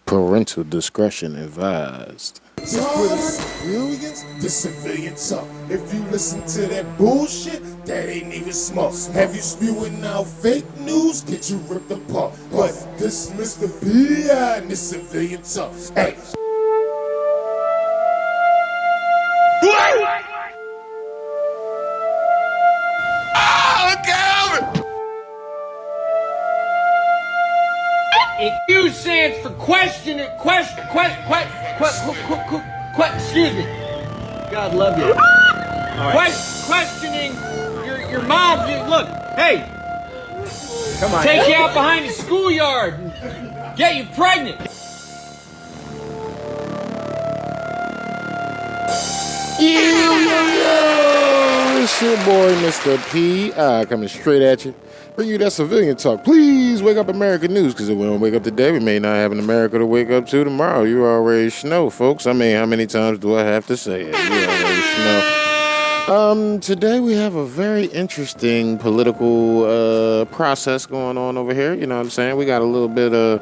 Parental discretion advised. Civilians, the civilian talk. If you listen to that bullshit, that ain't even smart. Have you spewing out fake news? Get you ripped apart. But this Mr. P.I. and this civilian talk. Hey. And Q stands for excuse me. God love you. Right. Questioning your mom. Look, hey, come on. Take you out behind the schoolyard and get you pregnant. Yo, it's your boy, Mr. P. Coming straight at you. Bring you that civilian talk. Please wake up American news, because if we don't wake up today, we may not have an America to wake up to tomorrow. You already know, folks. I mean, how many times do I have to say it? You already know. Today we have a very interesting political process going on over here. You know what I'm saying? We got a little bit of,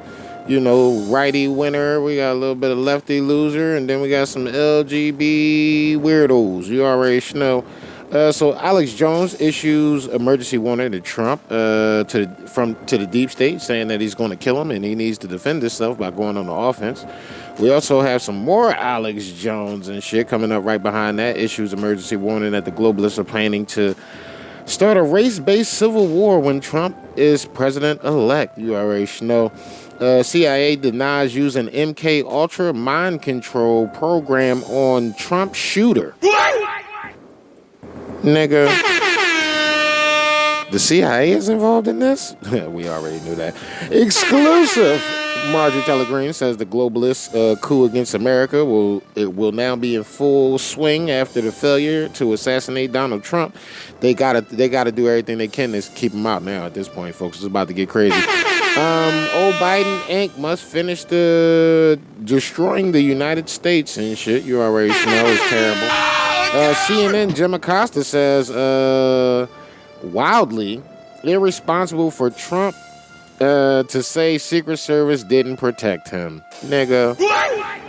righty winner. We got a little bit of lefty loser. And then we got some LGB weirdos. You already know. So Alex Jones issues emergency warning to Trump to the deep state, saying that he's going to kill him and he needs to defend himself by going on the offense. We also have some more Alex Jones and shit coming up right behind that. Issues emergency warning that the globalists are planning to start a race-based civil war when Trump is president-elect. You already know. CIA denies using MK Ultra mind control program on Trump shooter. Nigga, the CIA is involved in this? We already knew that. Exclusive. Marjorie Taylor Greene says the globalist coup against America will now be in full swing after the failure to assassinate Donald Trump. They gotta do everything they can to keep him out now at this point, folks. It's about to get crazy. Old Biden Inc. must finish destroying the United States and shit. You already know it's terrible. CNN Jim Acosta says, wildly irresponsible for Trump to say Secret Service didn't protect him. Nigga.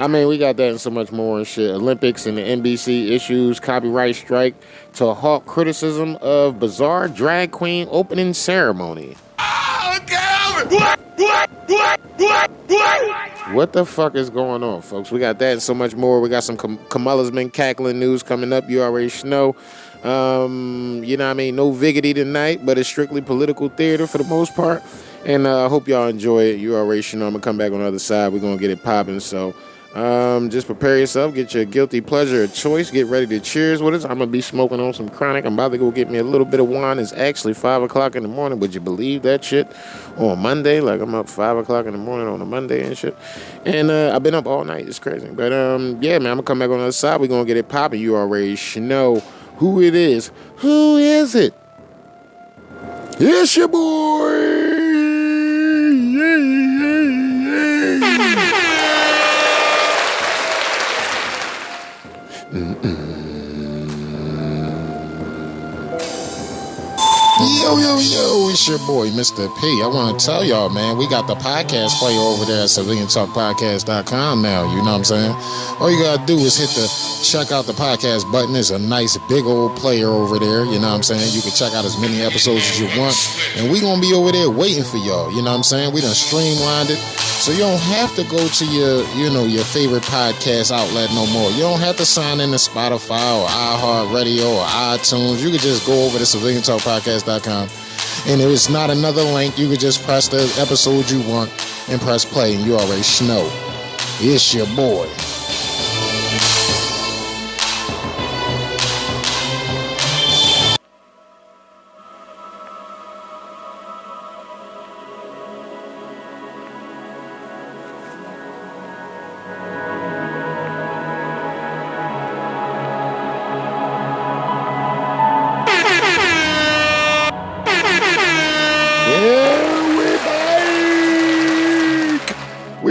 I mean, we got that and so much more and shit. Olympics and the NBC issues copyright strike to halt criticism of bizarre drag queen opening ceremony. What the fuck is going on, folks? We got that and so much more. We got some Kamala's been cackling news coming up. You already know. You know what I mean? No Viggity tonight, but it's strictly political theater for the most part. And I hope y'all enjoy it. You already know I'm going to come back on the other side. We're going to get it popping. So just prepare yourself. Get your guilty pleasure of choice. Get ready to cheers with us. I'm going to be smoking on some chronic. I'm about to go get me a little bit of wine. It's actually 5 o'clock in the morning. Would you believe that shit? On Monday. Like, I'm up 5 o'clock in the morning on a Monday and shit. And I've been up all night. It's crazy. But yeah, man, I'm going to come back on the other side. We're going to get it popping. You already know who it is. Who is it? It's your boy. Yo, it's your boy, Mr. P. I want to tell y'all, man, we got the podcast player over there at civiliantalkpodcast.com now, you know what I'm saying? All you got to do is hit the check out the podcast button. There's a nice big old player over there, you know what I'm saying? You can check out as many episodes as you want, and we going to be over there waiting for y'all, you know what I'm saying? We done streamlined it, so you don't have to go to your favorite podcast outlet no more. You don't have to sign in to Spotify or iHeartRadio or iTunes. You can just go over to civiliantalkpodcast.com. And if it's not another link, you can just press the episode you want and press play, and you already know. It's your boy.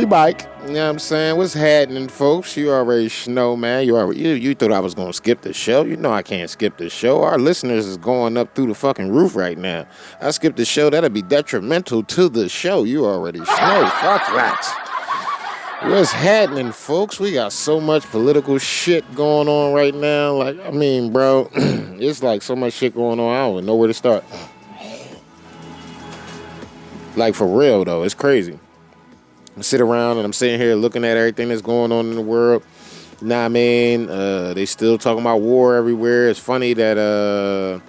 Bike, you know what I'm saying? What's happening, folks? You already know, man. You thought I was gonna skip the show. You know I can't skip the show. Our listeners is going up through the fucking roof right now. I skip the show, that'll be detrimental to the show. You already know. Fuck that. What's happening, folks? We got so much political shit going on right now. Like, I mean, bro, it's like so much shit going on. I don't even know where to start. Like, for real, though, it's crazy. I sit around and I'm sitting here looking at everything that's going on in the world. Nah, I mean, they still talking about war everywhere. It's funny that,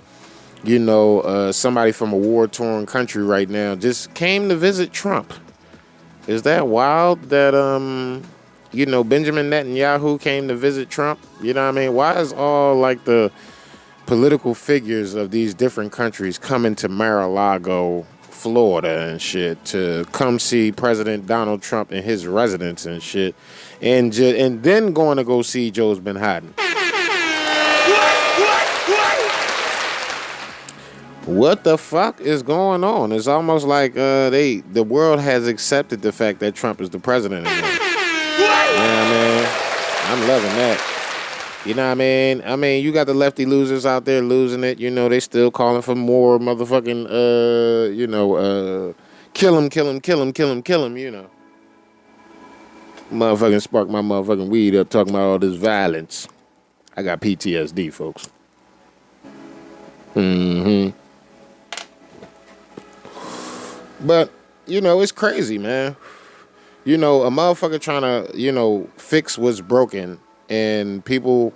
somebody from a war-torn country right now just came to visit Trump. Is that wild that, Benjamin Netanyahu came to visit Trump? You know what I mean? Why is all, like, the political figures of these different countries coming to Mar-a-Lago, Florida and shit to come see President Donald Trump in his residence and shit, and then going to go see Joe's been hiding? What the fuck is going on? It's almost like the world has accepted the fact that Trump is the president again. Yeah, man, I'm loving that. You know what I mean? I mean, you got the lefty losers out there losing it. You know, they still calling for more motherfucking, kill him, kill him, kill him, kill him, kill him, you know. Motherfucking spark my motherfucking weed up talking about all this violence. I got PTSD, folks. But, it's crazy, man. A motherfucker trying to, fix what's broken, and people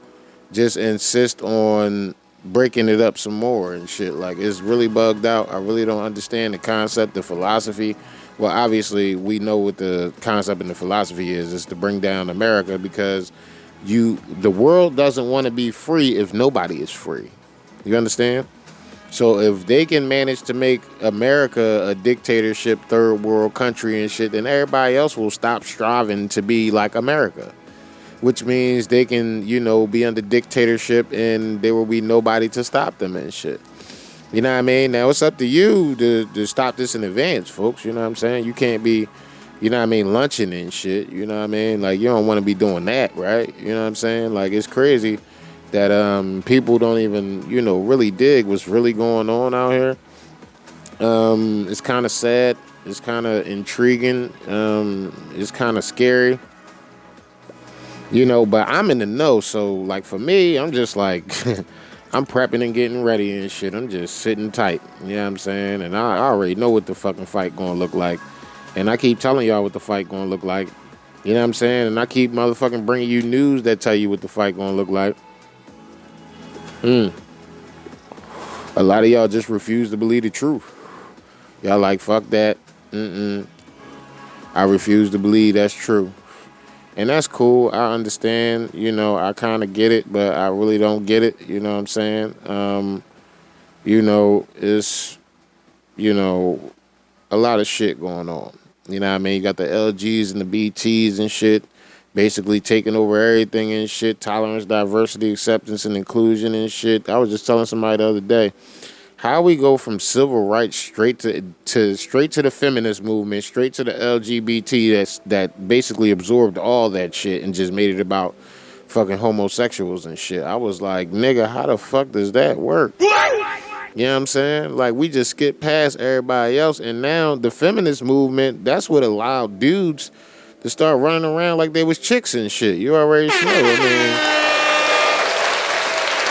just insist on breaking it up some more and shit. Like, it's really bugged out. I really don't understand the concept, the philosophy. Well, obviously, we know what the concept and the philosophy is. It's to bring down America because the world doesn't want to be free if nobody is free. You understand? So if they can manage to make America a dictatorship, third world country and shit, then everybody else will stop striving to be like America. Which means they can, be under dictatorship and there will be nobody to stop them and shit. You know what I mean? Now, it's up to you to stop this in advance, folks. You know what I'm saying? You can't be, lunching and shit. You know what I mean? Like, you don't want to be doing that, right? You know what I'm saying? Like, it's crazy that people don't even, really dig what's really going on out here. It's kind of sad. It's kind of intriguing. It's kind of scary. But I'm in the know, so, like, for me, I'm just, like, I'm prepping and getting ready and shit. I'm just sitting tight, you know what I'm saying? And I already know what the fucking fight gonna look like. And I keep telling y'all what the fight gonna look like, you know what I'm saying? And I keep motherfucking bringing you news that tell you what the fight gonna look like. A lot of y'all just refuse to believe the truth. Y'all like, fuck that. I refuse to believe that's true. And that's cool. I understand. I kind of get it, but I really don't get it. You know what I'm saying? It's, a lot of shit going on. You know what I mean? You got the LGs and the BTs and shit basically taking over everything and shit. Tolerance, diversity, acceptance, and inclusion and shit. I was just telling somebody the other day, how we go from civil rights straight to the feminist movement, straight to the LGBT that basically absorbed all that shit and just made it about fucking homosexuals and shit. I was like, nigga, how the fuck does that work? You know what I'm saying? Like, we just skipped past everybody else, and now the feminist movement, that's what allowed dudes to start running around like they was chicks and shit. You already know. I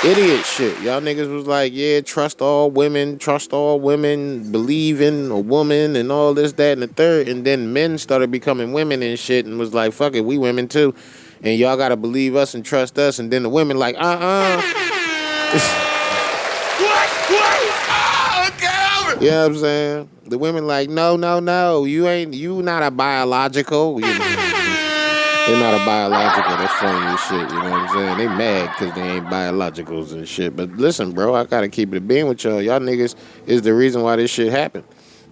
mean, idiot shit. Y'all niggas was like, yeah, trust all women, believe in a woman and all this, that, and the third. And then men started becoming women and shit and was like, fuck it, we women too. And y'all gotta believe us and trust us. And then the women like, What? You know what I'm saying? The women like, no, you not a biological. They're not a biological. That's funny as shit. You know what I'm saying? They mad because they ain't biologicals and shit. But listen, bro, I gotta keep it a being with y'all. Y'all niggas is the reason why this shit happened.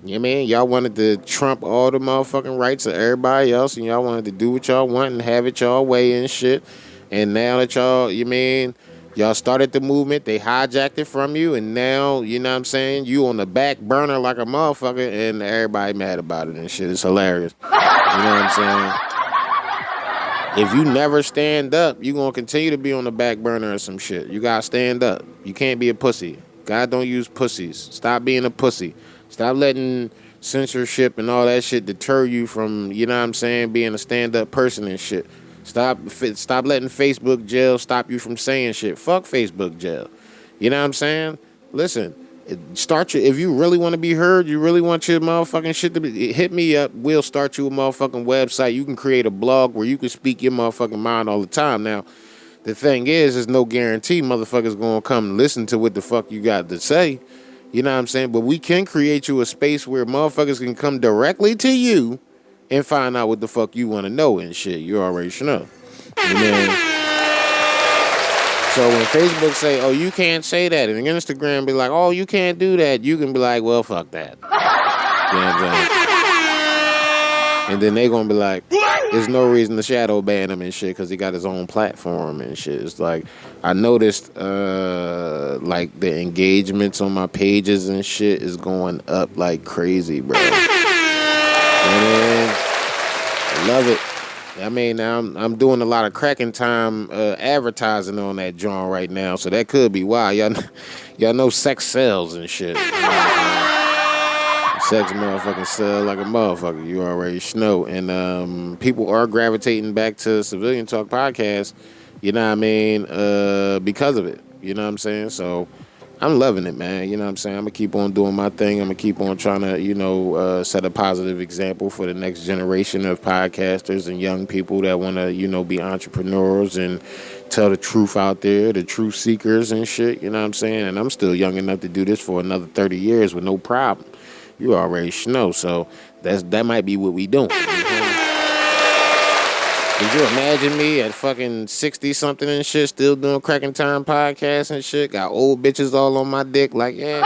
You know what I mean? Y'all wanted to trump all the motherfucking rights of everybody else, and y'all wanted to do what y'all want and have it y'all way and shit. And now that y'all started the movement, they hijacked it from you, and now, you know what I'm saying, you on the back burner like a motherfucker, and everybody mad about it and shit. It's hilarious. You know what I'm saying? If you never stand up, you gonna continue to be on the back burner or some shit. You gotta stand up. You can't be a pussy. God don't use pussies. Stop being a pussy. Stop letting censorship and all that shit deter you from, you know what I'm saying, being a stand-up person and shit. Stop letting Facebook jail stop you from saying shit. Fuck Facebook jail. You know what I'm saying? Listen, if you really want to be heard, you really want your motherfucking shit to be, hit me up. We'll start you a motherfucking website. You can create a blog where you can speak your motherfucking mind all the time. Now, the thing is, there's no guarantee motherfuckers gonna come listen to what the fuck you got to say. You know what I'm saying? But we can create you a space where motherfuckers can come directly to you and find out what the fuck you want to know and shit. You already know. You know? So when Facebook say, oh, you can't say that, and Instagram be like, oh, you can't do that, you can be like, well, fuck that. You know what I'm saying? And then they gonna be like, there's no reason to shadow ban him and shit because he got his own platform and shit. It's like, I noticed, like, the engagements on my pages and shit is going up like crazy, bro. And I love it. I mean, now I'm doing a lot of cracking time advertising on that joint right now, so that could be why. Y'all know sex sells and shit. Sex motherfucking sell like a motherfucker. You already know. And people are gravitating back to Civilian Talk Podcast, you know what I mean, because of it. You know what I'm saying? So I'm loving it, man. You know what I'm saying? I'm going to keep on doing my thing. I'm going to keep on trying to, you know, set a positive example for the next generation of podcasters and young people that want to, you know, be entrepreneurs and tell the truth out there, the truth seekers and shit. You know what I'm saying? And I'm still young enough to do this for another 30 years with no problem. You already know. So that might be what we doing. Could you imagine me at fucking 60-something and shit, still doing Cracking Time podcast and shit? Got old bitches all on my dick, like, yeah.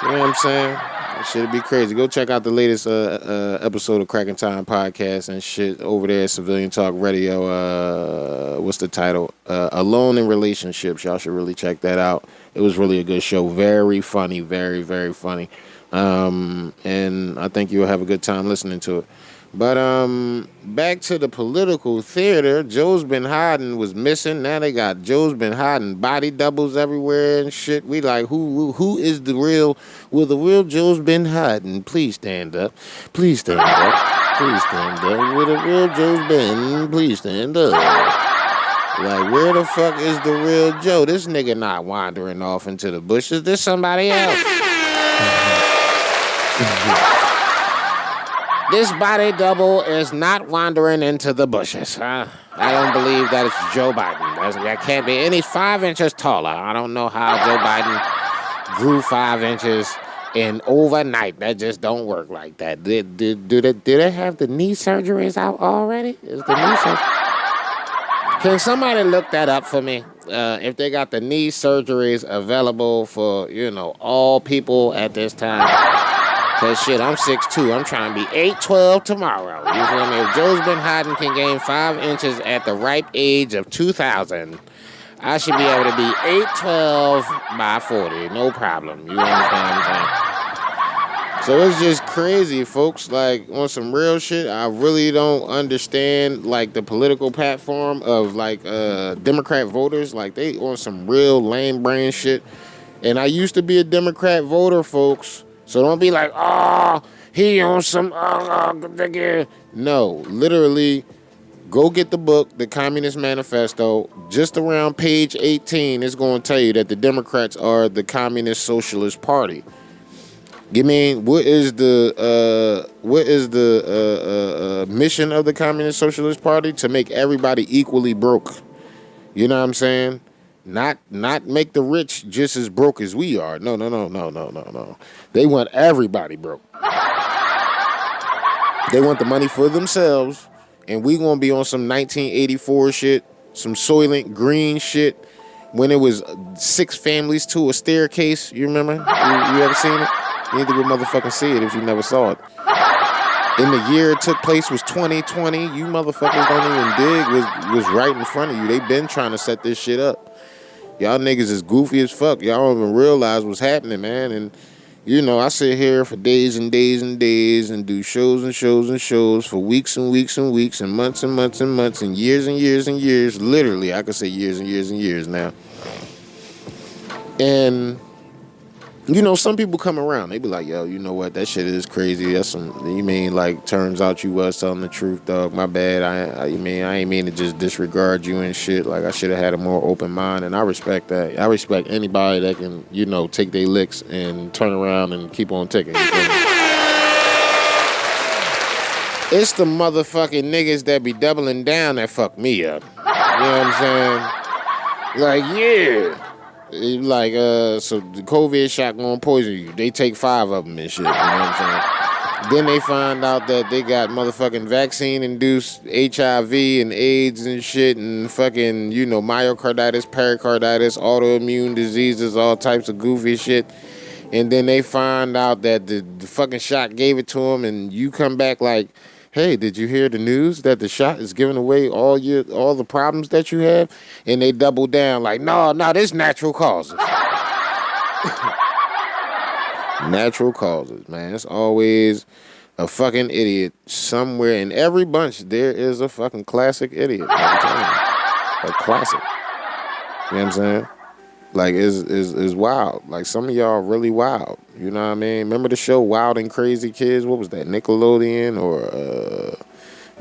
You know what I'm saying? That shit'd be crazy. Go check out the latest episode of Cracking Time podcast and shit over there at Civilian Talk Radio. What's the title? Alone in Relationships. Y'all should really check that out. It was really a good show. Very funny. Very, very funny. And I think you'll have a good time listening to it. But back to the political theater. Joe's been hiding was missing. Now they got Joe's been hiding body doubles everywhere and shit. We like who is the real? Will the real Joe's been hiding? Please stand up. Please stand up. Please stand up. Where the real Joe's been? Please stand up. Like, where the fuck is the real Joe? This nigga not wandering off into the bushes. There's somebody else. This body double is not wandering into the bushes. Huh? I don't believe that it's Joe Biden. That can't be. And he's 5 inches taller. I don't know how Joe Biden grew 5 inches in overnight. That just don't work like that. Did they have the knee surgeries out already? Is the knee surgery? Can somebody look that up for me? If they got the knee surgeries available for, you know, all people at this time. Cause shit, I'm 6'2". I'm trying to be 8'12" tomorrow. You feel me? If Joe's been hiding can gain 5 inches at the ripe age of 2000, I should be able to be 8'12" by 40. No problem. You understand what I'm saying? So it's just crazy, folks. Like, on some real shit, I really don't understand, like, the political platform of, like, Democrat voters. Like, they on some real lame brain shit. And I used to be a Democrat voter, folks. So don't be like, oh, he on some, no, literally, go get the book, The Communist Manifesto. Just around page 18, it's going to tell you that the Democrats are the Communist Socialist Party. You mean, what is the mission of the Communist Socialist Party? To make everybody equally broke. You know what I'm saying? Not make the rich just as broke as we are. No. They want everybody broke. They want the money for themselves, and we gonna be on some 1984 shit, some Soylent Green shit, when it was 6 families to a staircase. You remember? You ever seen it? You need to go motherfucking see it if you never saw it. In the year it took place was 2020. You motherfuckers don't even dig. Was right in front of you. They been trying to set this shit up. Y'all niggas is goofy as fuck. Y'all don't even realize what's happening, man. And, you know, I sit here for days and days and days and do shows and shows and shows for weeks and weeks and weeks and months and months and months and years and years and years. Literally, I could say years and years and years now. And You know, some people come around. They be like, yo, you know what? That shit is crazy. That's some, you mean, like, turns out you was telling the truth, dog. My bad. I ain't mean to just disregard you and shit. Like, I should have had a more open mind. And I respect that. I respect anybody that can, you know, take their licks and turn around and keep on ticking. You feel me? It's the motherfucking niggas that be doubling down that fuck me up. You know what I'm saying? Like, yeah. Like, so the COVID shot gonna poison you. They take 5 of them and shit. You know what I'm saying? Then they find out that they got motherfucking vaccine-induced HIV and AIDS and shit and fucking, you know, myocarditis, pericarditis, autoimmune diseases, all types of goofy shit. And then they find out that the fucking shot gave it to them, and you come back like, hey, did you hear the news that the shot is giving away all the problems that you have? And they double down like, no, this natural causes. Natural causes, man. It's always a fucking idiot somewhere. In every bunch, there is a fucking classic idiot. I'm telling you. A classic. You know what I'm saying? Like, is wild. Like, some of y'all really wild. You know what I mean? Remember the show Wild and Crazy Kids? What was that? Nickelodeon or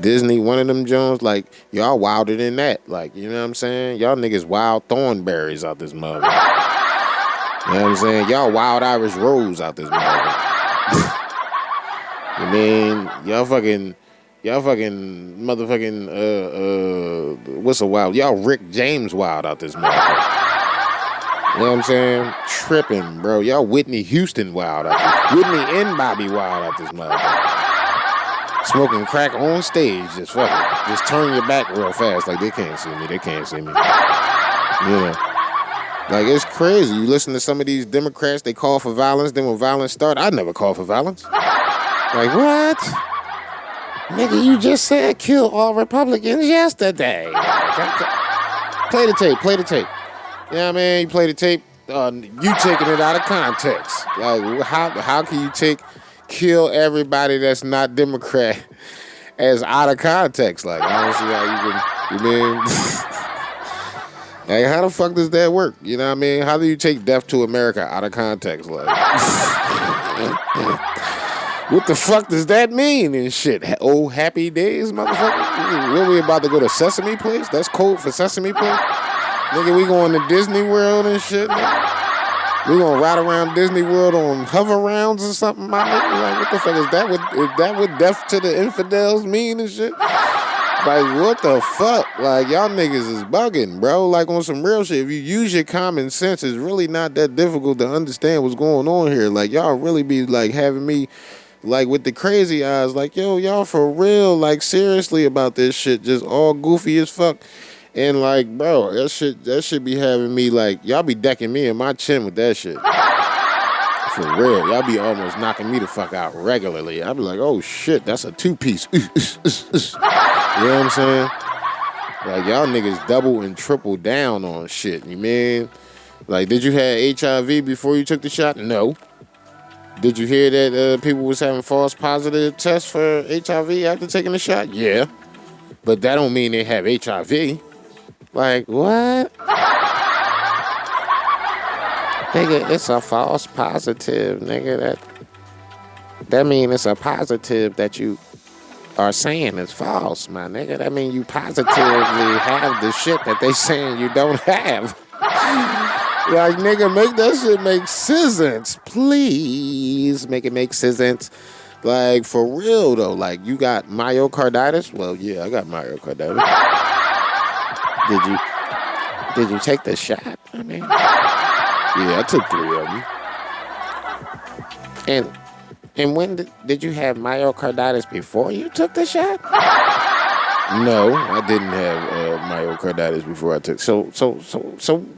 Disney? One of them Jones? Like, y'all wilder than that. Like, you know what I'm saying? Y'all niggas wild thornberries out this mother. You know what I'm saying? Y'all wild Irish rose out this mother. I mean, y'all fucking motherfucking, what's a wild? Y'all Rick James wild out this motherfucker. You know what I'm saying? Tripping, bro. Y'all Whitney Houston wild out this. Whitney and Bobby wild out this motherfucker. Smoking crack on stage. Just fucking. Just turn your back real fast. Like, they can't see me. They can't see me. You know? Like, it's crazy. You listen to some of these Democrats, they call for violence. Then when violence starts, I never call for violence. Like, what? Nigga, you just said kill all Republicans yesterday. Play the tape. You know what I mean? You play the tape, you taking it out of context. Like, how can you kill everybody that's not Democrat as out of context? Like, I don't see how you mean? Like, how the fuck does that work? You know what I mean? How do you take Death to America out of context? Like, what the fuck does that mean and shit? Oh, happy days, motherfucker? What, we about to go to Sesame Place? That's code for Sesame Place? Nigga, we going to Disney World and shit, nigga. We gonna ride around Disney World on hover rounds or something, my nigga? Like, what the fuck is that? Is that what death to the infidels mean and shit? Like, what the fuck? Like, y'all niggas is bugging, bro. Like, on some real shit. If you use your common sense, it's really not that difficult to understand what's going on here. Like, y'all really be, like, having me, like, with the crazy eyes. Like, yo, y'all for real, like, seriously about this shit. Just all goofy as fuck. And, like, bro, that shit be having me, like, y'all be decking me in my chin with that shit. For real. Y'all be almost knocking me the fuck out regularly. I be like, oh, shit, that's a 2-piece. You know what I'm saying? Like, y'all niggas double and triple down on shit. You mean? Like, did you have HIV before you took the shot? No. Did you hear that people was having false positive tests for HIV after taking the shot? Yeah. But that don't mean they have HIV. Like, what? Nigga, it's a false positive, nigga. That mean it's a positive that you are saying is false, my nigga. That mean you positively have the shit that they saying you don't have. Like, nigga, make that shit make sense. Please make it make sense. Like, for real, though. Like, you got myocarditis? Well, yeah, I got myocarditis. Did you take the shot? I mean, yeah, I took 3 of them. And when did you have myocarditis before you took the shot? No, I didn't have myocarditis before I took. So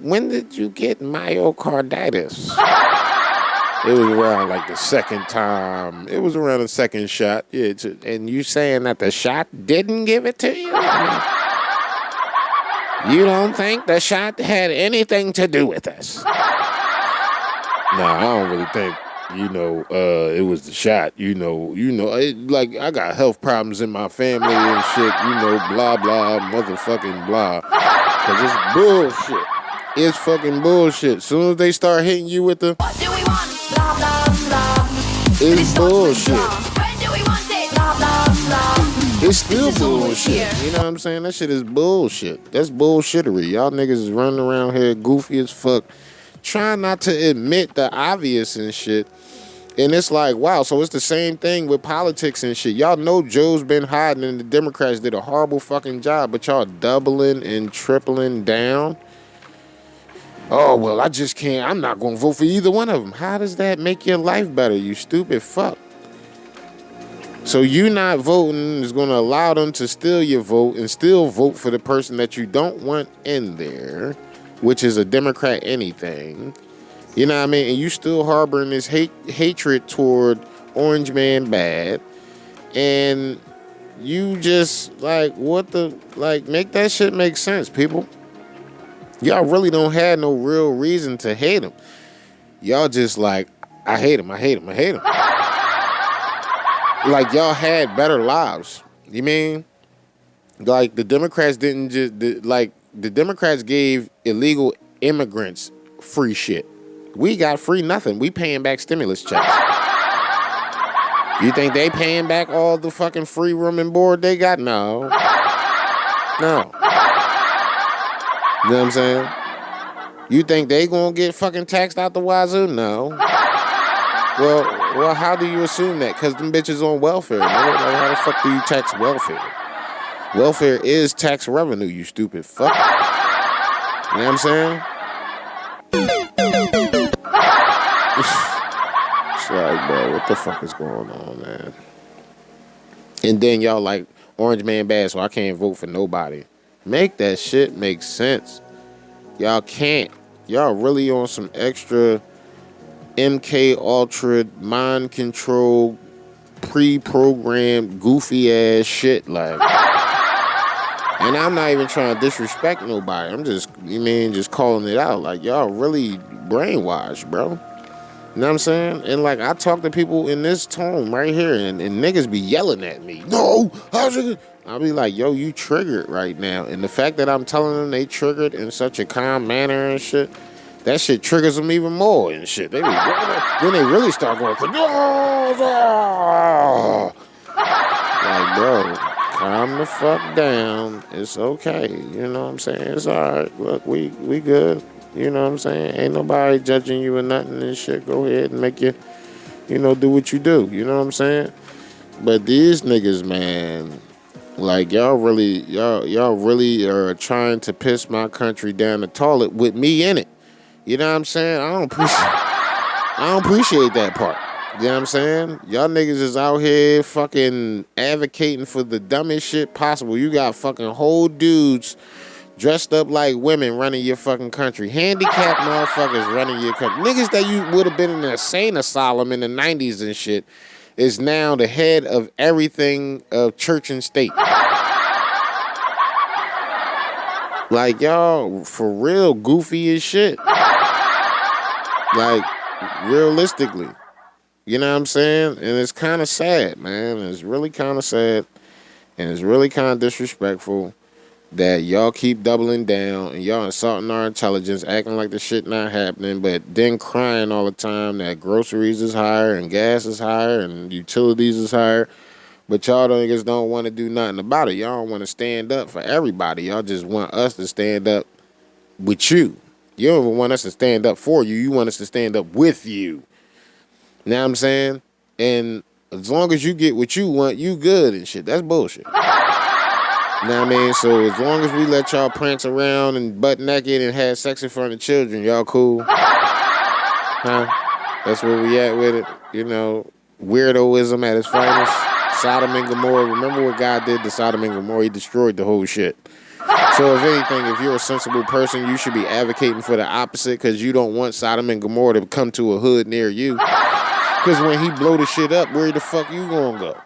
when did you get myocarditis? It was around like the second time. It was around the second shot. Yeah, and you saying that the shot didn't give it to you? You don't think the shot had anything to do with this? Nah, I don't really think, it was the shot. Like, I got health problems in my family and shit, blah, blah, motherfucking blah. Because it's bullshit. It's fucking bullshit. As soon as they start hitting you with the... What do we want? It's bullshit. It's still bullshit. You know what I'm saying? That shit is bullshit. That's bullshittery. Y'all niggas is running around here goofy as fuck, trying not to admit the obvious and shit. And it's like, wow, so it's the same thing with politics and shit. Y'all know Joe's been hiding and the Democrats did a horrible fucking job, but y'all doubling and tripling down. Oh, well, I just can't. I'm not going to vote for either one of them. How does that make your life better, you stupid fuck? So you not voting is going to allow them to steal your vote and still vote for the person that you don't want in there, which is a Democrat anything. You know what I mean? And you still harboring this hatred toward Orange Man bad. And you just, like, make that shit make sense, people. Y'all really don't have no real reason to hate him. Y'all just like, I hate him. Like, y'all had better lives. You mean? Like, the Democrats didn't just, the Democrats gave illegal immigrants free shit. We got free nothing. We paying back stimulus checks. You think they paying back all the fucking free room and board they got? No. You know what I'm saying? You think they gonna get fucking taxed out the wazoo? No. Well, how do you assume that? Because them bitches on welfare. Like, how the fuck do you tax welfare? Welfare is tax revenue, you stupid fuck. You know what I'm saying? It's like, bro, what the fuck is going on, man? And then y'all like, Orange Man bad, so I can't vote for nobody. Make that shit make sense. Y'all can't. Y'all really on some extra MK Ultra mind control pre-programmed goofy ass shit, like. And I'm not even trying to disrespect nobody. I'm just, just calling it out. Like, y'all really brainwashed, bro. You know what I'm saying? And like, I talk to people in this tone right here, and niggas be yelling at me. No, I'll be like, yo, you triggered right now. And the fact that I'm telling them they triggered in such a calm manner and shit, that shit triggers them even more and shit. Then they really start going, like, bro, calm the fuck down. It's okay. You know what I'm saying? It's all right. Look, we good. You know what I'm saying? Ain't nobody judging you or nothing and shit. Go ahead and make you, do what you do. You know what I'm saying? But these niggas, man, like, y'all really are trying to piss my country down the toilet with me in it. You know what I'm saying? I don't appreciate that part. You know what I'm saying? Y'all niggas is out here fucking advocating for the dumbest shit possible. You got fucking whole dudes dressed up like women running your fucking country. Handicapped motherfuckers running your country. Niggas that you would have been in an insane asylum in the 90s and shit is now the head of everything of church and state. Like, y'all, for real, goofy as shit. Like, realistically. You know what I'm saying? And it's kind of sad, man. It's really kind of sad. And it's really kind of disrespectful that y'all keep doubling down and y'all insulting our intelligence, acting like the shit not happening, but then crying all the time that groceries is higher and gas is higher and utilities is higher. But y'all niggas don't want to do nothing about it. Y'all don't want to stand up for everybody. Y'all just want us to stand up with you. You don't even want us to stand up for you. You want us to stand up with you. You know what I'm saying? And as long as you get what you want, you good and shit. That's bullshit. You know what I mean? So as long as we let y'all prance around and butt naked and have sex in front of children, y'all cool? Huh? That's where we at with it. Weirdoism at its finest. Sodom and Gomorrah. Remember what God did to Sodom and Gomorrah? He destroyed the whole shit. So if anything, if you're a sensible person, you should be advocating for the opposite because you don't want Sodom and Gomorrah to come to a hood near you. Because when he blow the shit up, where the fuck you gonna go?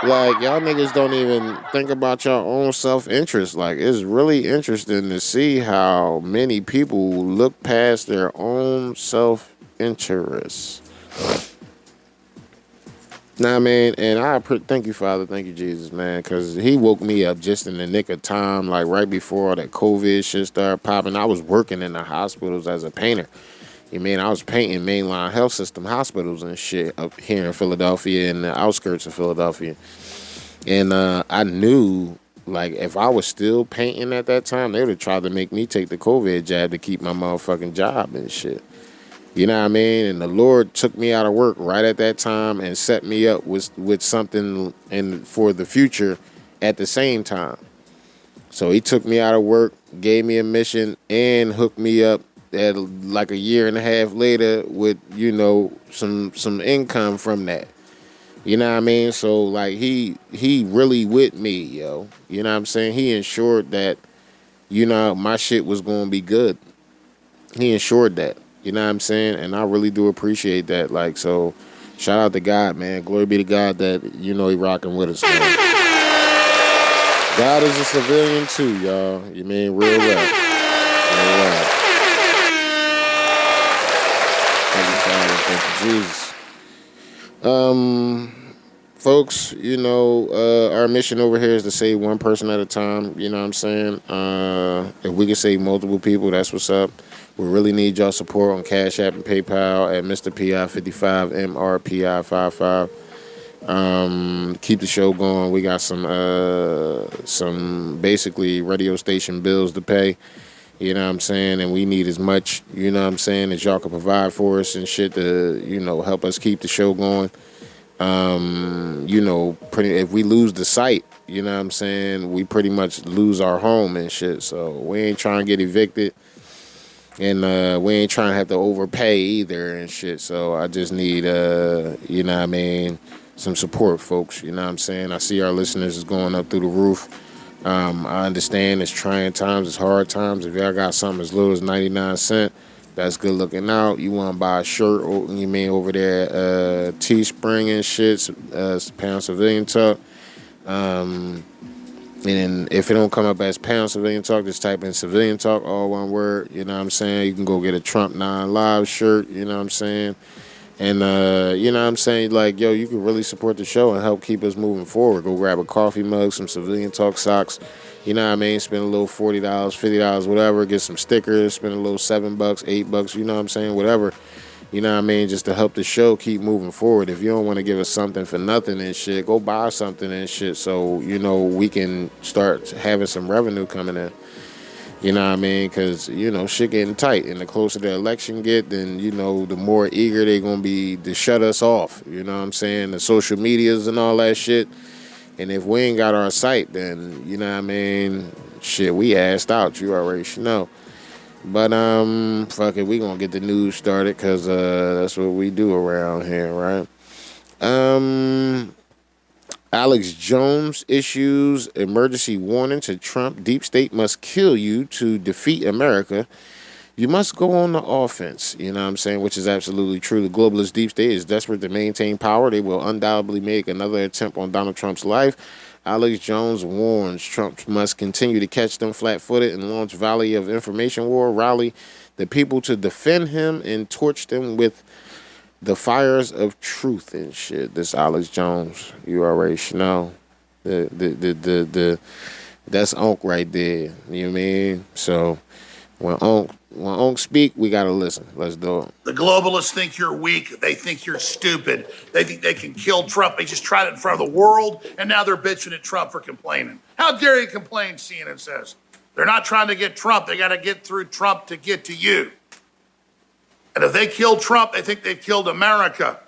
Like, y'all niggas don't even think about your own self-interest. Like, it's really interesting to see how many people look past their own self-interest. Nah, man, and thank you, Father, thank you, Jesus, man, because he woke me up just in the nick of time, like right before all that COVID shit started popping. I was working in the hospitals as a painter. You mean I was painting mainline health system hospitals and shit up here in Philadelphia and the outskirts of Philadelphia. And I knew, like, if I was still painting at that time, they would have tried to make me take the COVID jab to keep my motherfucking job and shit. You know what I mean? And the Lord took me out of work right at that time and set me up with something for the future at the same time. So he took me out of work, gave me a mission, and hooked me up at like a year and a half later with, you know, some income from that. You know what I mean? So like he really with me, yo. You know what I'm saying? He ensured that, you know, my shit was gonna be good. He ensured that. You know what I'm saying? And I really do appreciate that. Like, so shout out to God, man. Glory be to God that, you know, he rocking with us, man. God is a civilian too, y'all. You mean real well. Real well. Thank you, Father. Thank you, Jesus. Folks, you know, our mission over here is to save one person at a time. You know what I'm saying? If we can save multiple people, that's what's up. We really need y'all support on Cash App and PayPal at Mr. PI55, MRPI55. Keep the show going. We got some basically radio station bills to pay. You know what I'm saying? And we need as much, you know what I'm saying, as y'all can provide for us and shit to, you know, help us keep the show going. You know, if we lose the site, you know what I'm saying, we pretty much lose our home and shit. So we ain't trying to get evicted. And we ain't trying to have to overpay either and shit. So I just need, you know what I mean, some support, folks. You know what I'm saying? I see our listeners is going up through the roof. I understand it's trying times, it's hard times. If y'all got something as little as 99 cents, that's good looking out. You want to buy a shirt, you mean over there at Teespring and shit, Pound Civilian Talk. And if it don't come up as Pound Civilian Talk, just type in Civilian Talk, all one word. You know what I'm saying? You can go get a Trump 9 Live shirt, you know what I'm saying? And, you know what I'm saying? Like, yo, you can really support the show and help keep us moving forward. Go grab a coffee mug, some Civilian Talk socks. You know what I mean? Spend a little $40, $50, whatever. Get some stickers. Spend a little $7, $8, you know what I'm saying? Whatever. You know what I mean? Just to help the show keep moving forward. If you don't want to give us something for nothing and shit, go buy something and shit so, you know, we can start having some revenue coming in. You know what I mean? Because, you know, shit getting tight. And the closer the election get, then, you know, the more eager they're going to be to shut us off. You know what I'm saying? The social medias and all that shit. And if we ain't got our site, then, you know what I mean? Shit, we assed out. You already should know. But, fuck it, we gonna get the news started because that's what we do around here, right? Alex Jones issues emergency warning to Trump. Deep state must kill you to defeat America. You must go on the offense, you know what I'm saying, which is absolutely true. The globalist deep state is desperate to maintain power. They will undoubtedly make another attempt on Donald Trump's life. Alex Jones warns Trump must continue to catch them flat-footed and launch Valley of Information War, rally the people to defend him and torch them with the fires of truth and shit. This Alex Jones, you already know. That's Unc right there. You know what I mean? So when Unc speak, we gotta listen. Let's do it. The globalists think you're weak. They think you're stupid. They think they can kill Trump. They just tried it in front of the world, and now they're bitching at Trump for complaining. How dare you complain, CNN says. They're not trying to get Trump. They got to get through Trump to get to you. And if they kill Trump, they think they've killed America.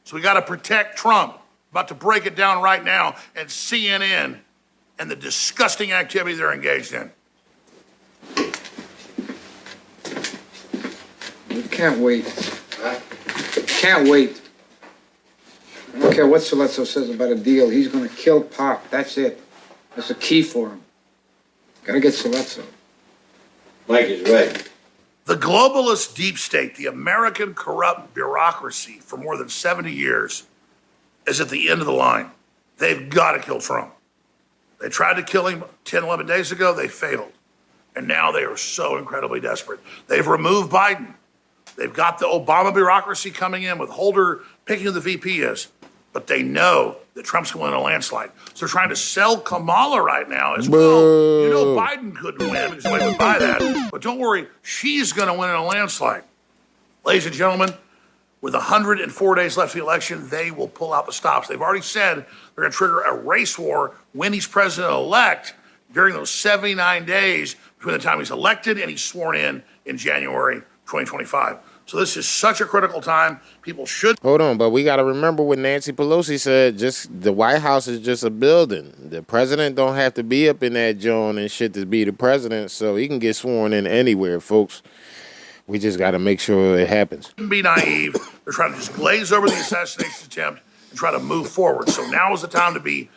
So we got to protect Trump. About to break it down right now at CNN and the disgusting activity they're engaged in. You can't wait. Can't wait. I don't care what Soletso says about a deal. He's going to kill Pop. That's it. That's a key for him. Got to get Soletso. Mike is right. The globalist deep state, the American corrupt bureaucracy for more than 70 years, is at the end of the line. They've got to kill Trump. They tried to kill him 10, 11 days ago. They failed. And now they are so incredibly desperate. They've removed Biden. They've got the Obama bureaucracy coming in with Holder picking who the VP is. But they know that Trump's going to win a landslide. So they're trying to sell Kamala right now as well. You know Biden couldn't win because nobody would buy that. But don't worry, she's going to win in a landslide. Ladies and gentlemen, with 104 days left of the election, they will pull out the stops. They've already said they're going to trigger a race war when he's president-elect during those 79 days between the time he's elected and he's sworn in January 2025. So this is such a critical time. People should. Hold on, but we got to remember what Nancy Pelosi said. Just the White House is just a building. The president don't have to be up in that joint and shit to be the president, so he can get sworn in anywhere, folks. We just got to make sure it happens. Be naive. They're trying to just glaze over the assassination attempt and try to move forward. So now is the time to be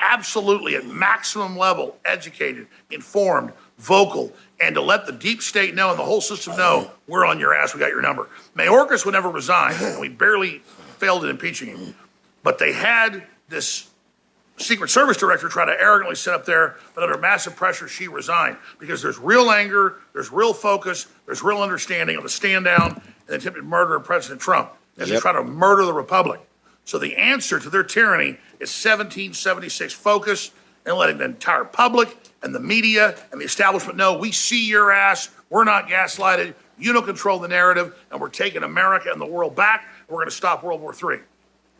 absolutely at maximum level educated, informed, vocal, and to let the deep state know and the whole system know we're on your ass, we got your number. Mayorkas would never resign, and we barely failed in impeaching him. But they had this Secret Service director try to arrogantly sit up there, but under massive pressure, she resigned. Because there's real anger, there's real focus, there's real understanding of the stand down and the attempted murder of President Trump as they try to murder the Republic. So the answer to their tyranny is 1776 focus and letting the entire public and the media and the establishment know we see your ass, we're not gaslighted, you don't control the narrative, and we're taking America and the world back, and we're going to stop World War III.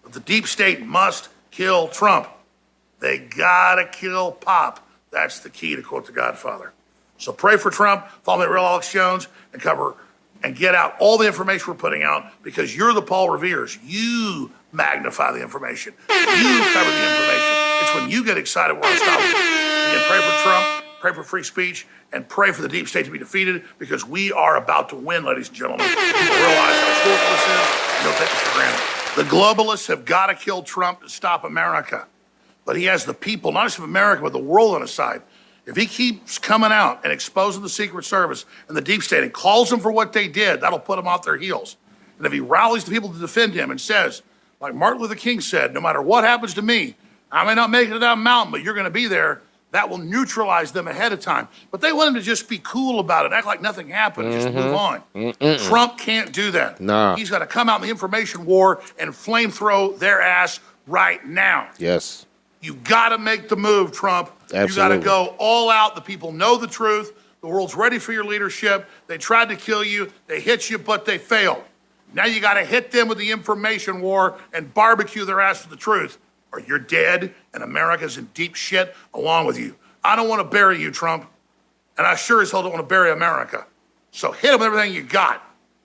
But the deep state must kill Trump. They gotta kill Pop. That's the key, to quote The Godfather. So pray for Trump, follow me at Real Alex Jones, and cover and get out all the information we're putting out, because you're the Paul Revere's. You magnify the information. You cover the information. It's when you get excited we're unstoppable. Again, pray for Trump, pray for free speech, and pray for the deep state to be defeated, because we are about to win, ladies and gentlemen. People realize how critical this is, and don't take this for granted. The globalists have got to kill Trump to stop America. But he has the people, not just of America, but the world on his side. If he keeps coming out and exposing the Secret Service and the deep state and calls them for what they did, that'll put them off their heels. And if he rallies the people to defend him and says, like Martin Luther King said, no matter what happens to me, I may not make it down the mountain, but you're going to be there, that will neutralize them ahead of time. But they want him to just be cool about it, act like nothing happened, just move on. Trump can't do that. Nah. He's got to come out in the information war and flamethrow their ass right now. Yes. You've got to make the move, Trump. Absolutely. You got to go all out. The people know the truth. The world's ready for your leadership. They tried to kill you. They hit you, but they failed. Now you got to hit them with the information war and barbecue their ass with the truth, or you're dead and America's in deep shit along with you. I don't want to bury you, Trump, and I sure as hell don't want to bury America. So hit them with everything you got.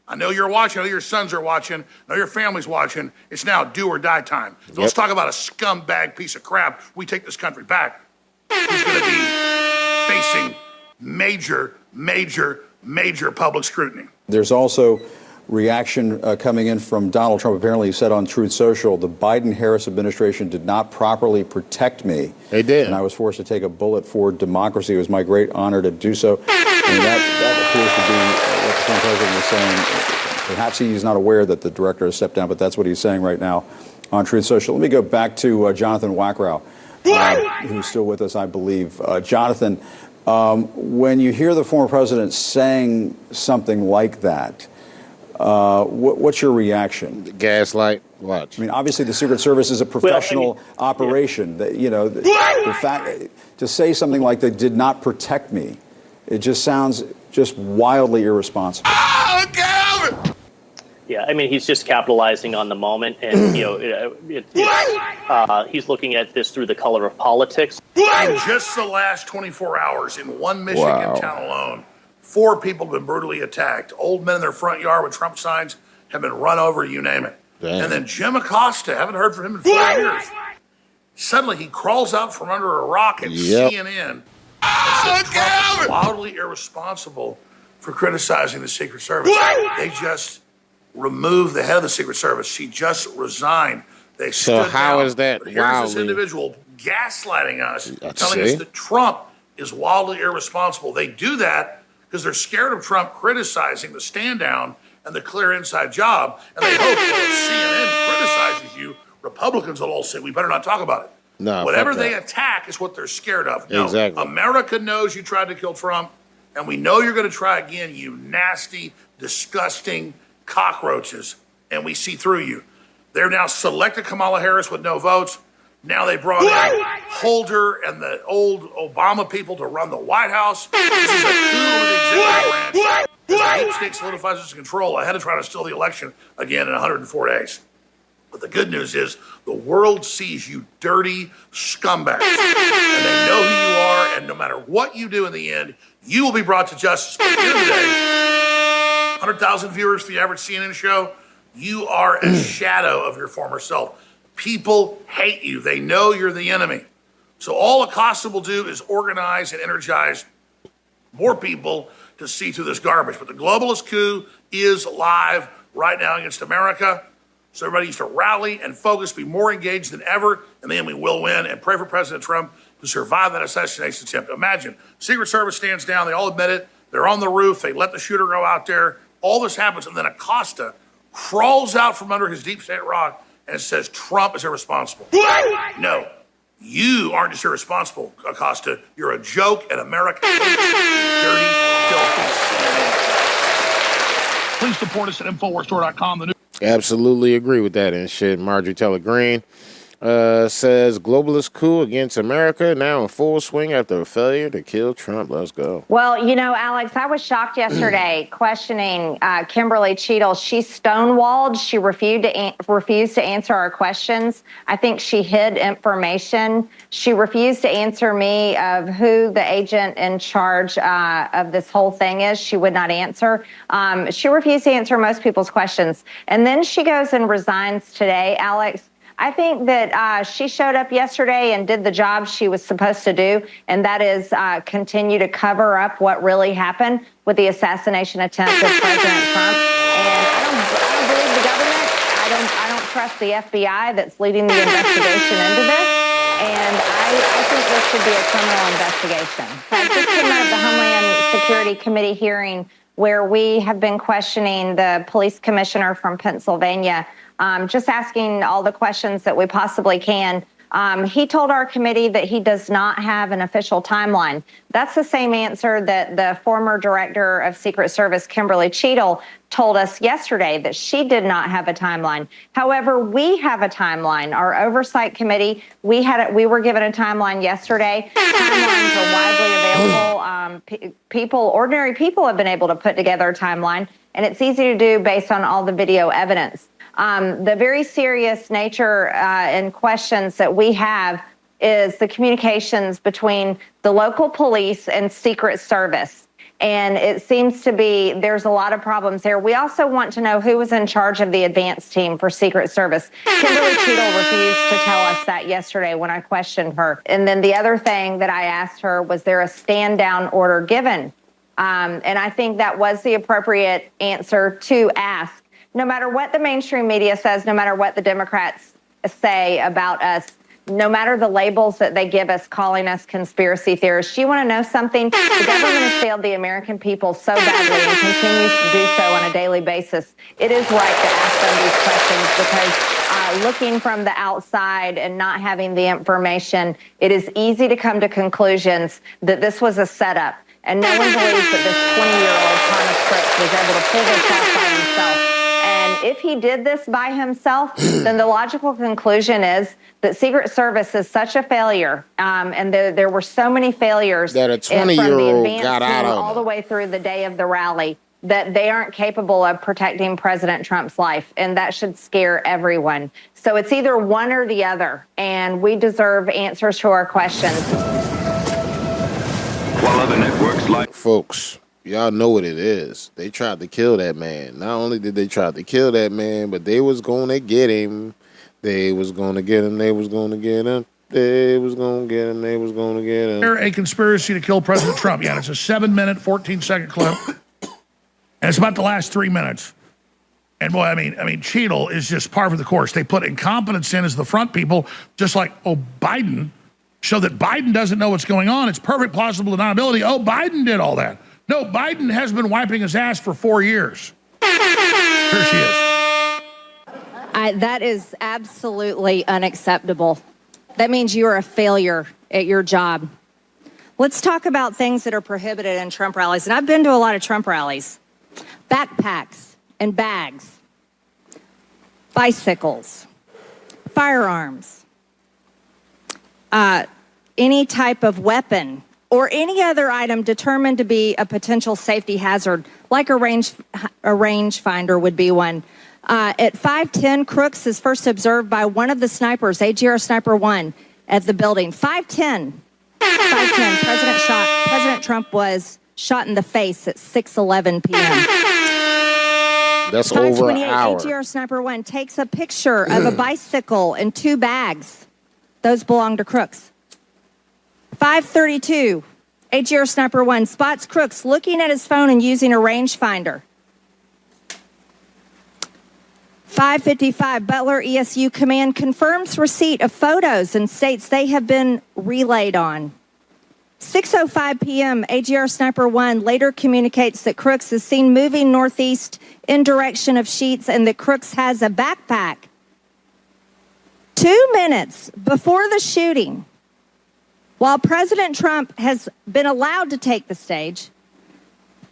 I know you're watching. I know your sons are watching. I know your family's watching. It's now do or die time. So let's talk about a scumbag piece of crap. We take this country back. Who's going to be facing major, major, major public scrutiny. There's also reaction coming in from Donald Trump. Apparently, he said on Truth Social, the Biden-Harris administration did not properly protect me. They did. And I was forced to take a bullet for democracy. It was my great honor to do so. And that appears to be what the current president is saying. Perhaps he's not aware that the director has stepped down, but that's what he's saying right now on Truth Social. Let me go back to Jonathan Wackrow, who's still with us, I believe. Jonathan, when you hear the former president saying something like that, what's your reaction? Gaslight. Watch. I mean, obviously, the Secret Service is a professional operation. Yeah. The fact to say something like "they did not protect me," it just sounds just wildly irresponsible. Yeah, I mean, he's just capitalizing on the moment, and he's looking at this through the color of politics. In just the last 24 hours, in one Michigan town alone, 4 people have been brutally attacked. Old men in their front yard with Trump signs have been run over, you name it. Damn. And then Jim Acosta, haven't heard from him in 4 years. Suddenly he crawls out from under a rock at CNN and says Trump is wildly irresponsible for criticizing the Secret Service. They just removed the head of the Secret Service. She just resigned. They stood how down. is that But here's wildly? this individual gaslighting us, telling see. us that Trump is wildly irresponsible. They do that because they're scared of Trump criticizing the stand down and the clear inside job. And they hope that if CNN criticizes you, Republicans will all say, we better not talk about it. No, whatever fuck they that. attack is what they're scared of. No, Exactly. America knows you tried to kill Trump, and we know you're going to try again, you nasty, disgusting cockroaches, and we see through you. They're now selected Kamala Harris with no votes. Now they brought in Holder and the old Obama people to run the White House. This is a coup of the executive branch. As the deep state solidifies its control ahead of trying to steal the election again in 104 days. But the good news is the world sees you dirty scumbags. And they know who you are, and no matter what you do in the end, you will be brought to justice. But at the end of the day, 100,000 viewers for the average CNN show, you are a shadow of your former self. People hate you. They know you're the enemy. So all Acosta will do is organize and energize more people to see through this garbage. But the globalist coup is live right now against America. So everybody needs to rally and focus, be more engaged than ever, and then we will win. And pray for President Trump to survive that assassination attempt. Imagine, Secret Service stands down, they all admit it, they're on the roof, they let the shooter go out there, all this happens, and then Acosta crawls out from under his deep state rock and says Trump is irresponsible. No, you aren't just irresponsible, Acosta. You're a joke, and America hates you, dirty, filthy CNN. Please support us at InfoWarsStore.com. Absolutely agree with that and shit. Marjorie Taylor Greene says globalist coup against America now in full swing after a failure to kill Trump. Let's go. Well, you know, Alex, I was shocked yesterday questioning Kimberly Cheadle. She stonewalled. She refused to answer our questions. I think she hid information. She refused to answer me of who the agent in charge of this whole thing is. She would not answer. She refused to answer most people's questions. And then she goes and resigns today, Alex. I think that she showed up yesterday and did the job she was supposed to do, and that is continue to cover up what really happened with the assassination attempt of President Trump. And I don't believe the government. I don't trust the FBI that's leading the investigation into this. And I think this should be a criminal investigation. I just came out of the Homeland Security Committee hearing where we have been questioning the police commissioner from Pennsylvania, just asking all the questions that we possibly can. He told our committee that he does not have an official timeline. That's the same answer that the former director of Secret Service, Kimberly Cheadle, told us yesterday, that she did not have a timeline. However, we have a timeline. Our oversight committee, we were given a timeline yesterday. Timelines are widely available. Ordinary people have been able to put together a timeline, and it's easy to do based on all the video evidence. The very serious nature and questions that we have is the communications between the local police and Secret Service. And it seems to be there's a lot of problems there. We also want to know who was in charge of the advance team for Secret Service. Kimberly Cheadle refused to tell us that yesterday when I questioned her. And then the other thing that I asked her, was there a stand-down order given? And I think that was the appropriate answer to ask. No matter what the mainstream media says, no matter what the Democrats say about us, no matter the labels that they give us, calling us conspiracy theorists, you want to know something? The government has failed the American people so badly and continues to do so on a daily basis. It is right to ask them these questions because looking from the outside and not having the information, it is easy to come to conclusions that this was a setup. And no one believes that this 20-year-old Thomas Crooks was able to pull this off by himself. And if he did this by himself, then the logical conclusion is that Secret Service is such a failure, and there were so many failures that a 20-year-old got out of all the way through the day of the rally, that they aren't capable of protecting President Trump's life, and that should scare everyone. So it's either one or the other, and we deserve answers to our questions. While other networks like folks, y'all know what it is. They tried to kill that man. Not only did they try to kill that man, but they was going to get him. They was going to get him. They was going to get him. They was going to get him. They was going to get him. A conspiracy to kill President Trump. Yeah, it's a 7-minute, 14-second clip. And it's about the last 3 minutes. And boy, I mean, Cheadle is just par for the course. They put incompetence in as the front people, just like, Biden, show that Biden doesn't know what's going on. It's perfect plausible deniability. Biden did all that. No, Biden has been wiping his ass for 4 years. Here she is. That is absolutely unacceptable. That means you are a failure at your job. Let's talk about things that are prohibited in Trump rallies. And I've been to a lot of Trump rallies. Backpacks and bags, bicycles, firearms, any type of weapon or any other item determined to be a potential safety hazard, like a rangefinder would be one. At 5:10, Crooks is first observed by one of the snipers, AGR Sniper 1, at the building. 5:10. President Trump was shot in the face at 6:11 p.m. That's over an hour. AGR Sniper 1 takes a picture of a bicycle and 2 bags. Those belong to Crooks. 5:32, AGR Sniper 1 spots Crooks looking at his phone and using a rangefinder. 5:55, Butler ESU Command confirms receipt of photos and states they have been relayed on. 6:05 p.m., AGR Sniper 1 later communicates that Crooks is seen moving northeast in direction of Sheetz and that Crooks has a backpack. 2 minutes before the shooting, while President Trump has been allowed to take the stage,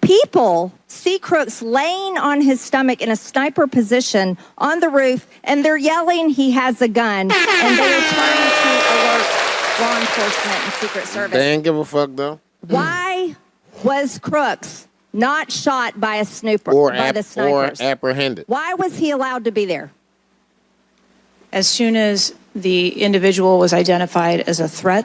people see Crooks laying on his stomach in a sniper position on the roof, and they're yelling he has a gun, and they are trying to alert law enforcement and Secret Service. They ain't give a fuck, though. Why was Crooks not shot by a snooper, by the snipers? Or apprehended? Why was he allowed to be there? As soon as the individual was identified as a threat,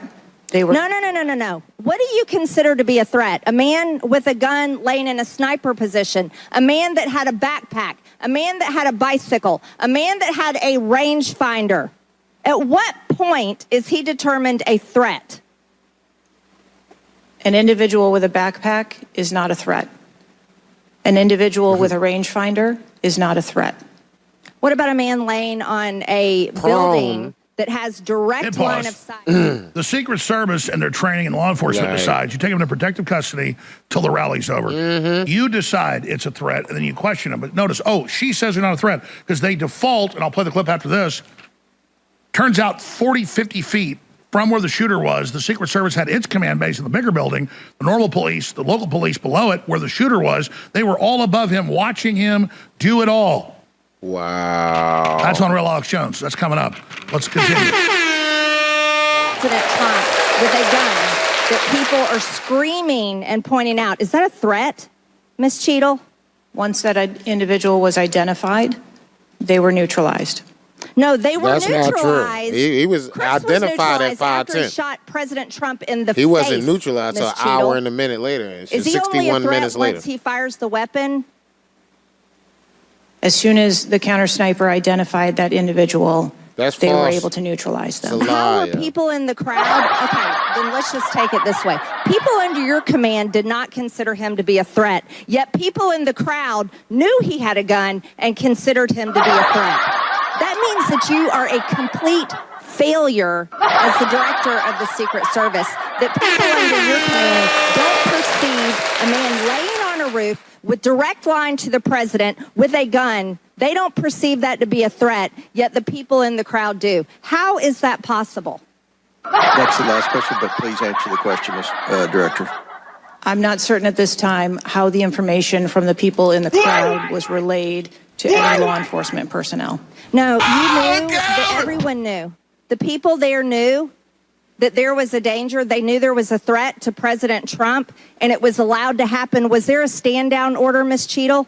they were... No. What do you consider to be a threat? A man with a gun laying in a sniper position, a man that had a backpack, a man that had a bicycle, a man that had a rangefinder. At what point is he determined a threat? An individual with a backpack is not a threat. An individual with a rangefinder is not a threat. What about a man laying on a building that has direct line of sight? The Secret Service and their training and law enforcement decides you take them into protective custody till the rally's over. You decide it's a threat, and then you question them. But notice, she says they're not a threat because they default, and I'll play the clip after this. Turns out 40, 50 feet from where the shooter was, the Secret Service had its command base in the bigger building, the normal police, the local police below it, where the shooter was. They were all above him, watching him do it all. Wow. That's on Real Alex Jones. That's coming up. Let's continue. President Trump with a gun that people are screaming and pointing out. Is that a threat, Ms. Cheadle? Once that individual was identified, they were neutralized. No, they were That's neutralized. not true. He was identified at 5:10. After he shot President Trump in the face. He wasn't neutralized until Ms. an Cheadle. hour and a minute later. Is he 61 only a threat minutes later. once he fires the weapon? As soon as the counter sniper identified that individual, That's they were false. able to neutralize them. It's a How lie. were people in the crowd? Okay, then let's just take it this way. People under your command did not consider him to be a threat, yet people in the crowd knew he had a gun and considered him to be a threat. That means that you are a complete failure as the director of the Secret Service, that people under your command don't perceive a man laying on a roof with direct line to the president with a gun. They don't perceive that to be a threat, yet the people in the crowd do. How is that possible? That's the last question, but please answer the question, Director. I'm not certain at this time how the information from the people in the crowd was relayed to any law enforcement personnel. No, you knew that everyone knew. The people there knew that there was a danger. They knew there was a threat to President Trump, and it was allowed to happen. Was there a stand-down order, Ms. Cheadle?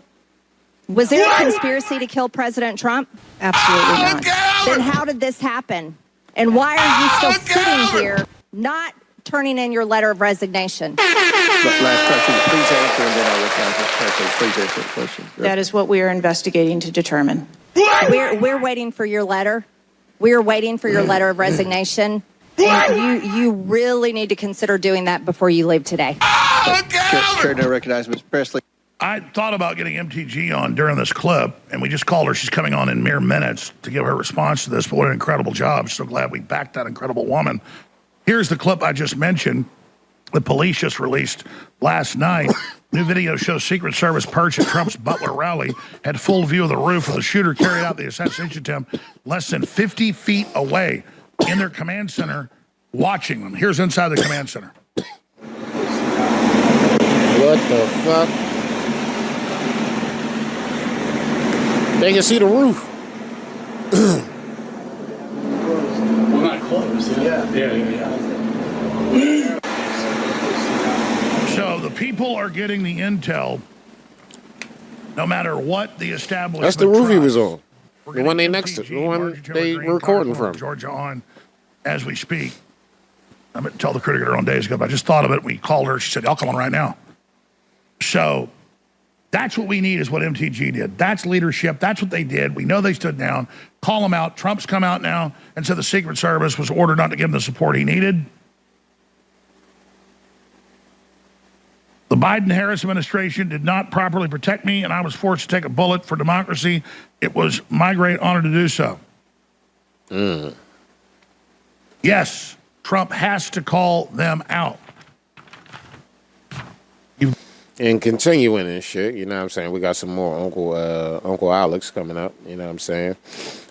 Was there a conspiracy to kill President Trump? Absolutely not. Then how did this happen? And why are you still sitting here not turning in your letter of resignation? Last question. Please answer, and then I'll recognize this person. Please answer the question. That is what we are investigating to determine. We're waiting for your letter. We're waiting for your letter of resignation. And you really need to consider doing that before you leave today. Chair, now recognize Ms. Presley. I thought about getting MTG on during this clip, and we just called her. She's coming on in mere minutes to give her response to this, but what an incredible job. So glad we backed that incredible woman. Here's the clip I just mentioned. The police just released last night. New video shows Secret Service perched at Trump's Butler rally had full view of the roof where the shooter carried out the assassination attempt less than 50 feet away in their command center watching them. Here's inside the command center. What the fuck? They can see the roof. We're not close. So the people are getting the intel no matter what the establishment. That's the roof he was tries. on. The one they next to, the one they recording from. Georgia on as we speak. I'm going to tell the critic her own days ago, but I just thought of it. We called her. She said, I'll come on right now. So that's what we need is what MTG did. That's leadership. That's what they did. We know they stood down. Call them out. Trump's come out now and said the Secret Service was ordered not to give him the support he needed. The Biden-Harris administration did not properly protect me, and I was forced to take a bullet for democracy. It was my great honor to do so. Yes, Trump has to call them out. And continuing and shit, you know what I'm saying? We got some more Uncle Alex coming up, you know what I'm saying?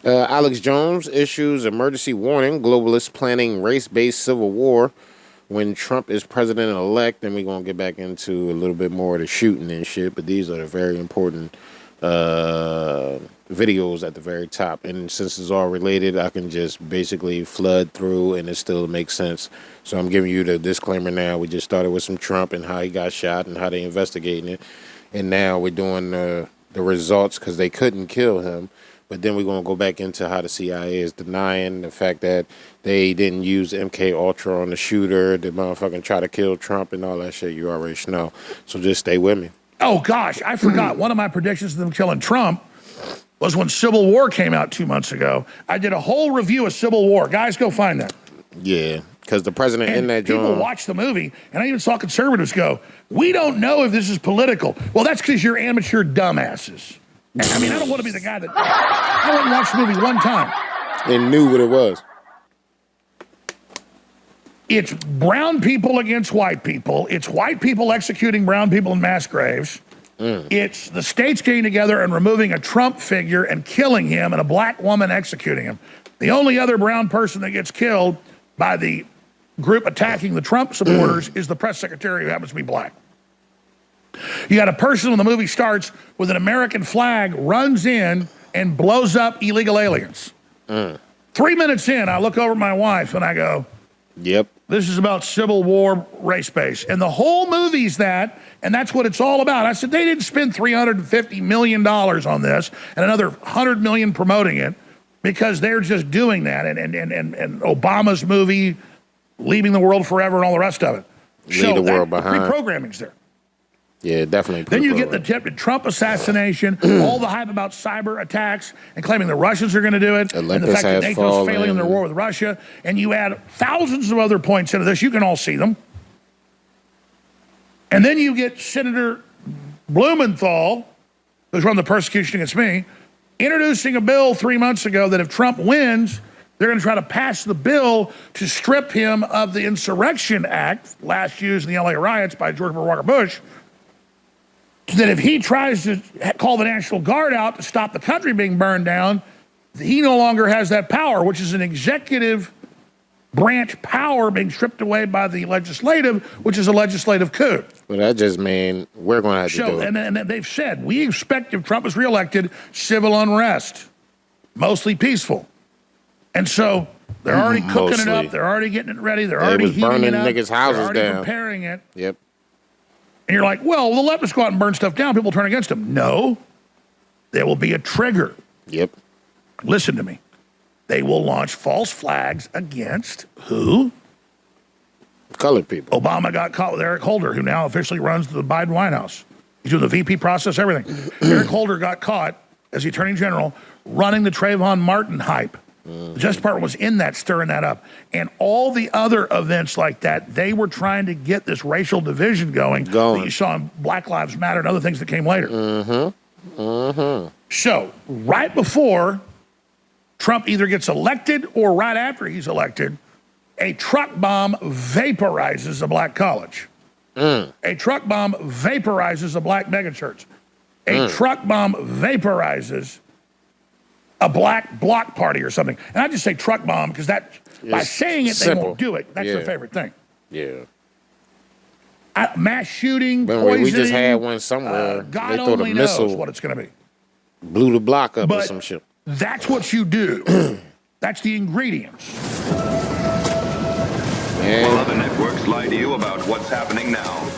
Alex Jones issues emergency warning, globalists planning race-based civil war when Trump is president-elect. Then we're going to get back into a little bit more of the shooting and shit, but these are the very important videos at the very top. And since it's all related, I can just basically flood through and it still makes sense. So I'm giving you the disclaimer now. We just started with some Trump and how he got shot and how they investigating it. And now we're doing the results because they couldn't kill him. But then we're going to go back into how the CIA is denying the fact that they didn't use MK Ultra on the shooter, the motherfucking try to kill Trump and all that shit. You already know. So just stay with me. Oh, gosh, I forgot. One of my predictions of them killing Trump was when Civil War came out 2 months ago. I did a whole review of Civil War. Guys, go find that. Yeah, because the president in that people joint. watch the movie, and I even saw conservatives go, we don't know if this is political. Well, that's because you're amateur dumbasses. I mean, I don't want to be the guy that... I went and watched the movie one time. And knew what it was. It's brown people against white people. It's white people executing brown people in mass graves. It's the states getting together and removing a Trump figure and killing him and a black woman executing him. The only other brown person that gets killed by the group attacking the Trump supporters is the press secretary who happens to be black. You got a person when the movie starts with an American flag, runs in and blows up illegal aliens. 3 minutes in, I look over at my wife and I go, yep. This is about Civil War race base. And the whole movie's that, and that's what it's all about. I said, they didn't spend $350 million on this and another $100 million promoting it because they're just doing that. And Obama's movie, Leaving the World Forever and all the rest of it. Leave the world behind. Reprogramming's there. Yeah, definitely. Then you get the Trump assassination, all the hype about cyber attacks and claiming the Russians are going to do it, and the fact that NATO's failing in their war with Russia, and you add thousands of other points into this. You can all see them. And then you get Senator Blumenthal, who's run the persecution against me, introducing a bill 3 months ago that if Trump wins, they're going to try to pass the bill to strip him of the Insurrection Act, last used in the LA riots by George Walker Bush, that if he tries to call the National Guard out to stop the country being burned down, he no longer has that power, which is an executive branch power being stripped away by the legislative, which is a legislative coup. Well, that just means we're going to have to do it. And they've said, we expect if Trump is reelected, civil unrest, mostly peaceful. And so they're already cooking it up. They're already getting it ready. They're already heating it up. Niggas' houses they're already down. preparing it. Yep. And you're like, well, the leftists go out and burn stuff down. People turn against them. No. There will be a trigger. Yep. Listen to me. They will launch false flags against who? Colored people. Obama got caught with Eric Holder, who now officially runs the Biden White House. He's doing the VP process, everything. Eric Holder got caught as the Attorney General running the Trayvon Martin hype. The Justice Department was in that, stirring that up. And all the other events like that, they were trying to get this racial division going. That you saw in Black Lives Matter and other things that came later. So, right before Trump either gets elected or right after he's elected, a truck bomb vaporizes a black college. A truck bomb vaporizes a black megachurch. A truck bomb vaporizes a black block party or something. And I just say truck bomb because that, by saying it, simple. They won't do it. That's their favorite thing. Yeah. Mass shooting, poisoning. We just had one somewhere. God they thought only a missile knows what it's going to be. Blew the block up or some shit. That's what you do. That's the ingredients. And other networks lie to you about what's happening now.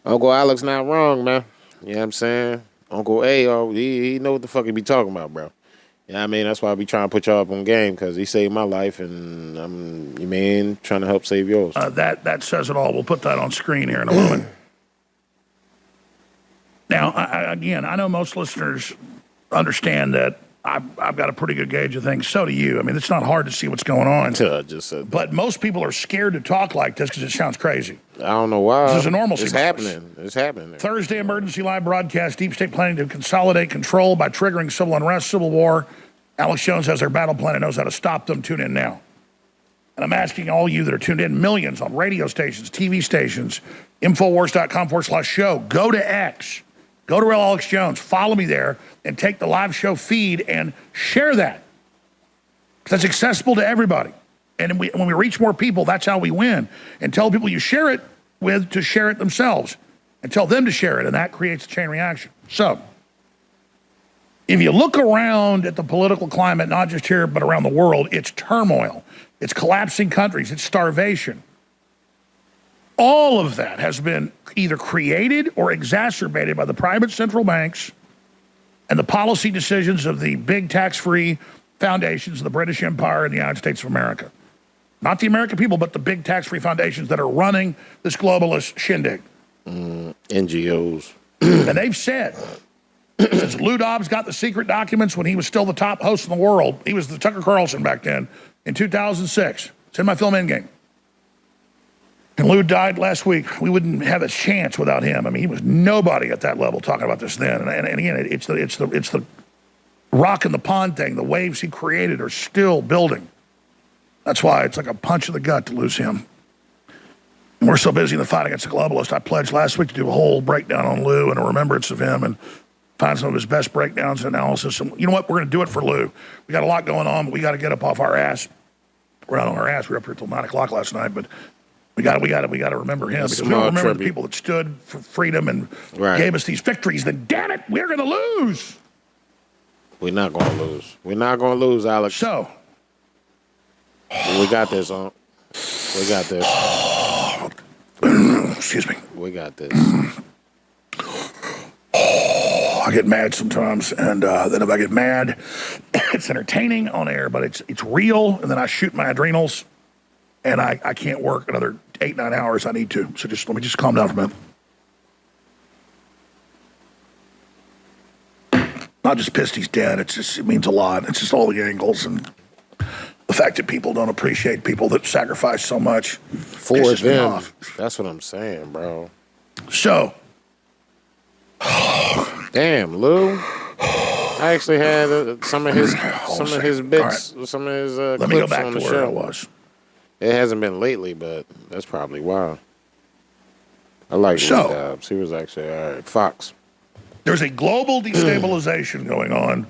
Uncle Alex not wrong, man. You know what I'm saying? Uncle A, he know what the fuck he be talking about, bro. You know what I mean? That's why I be trying to put y'all up on game, because he saved my life, and I'm, trying to help save yours. That says it all. We'll put that on screen here in a moment. Now, I know most listeners understand that I've got a pretty good gauge of things. So do you. I mean, it's not hard to see what's going on. Just said but most people are scared to talk like this because it sounds crazy. I don't know why. This is a normalcy. It's happening. It's happening. Thursday emergency live broadcast. Deep state planning to consolidate control by triggering civil unrest, civil war. Alex Jones has their battle plan and knows how to stop them. Tune in now. And I'm asking all you that are tuned in, millions on radio stations, TV stations, Infowars.com/show. Go to X. Go to Real Alex Jones. Follow me there and take the live show feed and share that. That's accessible to everybody. And when we reach more people, that's how we win. And tell people you share it with to share it themselves. And tell them to share it. And that creates a chain reaction. So, if you look around at the political climate, not just here, but around the world, it's turmoil. It's collapsing countries. It's starvation. All of that has been either created or exacerbated by the private central banks and the policy decisions of the big tax-free foundations of the British Empire and the United States of America. Not the American people, but the big tax-free foundations that are running this globalist shindig. NGOs. And they've said, since Lou Dobbs got the secret documents when he was still the top host in the world, he was the Tucker Carlson back then, in 2006. It's in my film Endgame. And Lou died last week. We wouldn't have a chance without him. I mean, he was nobody at that level talking about this then. And again, it's the rock in the pond thing. The waves he created are still building. That's why it's like a punch in the gut to lose him. And we're so busy in the fight against the globalists. I pledged last week to do a whole breakdown on Lou and a remembrance of him and find some of his best breakdowns and analysis. And you know what? We're going to do it for Lou. We got a lot going on, but we got to get up off our ass. We're not on our ass. We were up here till 9 o'clock last night, but we got to remember him, because we don't remember the people that stood for freedom and gave us these victories. Then, damn it, we're going to lose. We're not going to lose. We're not going to lose, Alex. So, we got this, huh? We got this. Excuse me. We got this. I get mad sometimes, and then if I get mad, it's entertaining on air, but it's real, and then I shoot my adrenals, and I can't work another 8-9 hours I need to. So let me just calm down for a minute. Not just pissed he's dead. It means a lot. It's just all the angles and the fact that people don't appreciate people that sacrifice so much for them. That's what I'm saying, bro. So, damn, Lou. I actually had some of his bits, right. Some of his Let clips me go back on to the where show. I was. It hasn't been lately, but that's probably why. I like Lou Dobbs. He was actually all right. Fox. There's a global destabilization going on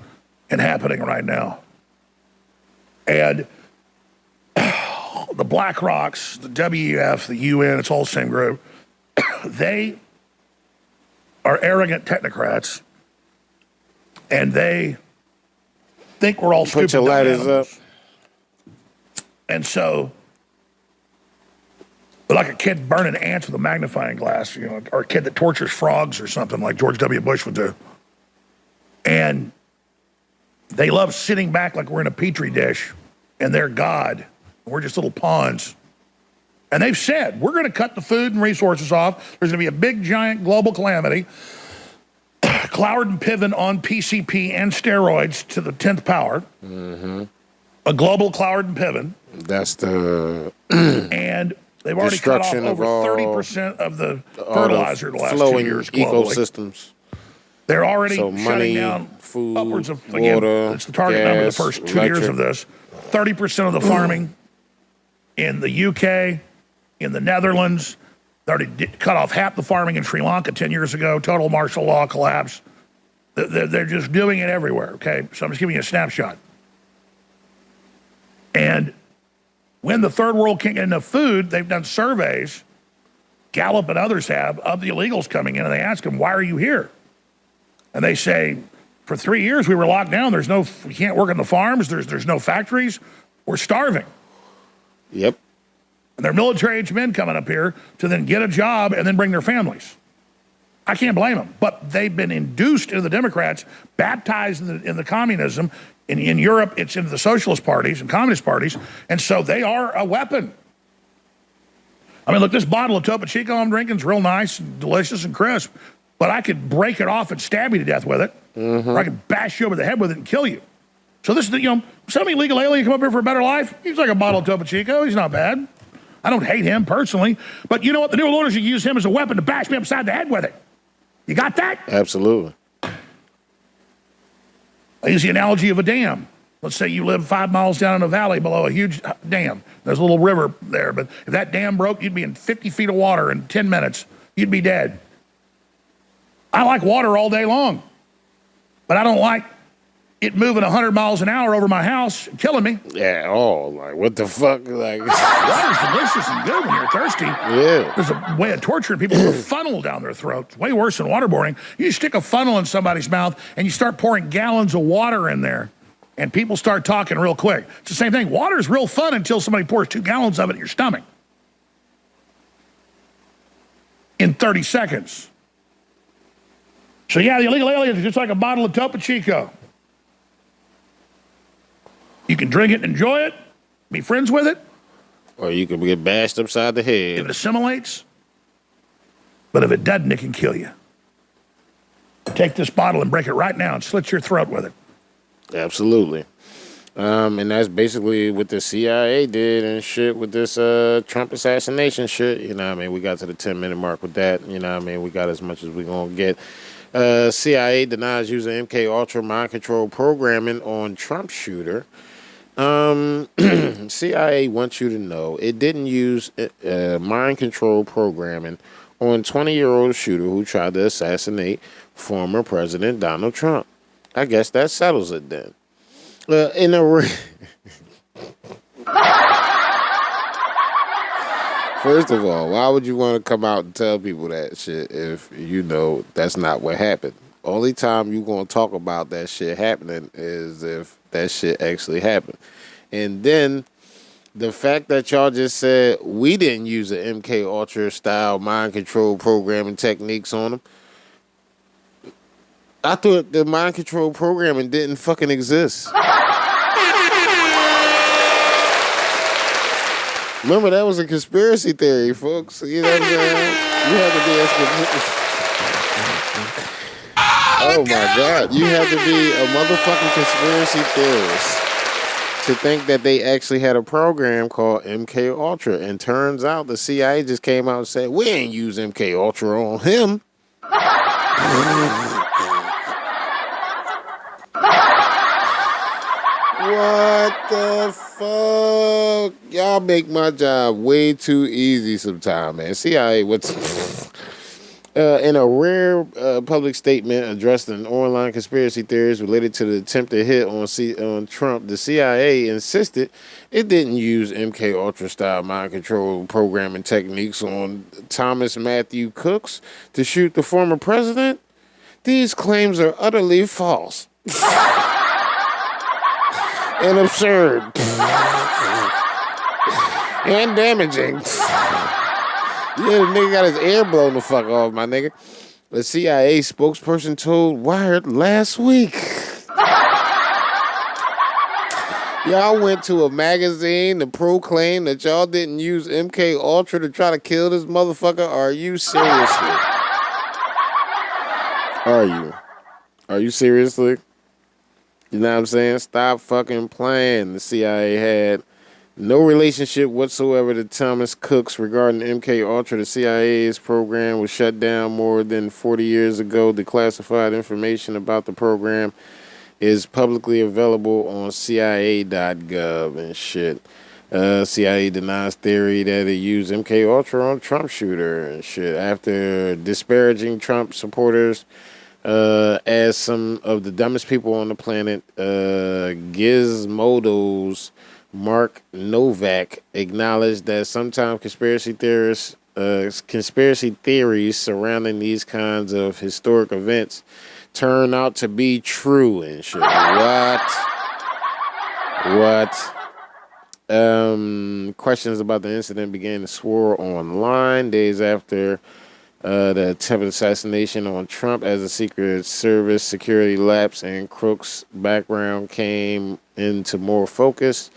and happening right now. And the Black Rocks, the WEF, the UN, it's all the same group. They are arrogant technocrats, and they think we're all stupid. Put your lighters up. And so, like a kid burning ants with a magnifying glass, or a kid that tortures frogs or something like George W. Bush would do. And they love sitting back like we're in a petri dish, and they're God. We're just little pawns. And they've said, we're going to cut the food and resources off. There's going to be a big, giant global calamity. Cloward and Piven on PCP and steroids to the 10th power. Mm-hmm. A global Cloward and Piven. That's the... and they've already cut off over 30% of the fertilizer the last 2 years globally. Ecosystems. They're already so shutting down food, upwards of, water, it's the target gas, number the first 2 years of this. 30% of the farming in the UK, in the Netherlands. They already cut off half the farming in Sri Lanka 10 years ago. Total martial law collapse. They're just doing it everywhere, okay? So I'm just giving you a snapshot. And when the third world can't get enough food, they've done surveys, Gallup and others have, of the illegals coming in, and they ask them, why are you here? And they say, for 3 years we were locked down. We can't work on the farms. There's no factories. We're starving. Yep. And they're military-age men coming up here to then get a job and then bring their families. I can't blame them. But they've been induced into the Democrats, baptized in the communism. In Europe, it's into the socialist parties and communist parties. And so they are a weapon. I mean, look, this bottle of Topo Chico I'm drinking is real nice and delicious and crisp. But I could break it off and stab you to death with it. Or I could bash you over the head with it and kill you. So this is, some illegal alien come up here for a better life. He's like a bottle of Topo Chico. He's not bad. I don't hate him personally. But you know what? The New World Order should use him as a weapon to bash me upside the head with it. You got that? Absolutely. I use the analogy of a dam. Let's say you live 5 miles down in a valley below a huge dam. There's a little river there, but if that dam broke, you'd be in 50 feet of water in 10 minutes. You'd be dead. I like water all day long, but I don't like it moving 100 miles an hour over my house, killing me. Yeah, like, what the fuck? Like, water's delicious and good when you're thirsty. Yeah. There's a way of torturing people with a funnel down their throat. It's way worse than waterboarding. You stick a funnel in somebody's mouth and you start pouring gallons of water in there, and people start talking real quick. It's the same thing. Water's real fun until somebody pours 2 gallons of it in your stomach in 30 seconds. So yeah, the illegal aliens are just like a bottle of Topo Chico. You can drink it and enjoy it, be friends with it. Or you can get bashed upside the head. If it assimilates. But if it doesn't, it can kill you. Take this bottle and break it right now and slit your throat with it. Absolutely. And that's basically what the CIA did and shit with this Trump assassination shit. You know what I mean? We got to the 10-minute mark with that. You know what I mean? We got as much as we're going to get. CIA denies using MK Ultra mind control programming on Trump shooter. CIA wants you to know it didn't use mind control programming on 20-year-old shooter who tried to assassinate former President Donald Trump. I guess that settles it then. First of all, why would you want to come out and tell people that shit if you know that's not what happened? Only time you going to talk about that shit happening is if that shit actually happened. And then the fact that y'all just said we didn't use the MK Ultra style mind control programming techniques on them. I thought the mind control programming didn't fucking exist. Remember, that was a conspiracy theory, folks. You know what I'm saying? You have to be as... Oh, my God. You have to be a motherfucking conspiracy theorist to think that they actually had a program called MK Ultra. And turns out the CIA just came out and said, we ain't use MK Ultra on him. What the fuck? Y'all make my job way too easy sometimes, man. CIA, what's... in a rare public statement addressing online conspiracy theories related to the attempted hit on Trump, the CIA insisted it didn't use MK Ultra style mind control programming techniques on Thomas Matthew Cooks to shoot the former president. These claims are utterly false and absurd and damaging. Yeah, the nigga got his ear blown the fuck off, my nigga. The CIA spokesperson told Wired last week. Y'all went to a magazine to proclaim that y'all didn't use MK Ultra to try to kill this motherfucker? Are you seriously? Are you seriously? You know what I'm saying? Stop fucking playing. The CIA had no relationship whatsoever to Thomas Cooks regarding MK Ultra. The CIA's program was shut down more than 40 years ago. The classified information about the program is publicly available on CIA.gov and shit. CIA denies theory that it used MK Ultra on Trump shooter and shit after disparaging Trump supporters as some of the dumbest people on the planet. Gizmodo's Mark Novak acknowledged that sometimes conspiracy theories surrounding these kinds of historic events turn out to be true and shit. What? Questions about the incident began to swirl online days after the attempted assassination on Trump as the Secret Service security lapse and Crook's background came into more focus.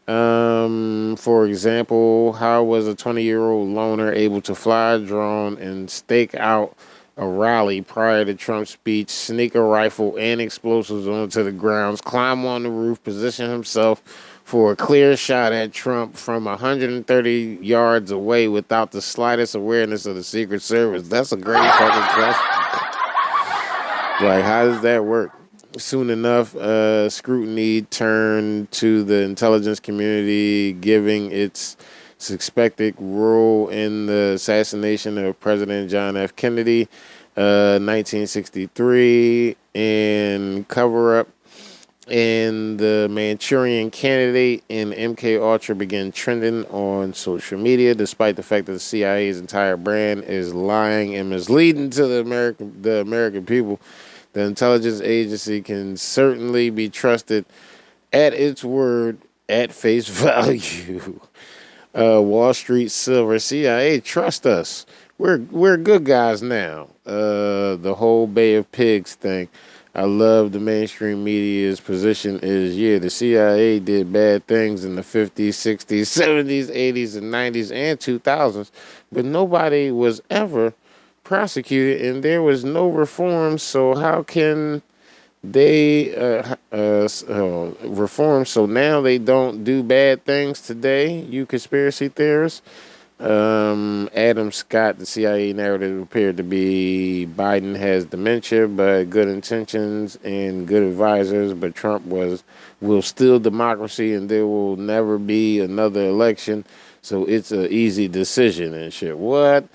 For example, how was a 20-year-old loner able to fly a drone and stake out a rally prior to Trump's speech, sneak a rifle and explosives onto the grounds, climb on the roof, position himself for a clear shot at Trump from 130 yards away without the slightest awareness of the Secret Service? That's a great fucking question. Like, how does that work? Soon enough, scrutiny turned to the intelligence community, giving its suspected role in the assassination of President John F. Kennedy, 1963, and cover-up and the Manchurian Candidate and MK Ultra began trending on social media, despite the fact that the CIA's entire brand is lying and misleading to the American people. The intelligence agency can certainly be trusted at its word at face value. Wall Street Silver, CIA, trust us. We're good guys now. The whole Bay of Pigs thing. I love the mainstream media's position is, the CIA did bad things in the 50s, 60s, 70s, 80s, and 90s, and 2000s, but nobody was ever prosecuted, and there was no reform, so how can they reform so now they don't do bad things today, you conspiracy theorists? Adam Scott, the CIA narrative appeared to be Biden has dementia, but good intentions and good advisors, but Trump will steal democracy and there will never be another election, so it's an easy decision and shit. What?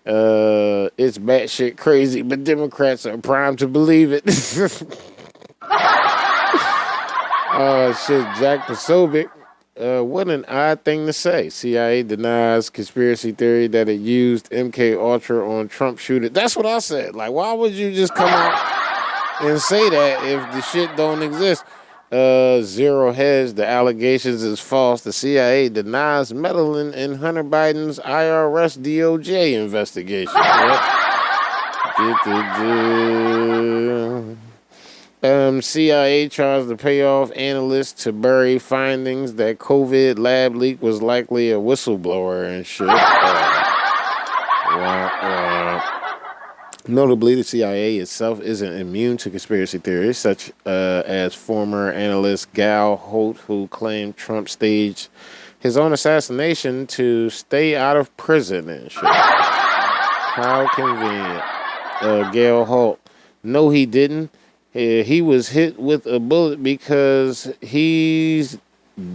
It's batshit crazy, but Democrats are primed to believe it. Oh, shit, Jack Posobiec. What an odd thing to say. CIA denies conspiracy theory that it used MK Ultra on Trump shooter. That's what I said. Like, why would you just come out and say that if the shit don't exist? Zero Hedge, the allegations is false. The CIA denies meddling in Hunter Biden's IRS DOJ investigation. CIA tries to pay off analysts to bury findings that COVID lab leak was likely a whistleblower and shit. Notably, the CIA itself isn't immune to conspiracy theories, such as former analyst Gal Holt, who claimed Trump staged his own assassination to stay out of prison and shit. How convenient. Gal Holt. No, he didn't. He was hit with a bullet because he's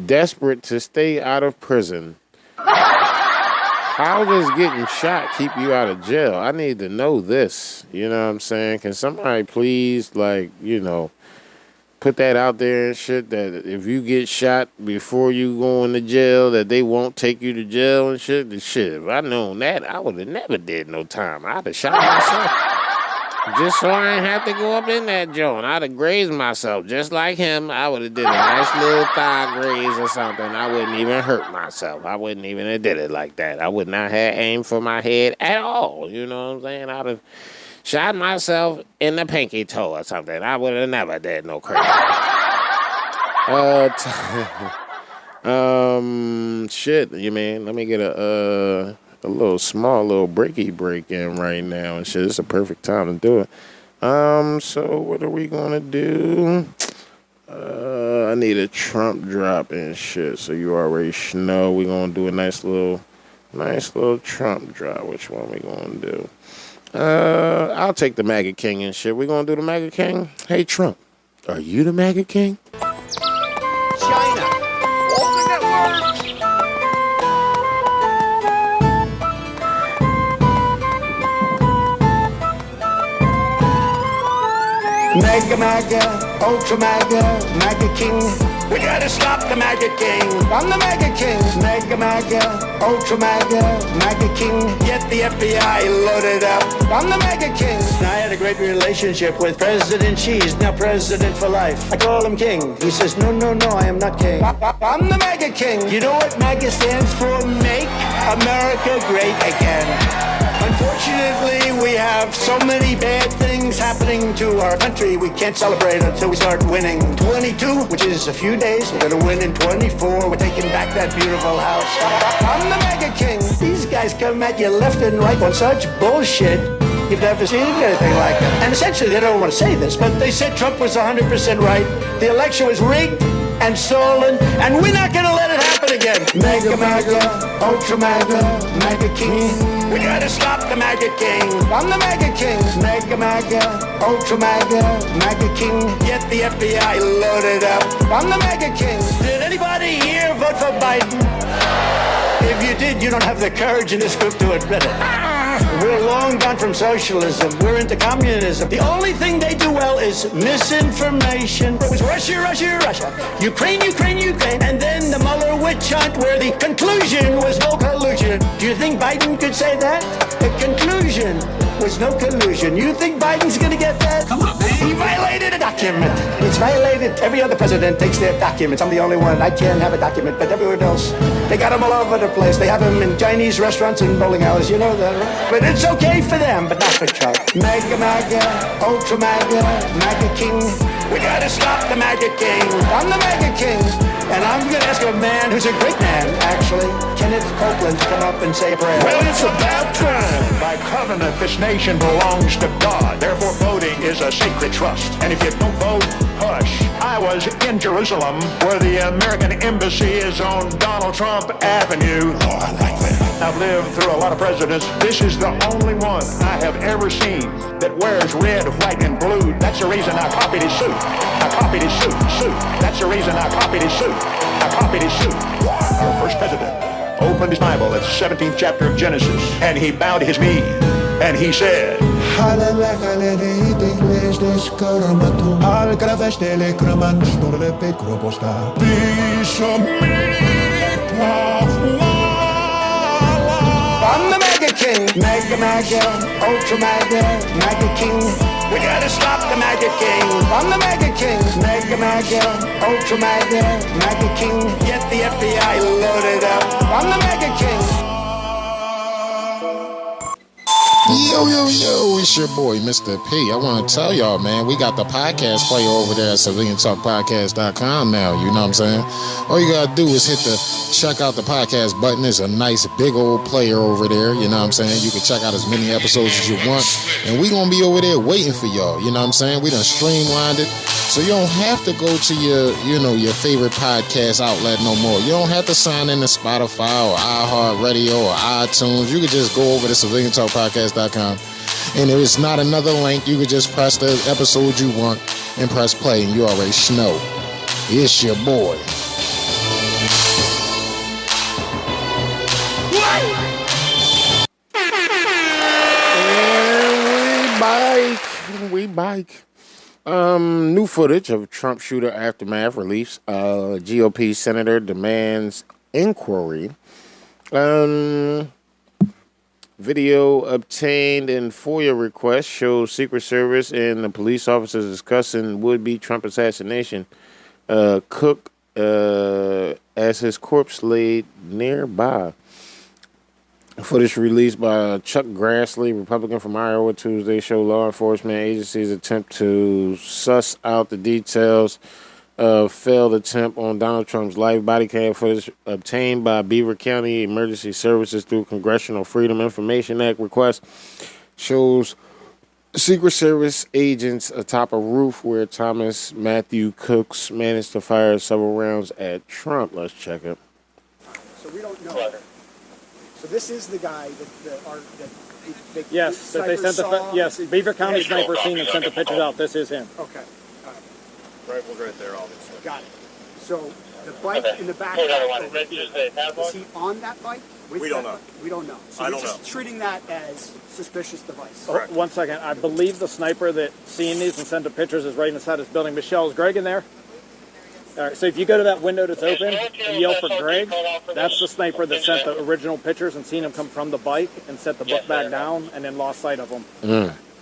desperate to stay out of prison. How does getting shot keep you out of jail? I need to know this. You know what I'm saying? Can somebody please, put that out there and shit, that if you get shot before you go into jail, that they won't take you to jail and shit? If I'd known that, I would have never did no time. I'd have shot myself. Just so I ain't have to go up in that joint. I'd have grazed myself just like him. I would have did a nice little thigh graze or something. I wouldn't even hurt myself. I wouldn't even have did it like that. I would not have aimed for my head at all. You know what I'm saying? I'd have shot myself in the pinky toe or something. I would have never did no crazy. Shit, you man. Let me get a small little break in right now and shit. It's a perfect time to do it. So what are we gonna do? I need a Trump drop and shit. So you already know we're gonna do a nice little Trump drop. Which one we gonna do? I'll take the MAGA King and shit. We gonna do the MAGA King? Hey Trump, are you the MAGA King? China. All the networks. MAGA, Ultra MAGA, MAGA King. We gotta stop the MAGA King. I'm the MAGA King. MAGA, Ultra MAGA, MAGA King. Yeah. Get the FBI loaded up. I'm the MAGA king. I had a great relationship with President Xi. He's now president for life. I call him king. He says, no, I am not king. I'm the MAGA king. You know what MAGA stands for? Make America Great Again. Unfortunately, we have so many bad things happening to our country. We can't celebrate until we start winning 22, which is a few days. We're going to win in 24. We're taking back that beautiful house. I'm the MAGA king. These guys come at you left and right on such bullshit. You've never seen anything like it. And essentially, they don't want to say this, but they said Trump was 100% right. The election was rigged and stolen, and we're not going to let it happen again. MAGA, MAGA, Ultra MAGA, MAGA King. We got to stop the MAGA King. I'm the MAGA King. MAGA, MAGA, Ultra MAGA, MAGA King. Get the FBI loaded up. I'm the MAGA King. Did anybody here vote for Biden? If you did, you don't have the courage in this group to admit it. We're long gone from socialism. We're into communism. The only thing they do well is misinformation. It was Russia, Russia, Russia. Ukraine, Ukraine, Ukraine. And then the Mueller witch hunt where the conclusion was no collusion. Do you think Biden could say that? The conclusion was no collusion. You think Biden's gonna get that? Come on, man. He violated a document. It's violated. Every other president takes their documents. I'm the only one. I can't have a document, but everyone else, they got them all over the place. They have them in Chinese restaurants and bowling alleys. You know that, right? But it's okay for them, but not for Trump. MAGA, MAGA, Ultra MAGA, MAGA King. We gotta stop the MAGA King. I'm the MAGA King. And I'm gonna ask a man who's a great man, actually, Kenneth Copeland, to come up and say a prayer. Well, it's about time. By covenant, this nation belongs to God. Therefore, voting is a sacred trust. And if you don't vote, hush. I was in Jerusalem, where the American embassy is on Donald Trump Avenue. Oh, I like that. I've lived through a lot of presidents. This is the only one I have ever seen that wears red, white, and blue. That's the reason I copied his suit. I copied his suit. That's the reason I copied his suit. I copied his suit. Our first president opened his Bible at the 17th chapter of Genesis, and he bowed his knee, and he said, I'm the MAGA King. MAGA, MAGA, Ultra MAGA, MAGA King. We gotta stop the MAGA King. I'm the MAGA King. MAGA, MAGA, Ultra MAGA, MAGA King. Get the FBI loaded up. I'm the MAGA King. Yo, it's your boy, Mr. P. I want to tell y'all, man, we got the podcast player over there at civiliantalkpodcast.com now, you know what I'm saying? All you got to do is hit the check out the podcast button. There's a nice big old player over there, you know what I'm saying? You can check out as many episodes as you want, and we going to be over there waiting for y'all, you know what I'm saying? We done streamlined it, so you don't have to go to your favorite podcast outlet no more. You don't have to sign in to Spotify or iHeartRadio or iTunes. You can just go over to civiliantalkpodcast.com, and there is not another link. You can just press the episode you want and press play, and you already know it's your boy. And we bike. New footage of Trump shooter aftermath released. GOP senator demands inquiry. Video obtained in FOIA request shows Secret Service and the police officers discussing would-be Trump assassination. Cook as his corpse laid nearby. Footage released by Chuck Grassley, Republican from Iowa, Tuesday, show law enforcement agencies attempt to suss out the details of failed attempt on Donald Trump's life. Body cam footage obtained by Beaver County Emergency Services through Congressional Freedom Information Act request shows Secret Service agents atop a roof where Thomas Matthew Cooks managed to fire several rounds at Trump. Let's check it. So we don't know. So this is the guy that yes, that they sent yes, Beaver County sniper seen and sent the pictures out. This is him. Okay. We're right there, obviously. Got it. So the bike in the back. Is he on that bike? We don't know. We don't know. So you're just treating that as suspicious device. Oh, 1 second. I believe the sniper that seen these and sent the pictures is right inside this building. Michelle, is Greg in there? All right, so if you go to that window that's open and yell for Greg, that's the sniper that sent the original pictures and seen him come from the bike and set the book back down and then lost sight of him.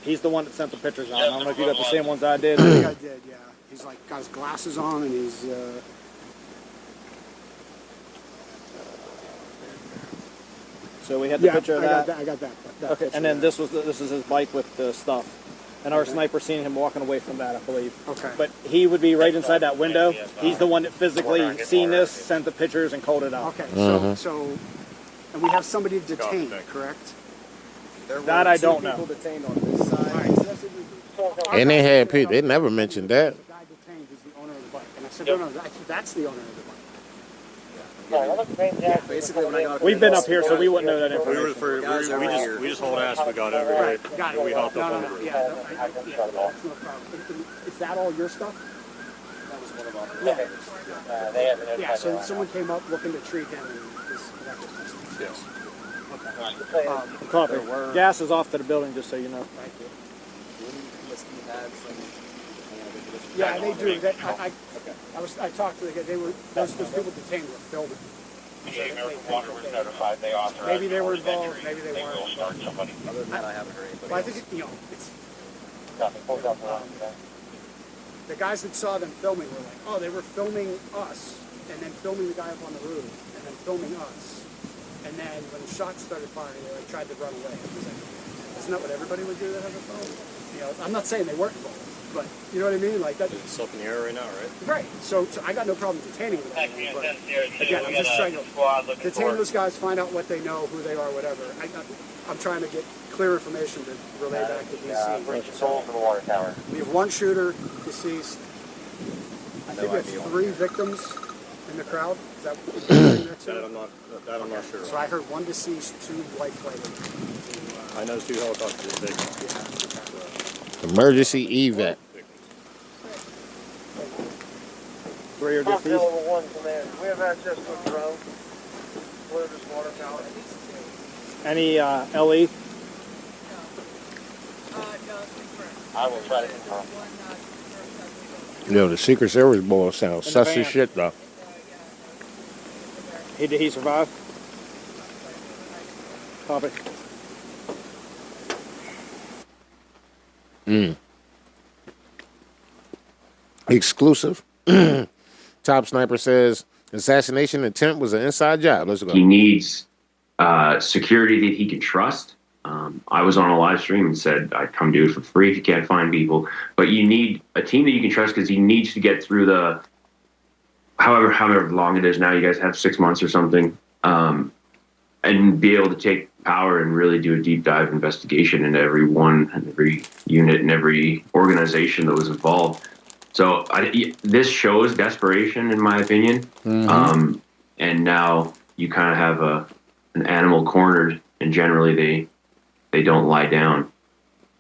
He's the one that sent the pictures out. I don't know if you got the same ones I did. I think I did, yeah. He's like got his glasses on and he's. So we had the picture of that. I got that. Okay, and then this is his bike with the stuff. And our sniper seen him walking away from that, I believe. Okay. But he would be right inside that window. He's the one that physically seen this, sent the pictures, and called it out. Okay, so, and we have somebody detained, correct? That I don't know. People detained on this side. And they had people. They never mentioned that. The guy detained is the owner of the bike, and I said, no, that's the owner of the bike. Basically, when I got We've been up here, so we wouldn't know that information. we just hauled ass. We got over here. Got it. We hopped up on the roof. Yeah, that's no problem. Is that all your stuff? That was one of our. Yeah, so someone came up looking to treat him, and that was Yes. Okay. Copy. Gas is off to the building, just so you know. Thank you. Yeah, they do. I talked to the guy. They were those people detained were filming. Maybe they were involved. Maybe they weren't. Other than that, I haven't heard anybody. Well, I think it's. The guys that saw them filming were like, oh, they were filming us, and then filming the guy up on the roof, and then filming us, and then when the shots started firing, they like tried to run away. It was like, isn't that what everybody would do that has a phone? You know, I'm not saying they weren't involved. But you know what I mean? Like that. It's up in the air right now, right? Right. So I got no problem detaining them. But again, I'm just trying to detain those guys, find out what they know, who they are, whatever. I'm trying to get clear information to relay back to DC. We have one shooter deceased. I think we have 3 victims in the crowd. Is that what you're next to? That I'm not sure. So I heard 1 deceased, 2 life flighted. I know 2 helicopters are taken. Yeah. Emergency evac. 3 are deceased. We have access to a drone. Where this water tower? Any LE? I will try to confirm. Yo, the Secret Service boy sounds sus van. as shit, though. Did he survive? Copy. Exclusive. Top sniper says assassination attempt was an inside job. Let's go. He needs security that he can trust. I was on a live stream and said, I'd come do it for free if you can't find people. But you need a team that you can trust because he needs to get through the, however long it is now, you guys have 6 months or something, and be able to take power and really do a deep dive investigation into every one and every unit and every organization that was involved. So this shows desperation, in my opinion. And now you kind of have an animal cornered, and generally they don't lie down.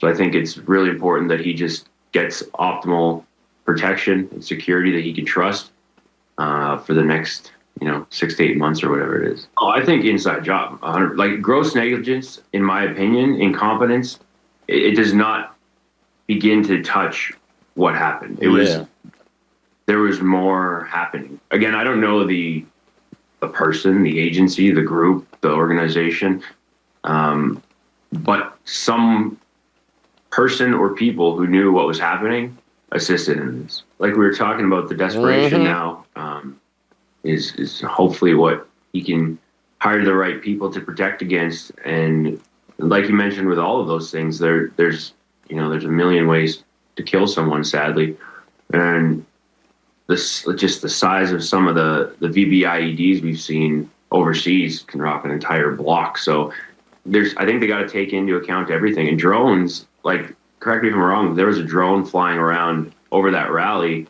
So I think it's really important that he just gets optimal protection and security that he can trust for the next 6 to 8 months or whatever it is. Oh, I think inside job, 100, like gross negligence, in my opinion, incompetence, it does not begin to touch what happened. There was more happening. Again, I don't know the person, the agency, the group, the organization, but some person or people who knew what was happening assisted in this. Like we were talking about, the desperation now is hopefully what he can hire the right people to protect against. And like you mentioned, with all of those things, there's a million ways to kill someone, sadly. And just the size of some of the VBIEDs we've seen overseas can drop an entire block. So I think they got to take into account everything. And drones, like, correct me if I'm wrong, there was a drone flying around over that rally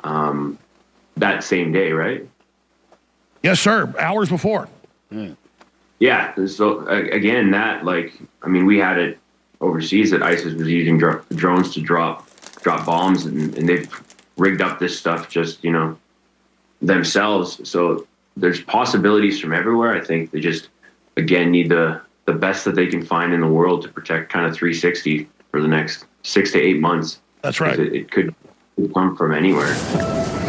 that same day, right? Yes, sir. Hours before. Yeah. So again, we had it overseas that ISIS was using drones to drop bombs, and they've rigged up this stuff just, themselves. So there's possibilities from everywhere. I think they just, again, need the best that they can find in the world to protect kind of 360 for the next 6 to 8 months. That's right. It could come from anywhere.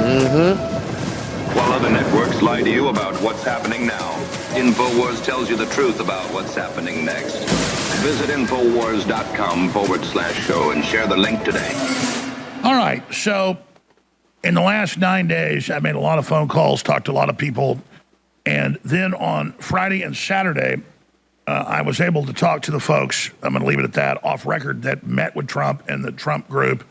While other networks lie to you about what's happening now, InfoWars tells you the truth about what's happening next. Visit Infowars.com/show and share the link today. All right, so in the last 9 days, I made a lot of phone calls, talked to a lot of people, and then on Friday and Saturday, I was able to talk to the folks, I'm going to leave it at that, off record, that met with Trump and the Trump group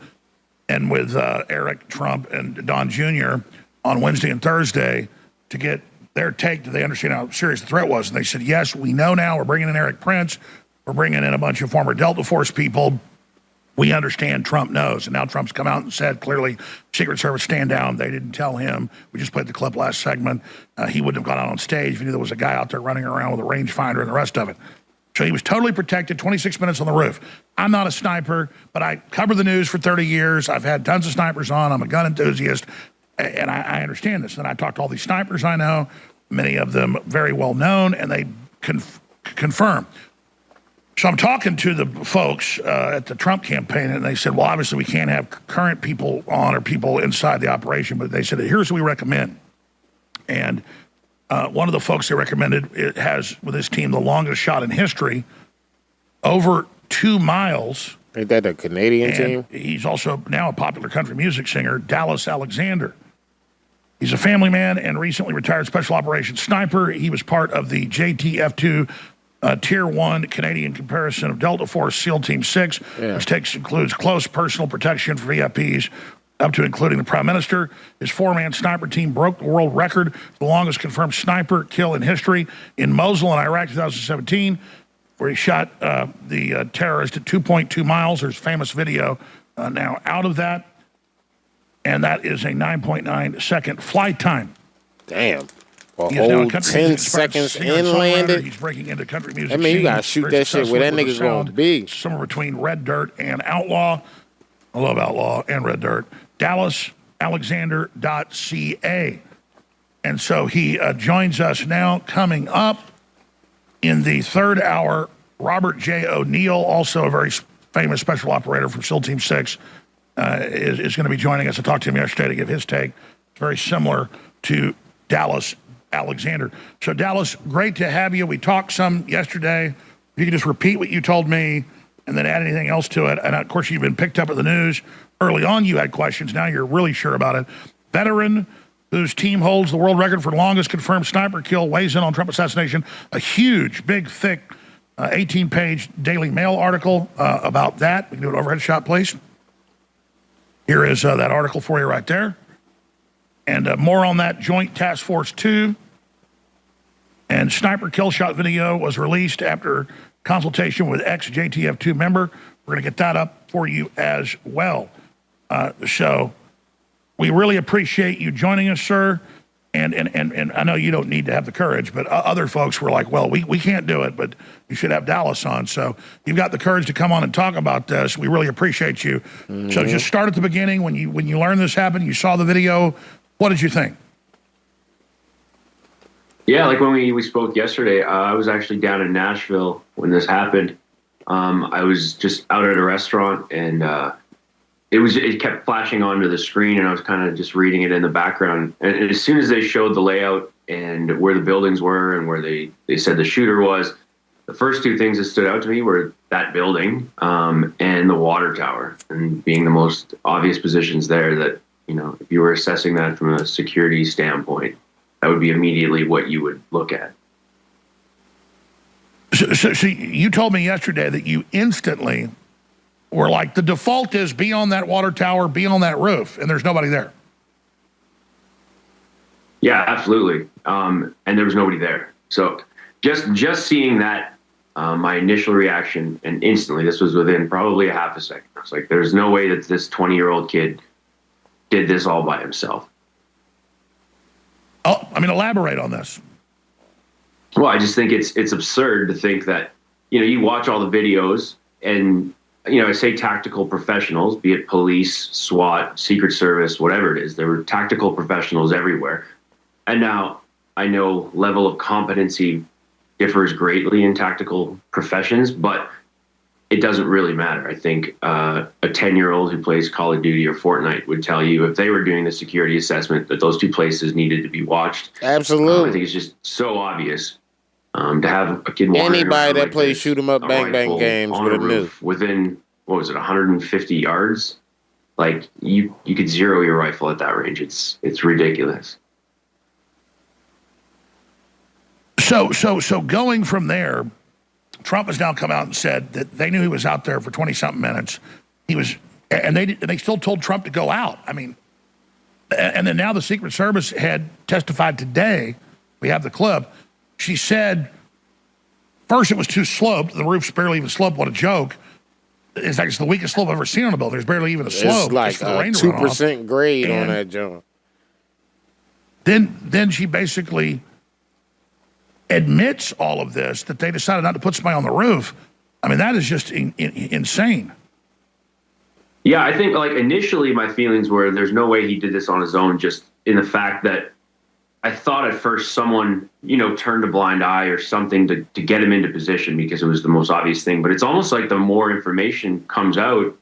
and with Eric Trump and Don Jr. on Wednesday and Thursday to get their take. Did they understand how serious the threat was? And they said, yes, we know now. We're bringing in Eric Prince. We're bringing in a bunch of former Delta Force people. We understand Trump knows. And now Trump's come out and said, clearly, Secret Service, stand down. They didn't tell him. We just played the clip last segment. He wouldn't have gone out on stage if he knew there was a guy out there running around with a rangefinder and the rest of it. So he was totally protected, 26 minutes on the roof. I'm not a sniper, but I covered the news for 30 years. I've had tons of snipers on. I'm a gun enthusiast, and I understand this. And I talked to all these snipers I know, many of them very well known, and they confirm. So I'm talking to the folks at the Trump campaign, and they said, well, obviously we can't have current people on or people inside the operation, but they said, here's what we recommend. And one of the folks they recommended, it has, with his team, the longest shot in history, over 2 miles. Ain't that a Canadian team? He's also now a popular country music singer, Dallas Alexander. He's a family man and recently retired special operations sniper. He was part of the JTF-2 Tier 1 Canadian comparison of Delta Force SEAL Team 6, which includes close personal protection for VIPs, up to including the Prime Minister. His 4-man sniper team broke the world record, the longest confirmed sniper kill in history, in Mosul in Iraq 2017, where he shot the terrorist at 2.2 miles. There's a famous video now out of that, and that is a 9.9 second flight time. Damn. A He is now a whole country 10 music seconds singer and inlanded. songwriter. He's breaking into country music. I mean, you gotta scene. shoot Very that shit where that successful with nigga's the gonna sound. be. Somewhere between Red Dirt and Outlaw. I love Outlaw and Red Dirt. DallasAlexander.ca. And so he joins us now. Coming up in the third hour, Robert J. O'Neill, also a very famous special operator from SEAL Team 6, is going to be joining us. I talked to him yesterday to give his take. It's very similar to Dallas Alexander. So, Dallas, great to have you. We talked some yesterday. If you could just repeat what you told me and then add anything else to it. And, of course, you've been picked up at the news. Early on, you had questions. Now you're really sure about it. Veteran whose team holds the world record for longest confirmed sniper kill weighs in on Trump assassination. A huge, big, thick 18-page Daily Mail article about that. We can do an overhead shot, please. Here is that article for you right there. And more on that Joint Task Force 2. And sniper kill shot video was released after consultation with ex-JTF-2 member. We're going to get that up for you as well. So we really appreciate you joining us, sir. And I know you don't need to have the courage, but other folks were like, well, we can't do it, but you should have Dallas on. So you've got the courage to come on and talk about this. We really appreciate you. Mm-hmm. So just start at the beginning. When you learned this happened, you saw the video. What did you think? Yeah, like when we spoke yesterday, I was actually down in Nashville when this happened. I was just out at a restaurant, and it kept flashing onto the screen, and I was kind of just reading it in the background. And as soon as they showed the layout and where the buildings were and where they said the shooter was, the first two things that stood out to me were that building and the water tower, and being the most obvious positions there that, you know, if you were assessing that from a security standpoint, that would be immediately what you would look at. So you told me yesterday that you instantly were like, the default is be on that water tower, be on that roof, and there's nobody there. Yeah, absolutely. And there was nobody there. So just seeing that, my initial reaction, and instantly, this was within probably a half a second. I was like, there's no way that this 20-year-old kid did this all by himself. Oh, I mean, elaborate on this. Well, I just think it's absurd to think that, you know, you watch all the videos and, you know, I say tactical professionals, be it police, SWAT, Secret Service, whatever it is, there were tactical professionals everywhere. And now I know level of competency differs greatly in tactical professions, but it doesn't really matter. I think a 10-year-old who plays Call of Duty or Fortnite would tell you if they were doing the security assessment that those two places needed to be watched. Absolutely. I think it's just so obvious to have a kid wandering Anybody around that like plays this, shoot 'em up, a bang bang rifle games on with a a roof within, what was it, 150 yards? Like you could zero your rifle at that range. It's ridiculous. So going from there, Trump has now come out and said that they knew he was out there for 20-something minutes. He was, and they still told Trump to go out. I mean, and then now the Secret Service had testified today. We have the clip. She said, first it was too sloped. The roof's barely even sloped. What a joke. In fact, it's the weakest slope I've ever seen on a building. There's barely even a slope. It's like just for the rain to 2% grade and on that joint. Then she basically admits all of this, that they decided not to put somebody on the roof. I mean, that is just insane. Yeah, I think like initially my feelings were there's no way he did this on his own, just in the fact that I thought at first someone, turned a blind eye or something to get him into position because it was the most obvious thing. But it's almost like the more information comes out,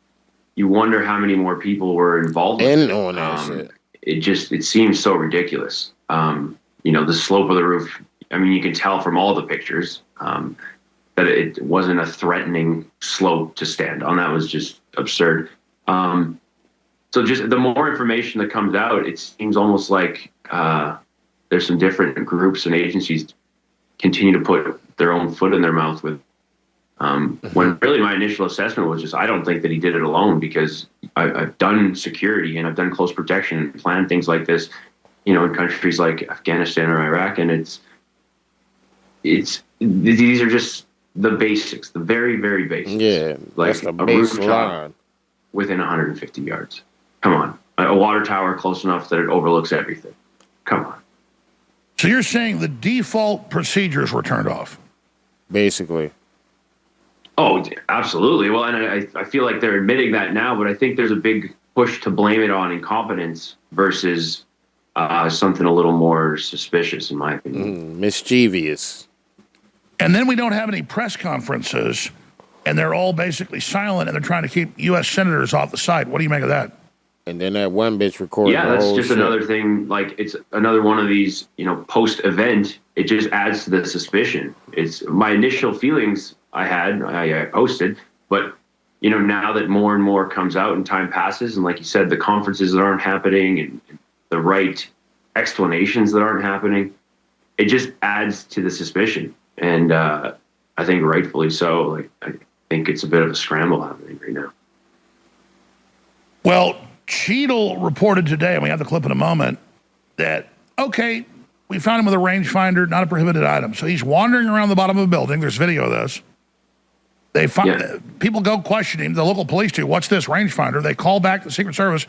you wonder how many more people were involved with on that shit. It seems so ridiculous. The slope of the roof, I mean, you can tell from all the pictures that it wasn't a threatening slope to stand on. That was just absurd. So just the more information that comes out, it seems almost like there's some different groups and agencies continue to put their own foot in their mouth with. When really my initial assessment was just, I don't think that he did it alone, because I've done security and I've done close protection and planned things like this, in countries like Afghanistan or Iraq, and these are just the basics, the very, very basics. Yeah, like that's the a rooftop baseline. within 150 yards. Come on, a water tower close enough that it overlooks everything. Come on. So you're saying the default procedures were turned off? Basically. Oh, absolutely. Well, and I feel like they're admitting that now, but I think there's a big push to blame it on incompetence versus something a little more suspicious, in my opinion. Mischievous. And then we don't have any press conferences, and they're all basically silent, and they're trying to keep U.S. senators off the site. What do you make of that? And then that one bitch recorded. Yeah, that's just another thing. Like, it's another one of these, post-event. It just adds to the suspicion. It's my initial feelings I posted, but now that more and more comes out and time passes, and like you said, the conferences that aren't happening and the right explanations that aren't happening, it just adds to the suspicion. And I think rightfully so. Like, I think it's a bit of a scramble happening right now. Well, Cheadle reported today, and we have the clip in a moment, that, okay, we found him with a rangefinder, not a prohibited item. So he's wandering around the bottom of a building. There's video of this. They find people go question him. The local police do. What's this rangefinder? They call back the Secret Service.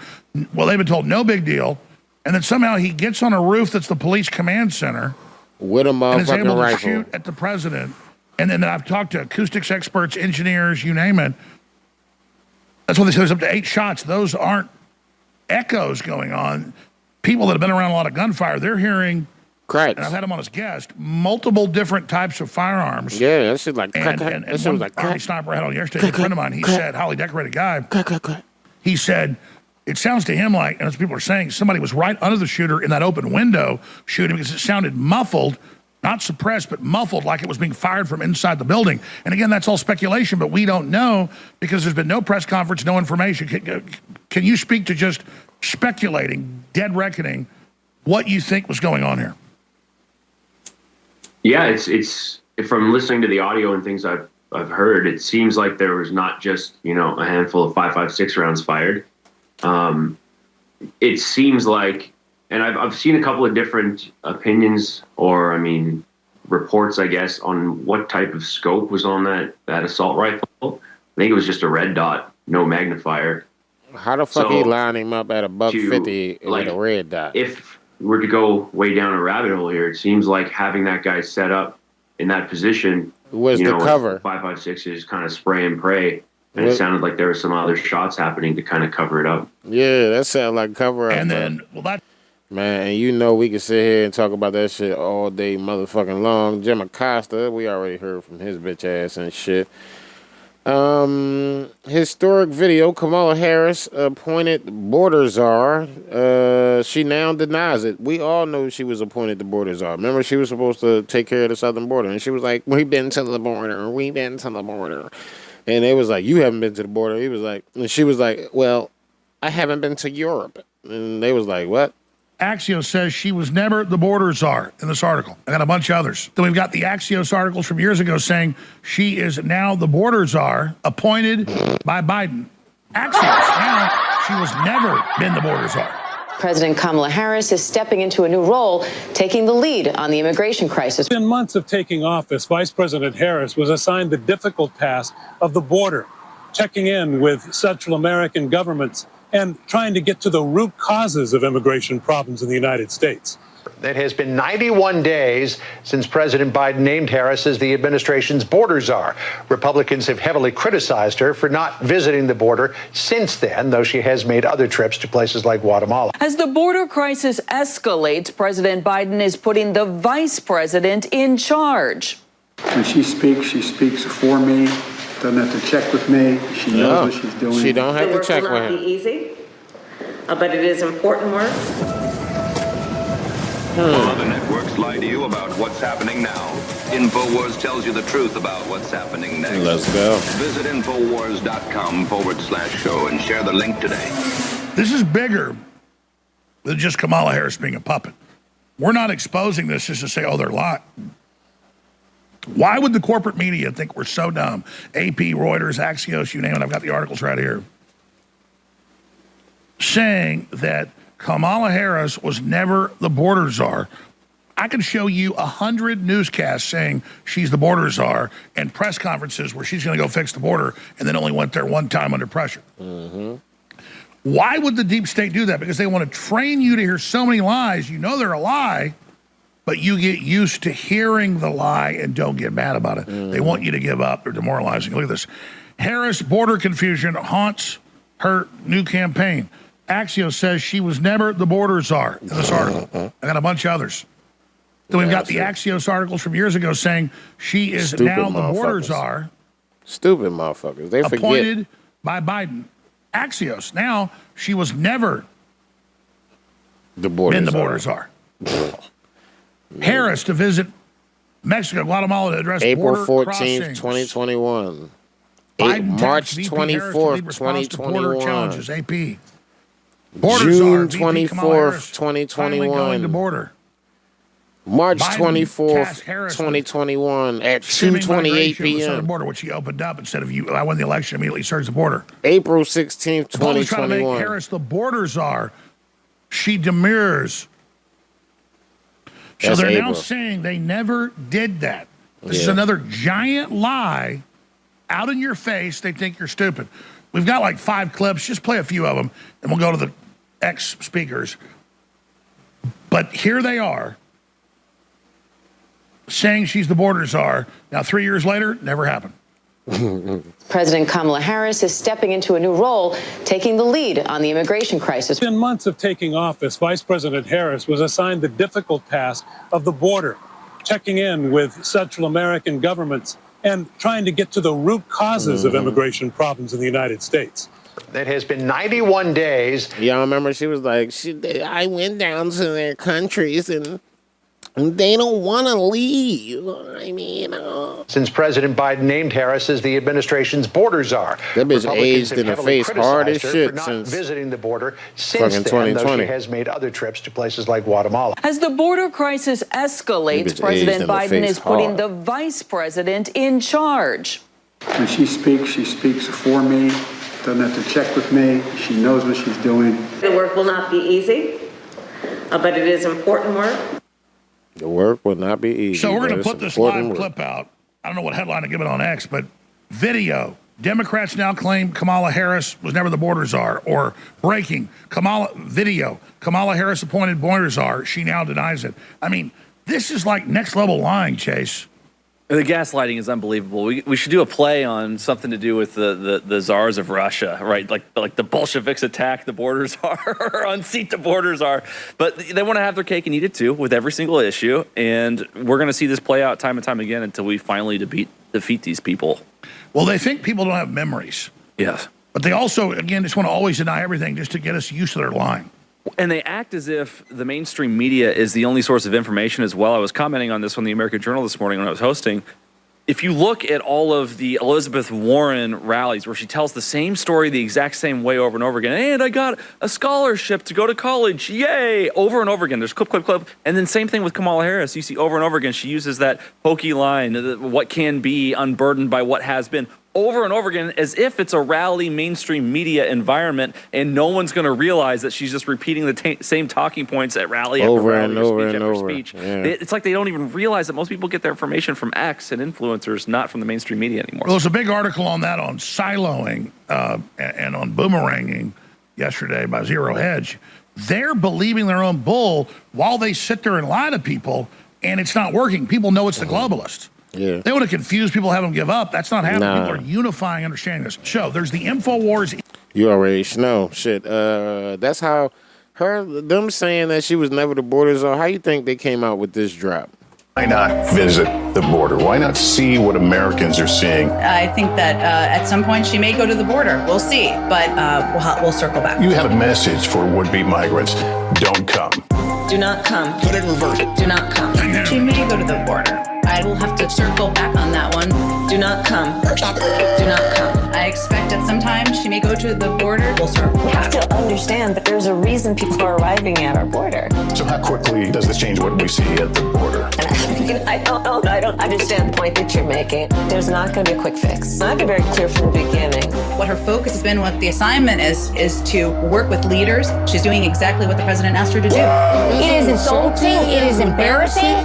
Well, they've been told no big deal. And then somehow he gets on a roof that's the police command center with a motherfucking and is able to rifle. shoot at the president. And then I've talked to acoustics experts, engineers, you name it. That's what they say. There's up to 8 shots. Those aren't echoes going on. People that have been around a lot of gunfire, they're hearing. Correct. And I've had him on as guest. Multiple different types of firearms. Yeah, that shit like crack, crack. And That shit one was like Army crack. sniper I had on yesterday, a friend of mine, he crack. said, highly decorated guy. Crack, crack, crack. He said, it sounds to him like, and as people are saying, somebody was right under the shooter in that open window shooting, because it sounded muffled, not suppressed, but muffled, like it was being fired from inside the building. And again, that's all speculation, but we don't know because there's been no press conference, no information. Can you speak to just speculating, dead reckoning, what you think was going on here? Yeah, it's from listening to the audio and things I've heard, it seems like there was not just, a handful of 5.56 rounds fired. It seems like, and I've seen a couple of different opinions, or reports, I guess, on what type of scope was on that assault rifle. I think it was just a red dot, no magnifier. How the fuck he lined him up at $150 with a red dot? If we're to go way down a rabbit hole here, it seems like having that guy set up in that position was the cover. 5.56 is kind of spray and pray. And it sounded like there were some other shots happening to kind of cover it up. Yeah, that sounded like cover up. And then, man, we can sit here and talk about that shit all day motherfucking long. Jim Acosta, we already heard from his bitch ass and shit. Historic video. Kamala Harris appointed border czar. She now denies it. We all knew she was appointed the border czar. Remember, she was supposed to take care of the southern border, and she was like, "We've been to the border. We've been to the border." And they was like, "You haven't been to the border." He was like, and she was like, "Well, I haven't been to Europe." And they was like, "What?" Axios says she was never the border czar in this article. I got a bunch of others. Then we've got the Axios articles from years ago saying she is now the border czar appointed by Biden. Axios, now she was never been the border czar. President Kamala Harris is stepping into a new role, taking the lead on the immigration crisis. Within months of taking office, Vice President Harris was assigned the difficult task of the border, checking in with Central American governments and trying to get to the root causes of immigration problems in the United States. It has been 91 days since President Biden named Harris as the administration's border czar. Republicans have heavily criticized her for not visiting the border since then, though she has made other trips to places like Guatemala. As the border crisis escalates, President Biden is putting the vice president in charge. When she speaks for me. Doesn't have to check with me. She knows what she's doing. She don't have to check with him. The work will not be easy, but it is important work. Other networks lie to you about what's happening now. InfoWars tells you the truth about what's happening next. Let's go. Visit Infowars.com/show and share the link today. This is bigger than just Kamala Harris being a puppet. We're not exposing this just to say, oh, they're lying. Why would the corporate media think we're so dumb? AP, Reuters, Axios, you name it. I've got the articles right here. Saying that Kamala Harris was never the border czar. I can show you 100 newscasts saying she's the border czar and press conferences where she's going to go fix the border and then only went there one time under pressure. Mm-hmm. Why would the deep state do that? Because they want to train you to hear so many lies. You know they're a lie. But you get used to hearing the lie and don't get mad about it. They want you to give up. They're demoralizing. Look at this. Harris border confusion haunts her new campaign. Axios says she was never the border czar in this article. I got a bunch of others. Then we've got the Axios articles from years ago saying she is Stupid now the border czar. Stupid motherfuckers. They forget. Appointed by Biden. Axios. Now she was never the border czar. Harris to visit Mexico, Guatemala to address April border 14th, 2021. March 24th, 2021. Challenges, AP. June 24th, 2021. The border. March 24th, 2021 at 2:28 p.m. Border, which he opened up instead of I won the election, immediately surged the border. April 16th, 2021. Trying to make Harris the border czar. She demurs. So they're now saying they never did that. This is another giant lie out in your face. They think you're stupid. We've got like 5 clips. Just play a few of them, and we'll go to the ex-speakers. But here they are saying she's the border czar. Now, 3 years later, never happened. President Kamala Harris is stepping into a new role, taking the lead on the immigration crisis. Within months of taking office, Vice President Harris was assigned the difficult task of the border, checking in with Central American governments and trying to get to the root causes of immigration problems in the United States. It has been 91 days. Y'all remember she was like, I went down to their countries and they don't want to leave. I mean, since President Biden named Harris as the administration's border czar. That bitch aged in the face hard as shit since visiting the border since then, 2020. though she has made other trips to places like Guatemala. As the border crisis escalates, President Biden is putting the vice president in charge. When she speaks for me. Doesn't have to check with me. She knows what she's doing. The work will not be easy, but it is important work. The work will not be easy. So we're going to put this live clip out. I don't know what headline to give it on X, but video. Democrats now claim Kamala Harris was never the border czar. Or breaking. Kamala Harris appointed border czar. She now denies it. I mean, this is like next level lying, Chase. The gaslighting is unbelievable. We should do a play on something to do with the czars of Russia, right? Like the Bolsheviks attack the border czar or unseat the border czar. But they want to have their cake and eat it too with every single issue. And we're going to see this play out time and time again until we finally defeat these people. Well, they think people don't have memories. Yes. But they also, again, just want to always deny everything just to get us used to their lying. And they act as if the mainstream media is the only source of information as well. I was commenting on this on the American Journal this morning when I was hosting. If you look at all of the Elizabeth Warren rallies where she tells the same story the exact same way over and over again, and I got a scholarship to go to college, yay, over and over again. There's clip, clip, clip. And then same thing with Kamala Harris. You see over and over again, she uses that hokey line, what can be unburdened by what has been, over and over again, as if it's a rally mainstream media environment and no one's going to realize that she's just repeating the same talking points at rally Over after and rally, over speech and after over. speech. Yeah. It's like they don't even realize that most people get their information from X and influencers, not from the mainstream media anymore. Well, there's a big article on that on siloing and on boomeranging yesterday by Zero Hedge. They're believing their own bull while they sit there and lie to people, and it's not working. People know it's the globalists. Yeah. They want to confuse people, have them give up. That's not happening. Nah. People are unifying, understanding this. So there's the InfoWars. You already know. Shit. That's how them saying that she was never the border czar. How you think they came out with this drop? Why not visit the border? Why not see what Americans are seeing? I think that at some point she may go to the border. We'll see, but we'll circle back. You have a message for would-be migrants. Don't come. Do not come. Put it in reverse. Do not come. She may go to the border. I will have to circle back on that one. Do not come. Do not come. I expect at some time she may go to the border. We'll circle back. We have to understand that there's a reason people are arriving at our border. So how quickly does this change what we see at the border? I don't understand the point that you're making. There's not going to be a quick fix. I've been very clear from the beginning. What her focus has been, what the assignment is to work with leaders. She's doing exactly what the president asked her to do. It is insulting. It is embarrassing.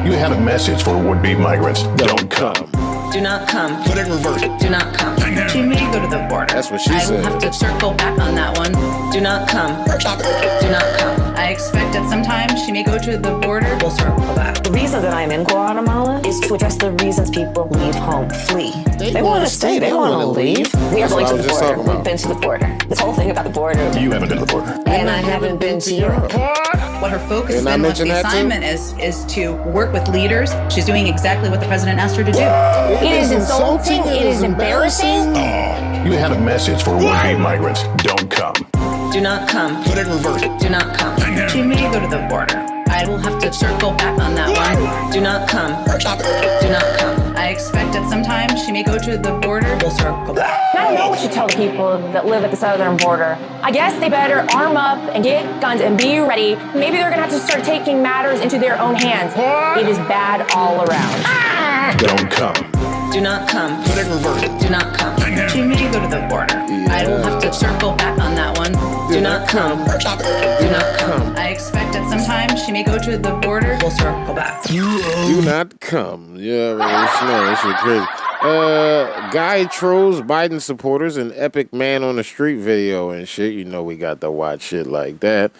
You have a message for would-be migrants. Don't come. Do not come. Put it in reverse. Do not come. She may go to the border. That's what she I said. will have to circle back on that one. Do not come. Do not come. I expect at some time she may go to the border. We'll circle back. The reason that I'm in Guatemala is to address the reasons people leave home, flee. They want to stay. They want to leave. We are going to the border. We've been to the border. This whole thing about the border. You haven't been to the border. And I haven't been to Europe. What her focus has been, what the assignment is to work with leaders. She's doing exactly what the president asked her to do. It is insulting. It is embarrassing. You have a message for would-be migrants. Don't come. Do not come. Put it in reverse. Do not come. She may go to the border. I will have to circle back on that one. Do not come. Do not come. I expect at some time she may go to the border. We'll circle back. I don't know what you tell the people that live at the southern border. I guess they better arm up and get guns and be ready. Maybe they're gonna have to start taking matters into their own hands. It is bad all around. Don't come. Do not come. Put it in reverse. Do not come. She may go to the border. I will have to circle back on that one. Do not come. Do not come. I expect at some time she may go to the border. We'll circle back. Do not come. Yeah, man, that shit crazy. Guy trolls Biden supporters in epic man on the street video and shit. You know we got to watch shit like that.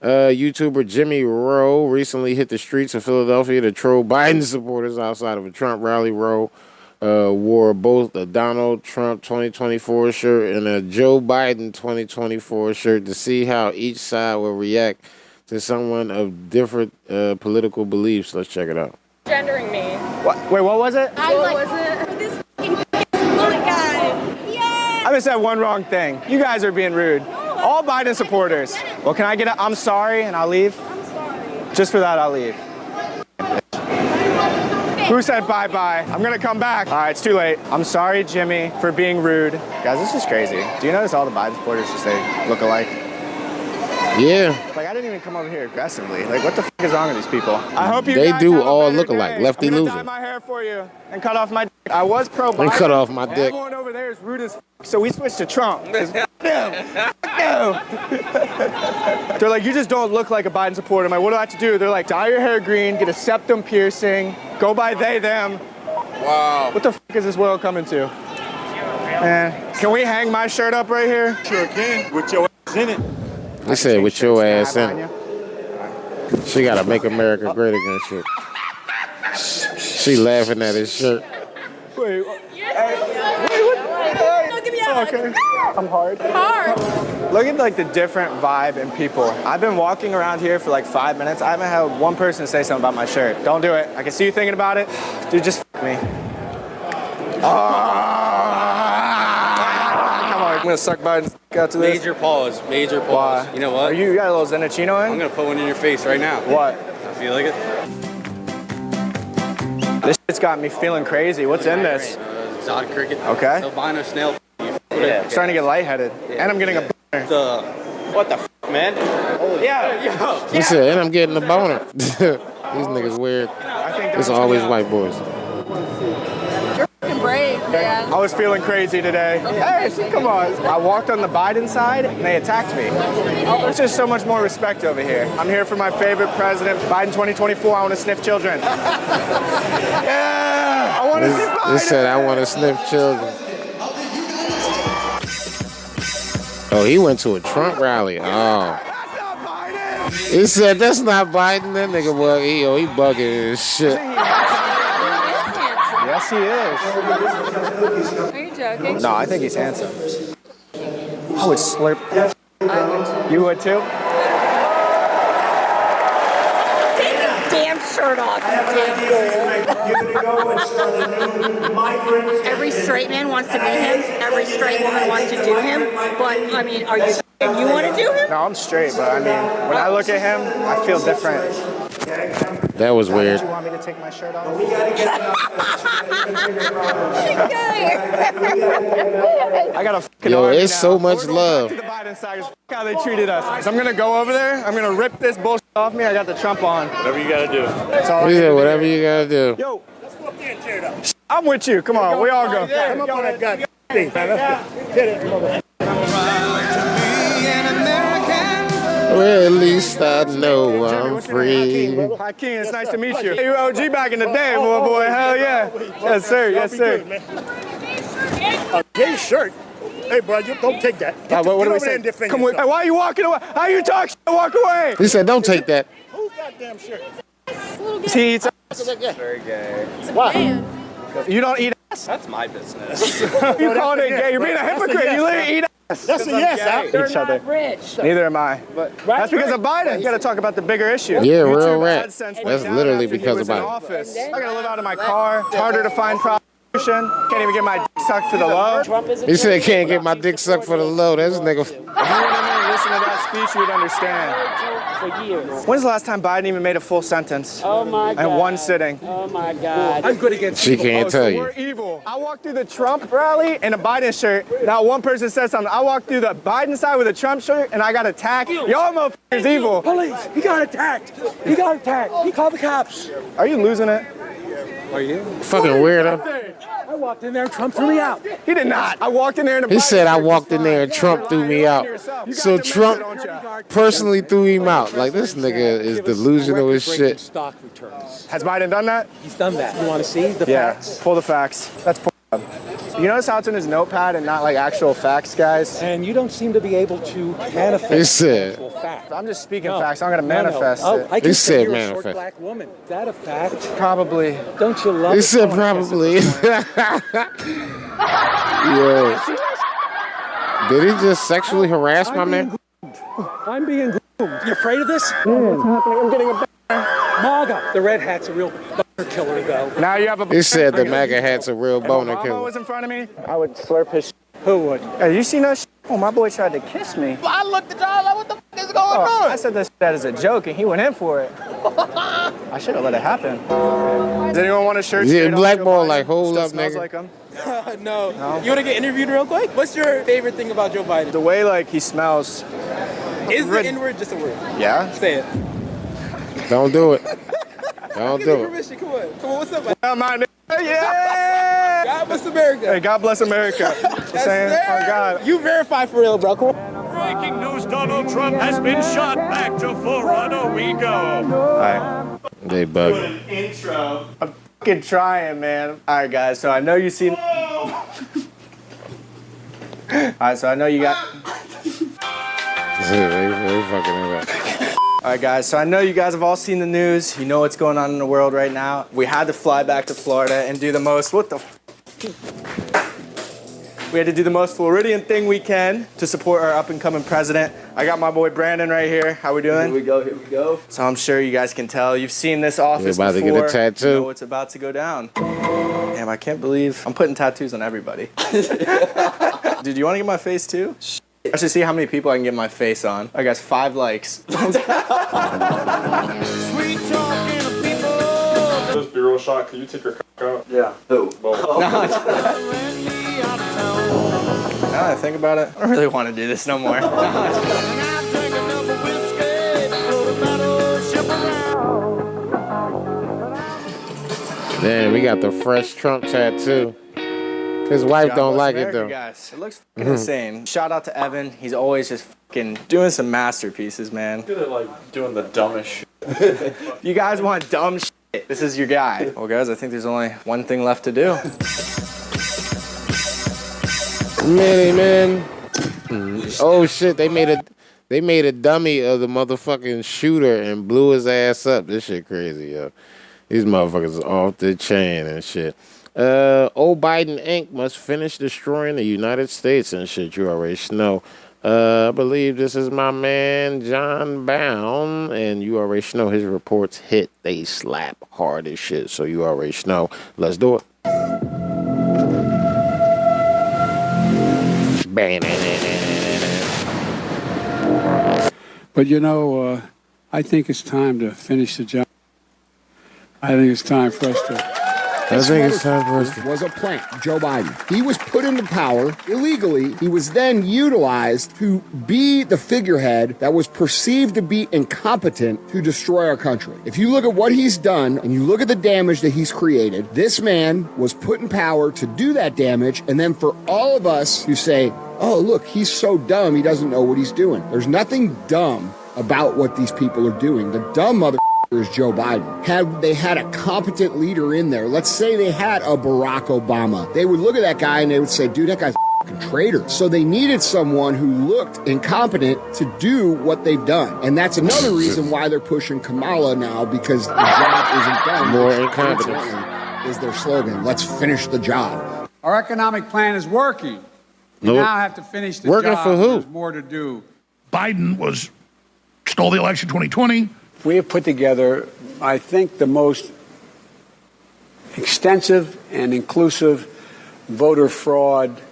YouTuber Jimmy Rowe recently hit the streets of Philadelphia to troll Biden supporters outside of a Trump rally. Rowe wore both a Donald Trump 2024 shirt and a Joe Biden 2024 shirt to see how each side will react to someone of different political beliefs. Let's check it out. Gendering me. What? Wait, what was it? What was it? This fucking bullet guy. Yeah. I just said one wrong thing. You guys are being rude. All Biden supporters. Well, can I get a I'm sorry and I'll leave? I'm sorry. Just for that, I'll leave. Who said bye-bye? I'm gonna come back. All right, it's too late. I'm sorry, Jimmy, for being rude. Guys, this is crazy. Do you notice all the Biden supporters just they look alike? Yeah. Like, I didn't even come over here aggressively. Like, what the f*** is wrong with these people? I hope you They guys do have a all better look alike. day. Lefty I'm gonna loser. dye my hair for you and cut off my dick. I was pro-Biden. And cut off my dick. Everyone over there is rude as f***, so we switched to Trump. They're like, you just don't look like a Biden supporter. I'm like, what do I have to do? They're like, dye your hair green, get a septum piercing, go by they, them. Wow. What the f*** is this world coming to? Man, can we hang my shirt up right here? Sure can, with your ass in it. They said with your ass in it. She gotta make America great again shit. She laughing at his shirt. Wait, what? Hey, give me a hug. okay. I'm hard. Hard. Look at like the different vibe in people. I've been walking around here for like 5 minutes. I haven't had one person say something about my shirt. Don't do it. I can see you thinking about it. Dude, just f*** me. Oh! gonna suck Biden's after this. Major pause. Major pause. Why? You know what? You got a little Zenachino in? I'm gonna put one in your face right now. What? I feel like it. This shit's got me feeling crazy. What's in this? Exotic cricket. Okay. Albino snail. I'm starting to get lightheaded. And I'm getting a boner. What the f, man? Yeah. He said, and I'm getting a boner. These niggas weird. It's always white boys. Brave, man. I was feeling crazy today. Hey, come on. I walked on the Biden side and they attacked me. There's just so much more respect over here. I'm here for my favorite president, Biden 2024. I want to sniff children. Yeah, I want to see Biden. He said, I want to sniff children. Oh, he went to a Trump rally. Oh. He said, that's not Biden. That nigga, boy, he bugging his shit. Yes, he is. Are you joking? No, I think he's handsome. I would slurp that. You would too? Take your damn shirt off, you damn Every straight man wants to be him. Every straight woman wants to do him. But, I mean, are you and you want to do him? No, I'm straight, but I mean, when I look at him, I feel different. That was weird. Do you want me to take my shirt off? I got a fucking Yo, army it's now. so much love. To the Biden side, how they treated us. So I'm gonna go over there. I'm gonna rip this bullshit off me. I got the Trump on. Whatever you gotta do. That's all. Yeah, whatever you gotta do. Yo, let's go up there and tear it up. I'm with you. Come on, we all go. Come up on that gun. Get it. Well, at least I know I'm free. Hakeem, it's nice to meet you. You were OG back in the day, boy. Hell yeah. Yes, sir. Yes, sir. Gay shirt. Hey, bro, you don't take that. What do we say? Come with. Hey, why are you walking away? How you talk? Walk away. He said, don't take that. Whose goddamn shirt? He eats ass. Very gay. Why? You don't eat ass? That's my business. You calling it gay? You're being a hypocrite. You literally eat ass. That's a yes. Each other. Rich. Neither am I. But that's because of Biden. You got to talk about the bigger issue. Yeah, real rat. AdSense That's went down literally after he because was of in Biden. office. I got to live out of my car. It's harder to find prostitution. Can't even get my dick sucked for the low. He said, can't get my dick sucked for the low. That's nigga. If you would have listened to that speech, you would understand. For years. When's the last time Biden even made a full sentence? Oh my God. In one sitting. Oh my God. I'm good against She can't tell you. We're evil. I walked through the Trump rally in a Biden shirt. Not one person said something. I walked through the Biden side with a Trump shirt and I got attacked. Y'all motherfuckers evil. Police. He got attacked. He got attacked. He called the cops. Are you losing it? Are you? Fucking weirdo. I walked in there and Trump threw me out. He did not. I walked in there and He said, I walked in there and Trump threw me out. So Trump personally threw him out. Like, this nigga is delusional as shit. Stock returns. Has Biden done that? He's done that. You want to see the facts? Pull the facts. That's You notice how it's in his notepad and not like actual facts, guys? And you don't seem to be able to manifest He said. actual fact. I'm just speaking facts. I'm going to manifest Oh, it. I can He say said you're a manifest. short black woman. Is that a fact? Probably. Don't you love He it? said Someone has probably. Yo. Did he just sexually harass my man? I'm being groomed. You afraid of this? What's happening? I'm getting a MAGA. The red hat's a real killer, though. Now you have a He said the MAGA hat's a real boner Obama killer. was in front of me, I would slurp his Who would? Hey, you seen that Oh, my boy tried to kiss me. I looked at y'all like, what the f is going on? I said that as a joke, and he went in for it. I should have let it happen. Does anyone want a shirt? Yeah, black boy, like, hold up, Smells nigga. like him. No. You want to get interviewed real quick? What's your favorite thing about Joe Biden? The way, like, he smells. Is the N-word just a word? Yeah? Say it. Don't do it. Don't Give me do it. permission. Come on. Come on. What's up, man? Well, my yeah! God bless America. Hey, God bless America. Yes, saying, sir. oh, God. You verify for real, bro. Come on. Breaking news, Donald Trump has been shot. Back to Florida we go. All right. They bug. Intro. I'm fucking trying, man. All right, guys. So I know you seen. All right. So I know you got. They fucking around. All right, guys. So I know you guys have all seen the news. You know what's going on in the world right now. We had to fly back to Florida and do the most. What the? We had to do the most Floridian thing we can to support our up-and-coming president. I got my boy Brandon right here. How we doing? Here we go. Here we go. So I'm sure you guys can tell. You've seen this office You're about to before. get a tattoo. You know what's about to go down. Damn, Damn, I can't believe I'm putting tattoos on everybody. Dude, you want to get my face too? I should see how many people I can get my face on. I guess 5 likes. This B-roll shot, can you take your cock out? Yeah. Who? Now that I think about it, I don't really want to do this no more. Man, we got the fresh Trump tattoo. His wife don't like it though. Guys, it looks fucking insane. Shout out to Evan. He's always just fucking doing some masterpieces, man. Look at it, like doing the dumbest shit. If you guys want dumb shit, this is your guy. Well, guys, I think there's only one thing left to do. Man. Oh shit, they made a dummy of the motherfucking shooter and blew his ass up. This shit crazy, yo. These motherfuckers are off the chain and shit. Old Biden Inc. must finish destroying the United States and shit. You already know. I believe this is my man John Bound, and you already know his reports hit. They slap hard as shit. So you already know. Let's do it. But you know, I think it's time to finish the job. I think it's time for us to. Was a plant, Joe Biden. He was put into power illegally. He was then utilized to be the figurehead that was perceived to be incompetent to destroy our country. If you look at what he's done and you look at the damage that he's created, this man was put in power to do that damage, and then for all of us who say, oh, look, he's so dumb, he doesn't know what he's doing. There's nothing dumb about what these people are doing. The dumb mother is Joe Biden. Had they had a competent leader in there, let's say they had a Barack Obama, they would look at that guy and they would say, dude, that guy's a traitor. So they needed someone who looked incompetent to do what they've done. And that's another reason why they're pushing Kamala now, because the job isn't done. More incompetent is their slogan. Let's finish the job. Our economic plan is working. We now have to finish the working job. For who? There's more to do. Biden stole the election 2020. We have put together, I think, the most extensive and inclusive voter fraud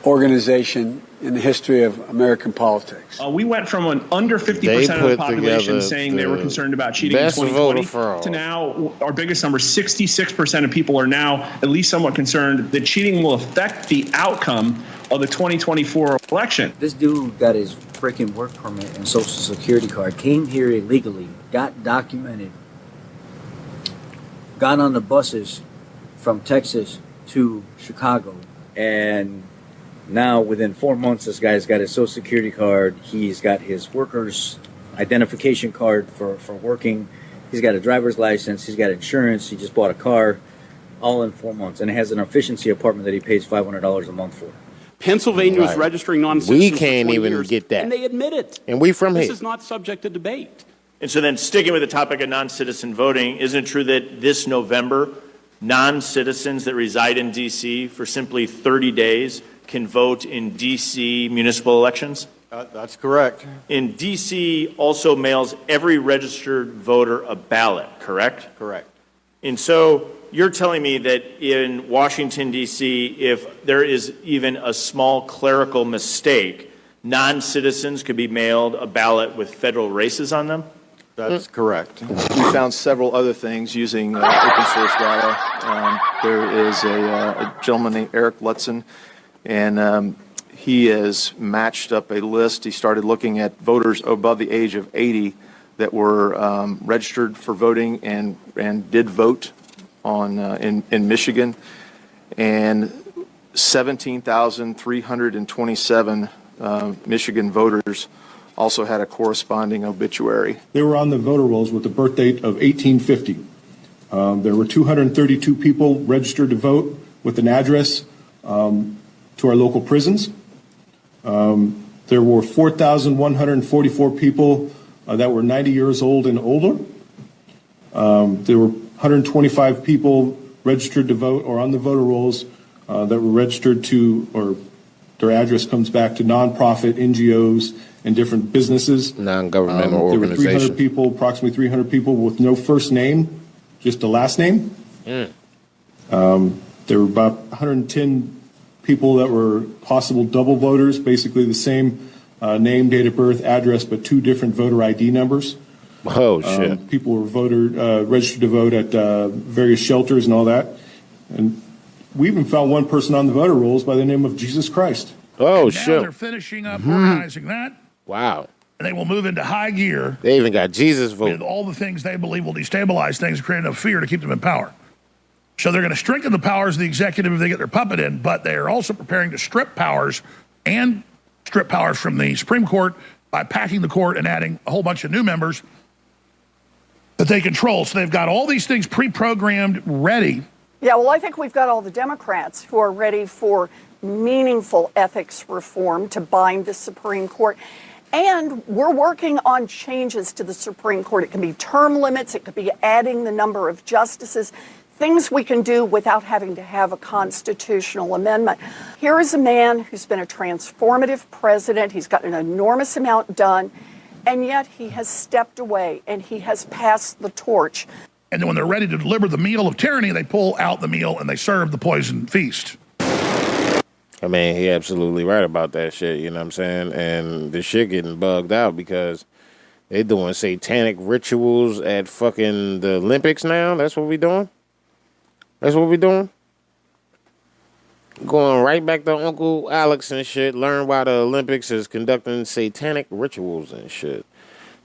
organization in the history of American politics. We went from an under 50% of the population saying they were concerned about cheating in 2020 to now our biggest number, 66% of people are now at least somewhat concerned that cheating will affect the outcome of the 2024 election. This dude got his freaking work permit and social security card, came here illegally, got documented, got on the buses from Texas to Chicago, and now within 4 months this guy's got his social security card, he's got his workers identification card for working, he's got a driver's license, he's got insurance, he just bought a car, all in 4 months, and it has an efficiency apartment that he pays $500 a month for. Pennsylvania was registering non-citizens. We can't even get that. And they admit it. And we from here. This is not subject to debate. And so then sticking with the topic of non-citizen voting, isn't it true that this November, non-citizens that reside in D.C. for simply 30 days can vote in D.C. municipal elections? That's correct. In D.C. also mails every registered voter a ballot, correct? Correct. And so you're telling me that in Washington, D.C., if there is even a small clerical mistake, non-citizens could be mailed a ballot with federal races on them? That's correct. We found several other things using open source data. There is a gentleman named Eric Lutzen, and he has matched up a list. He started looking at voters above the age of 80 that were registered for voting and did vote in Michigan, and 17,327 Michigan voters also had a corresponding obituary. They were on the voter rolls with the birth date of 1850. There were 232 people registered to vote with an address to our local prisons. There were 4,144 people that were 90 years old and older. There were 125 people registered to vote or on the voter rolls that were registered to, or their address comes back to nonprofit, NGOs, and different businesses. Non-governmental organizations. There were 300 people, approximately 300 people with no first name, just a last name. There were about 110 people that were possible double voters, basically the same name, date of birth, address, but 2 different voter ID numbers. Oh, shit. People were registered to vote at various shelters and all that. And we even found one person on the voter rolls by the name of Jesus Christ. Oh, and now shit. They're finishing up organizing that. Wow. And they will move into high gear. They even got Jesus vote. With all the things they believe will destabilize things and create enough fear to keep them in power. So they're going to strengthen the powers of the executive if they get their puppet in, but they are also preparing to strip powers from the Supreme Court by packing the court and adding a whole bunch of new members that they control. So they've got all these things pre-programmed, ready. Yeah, well, I think we've got all the Democrats who are ready for meaningful ethics reform to bind the Supreme Court. And we're working on changes to the Supreme Court. It can be term limits. It could be adding the number of justices. Things we can do without having to have a constitutional amendment. Here is a man who's been a transformative president. He's got an enormous amount done, and yet he has stepped away and he has passed the torch. And then when they're ready to deliver the meal of tyranny, they pull out the meal and they serve the poison feast. I mean, he absolutely right about that shit, you know what I'm saying? And the shit getting bugged out because they doing satanic rituals at fucking the Olympics now. That's what we doing? That's what we doing? Going right back to Uncle Alex and shit. Learn why the Olympics is conducting satanic rituals and shit.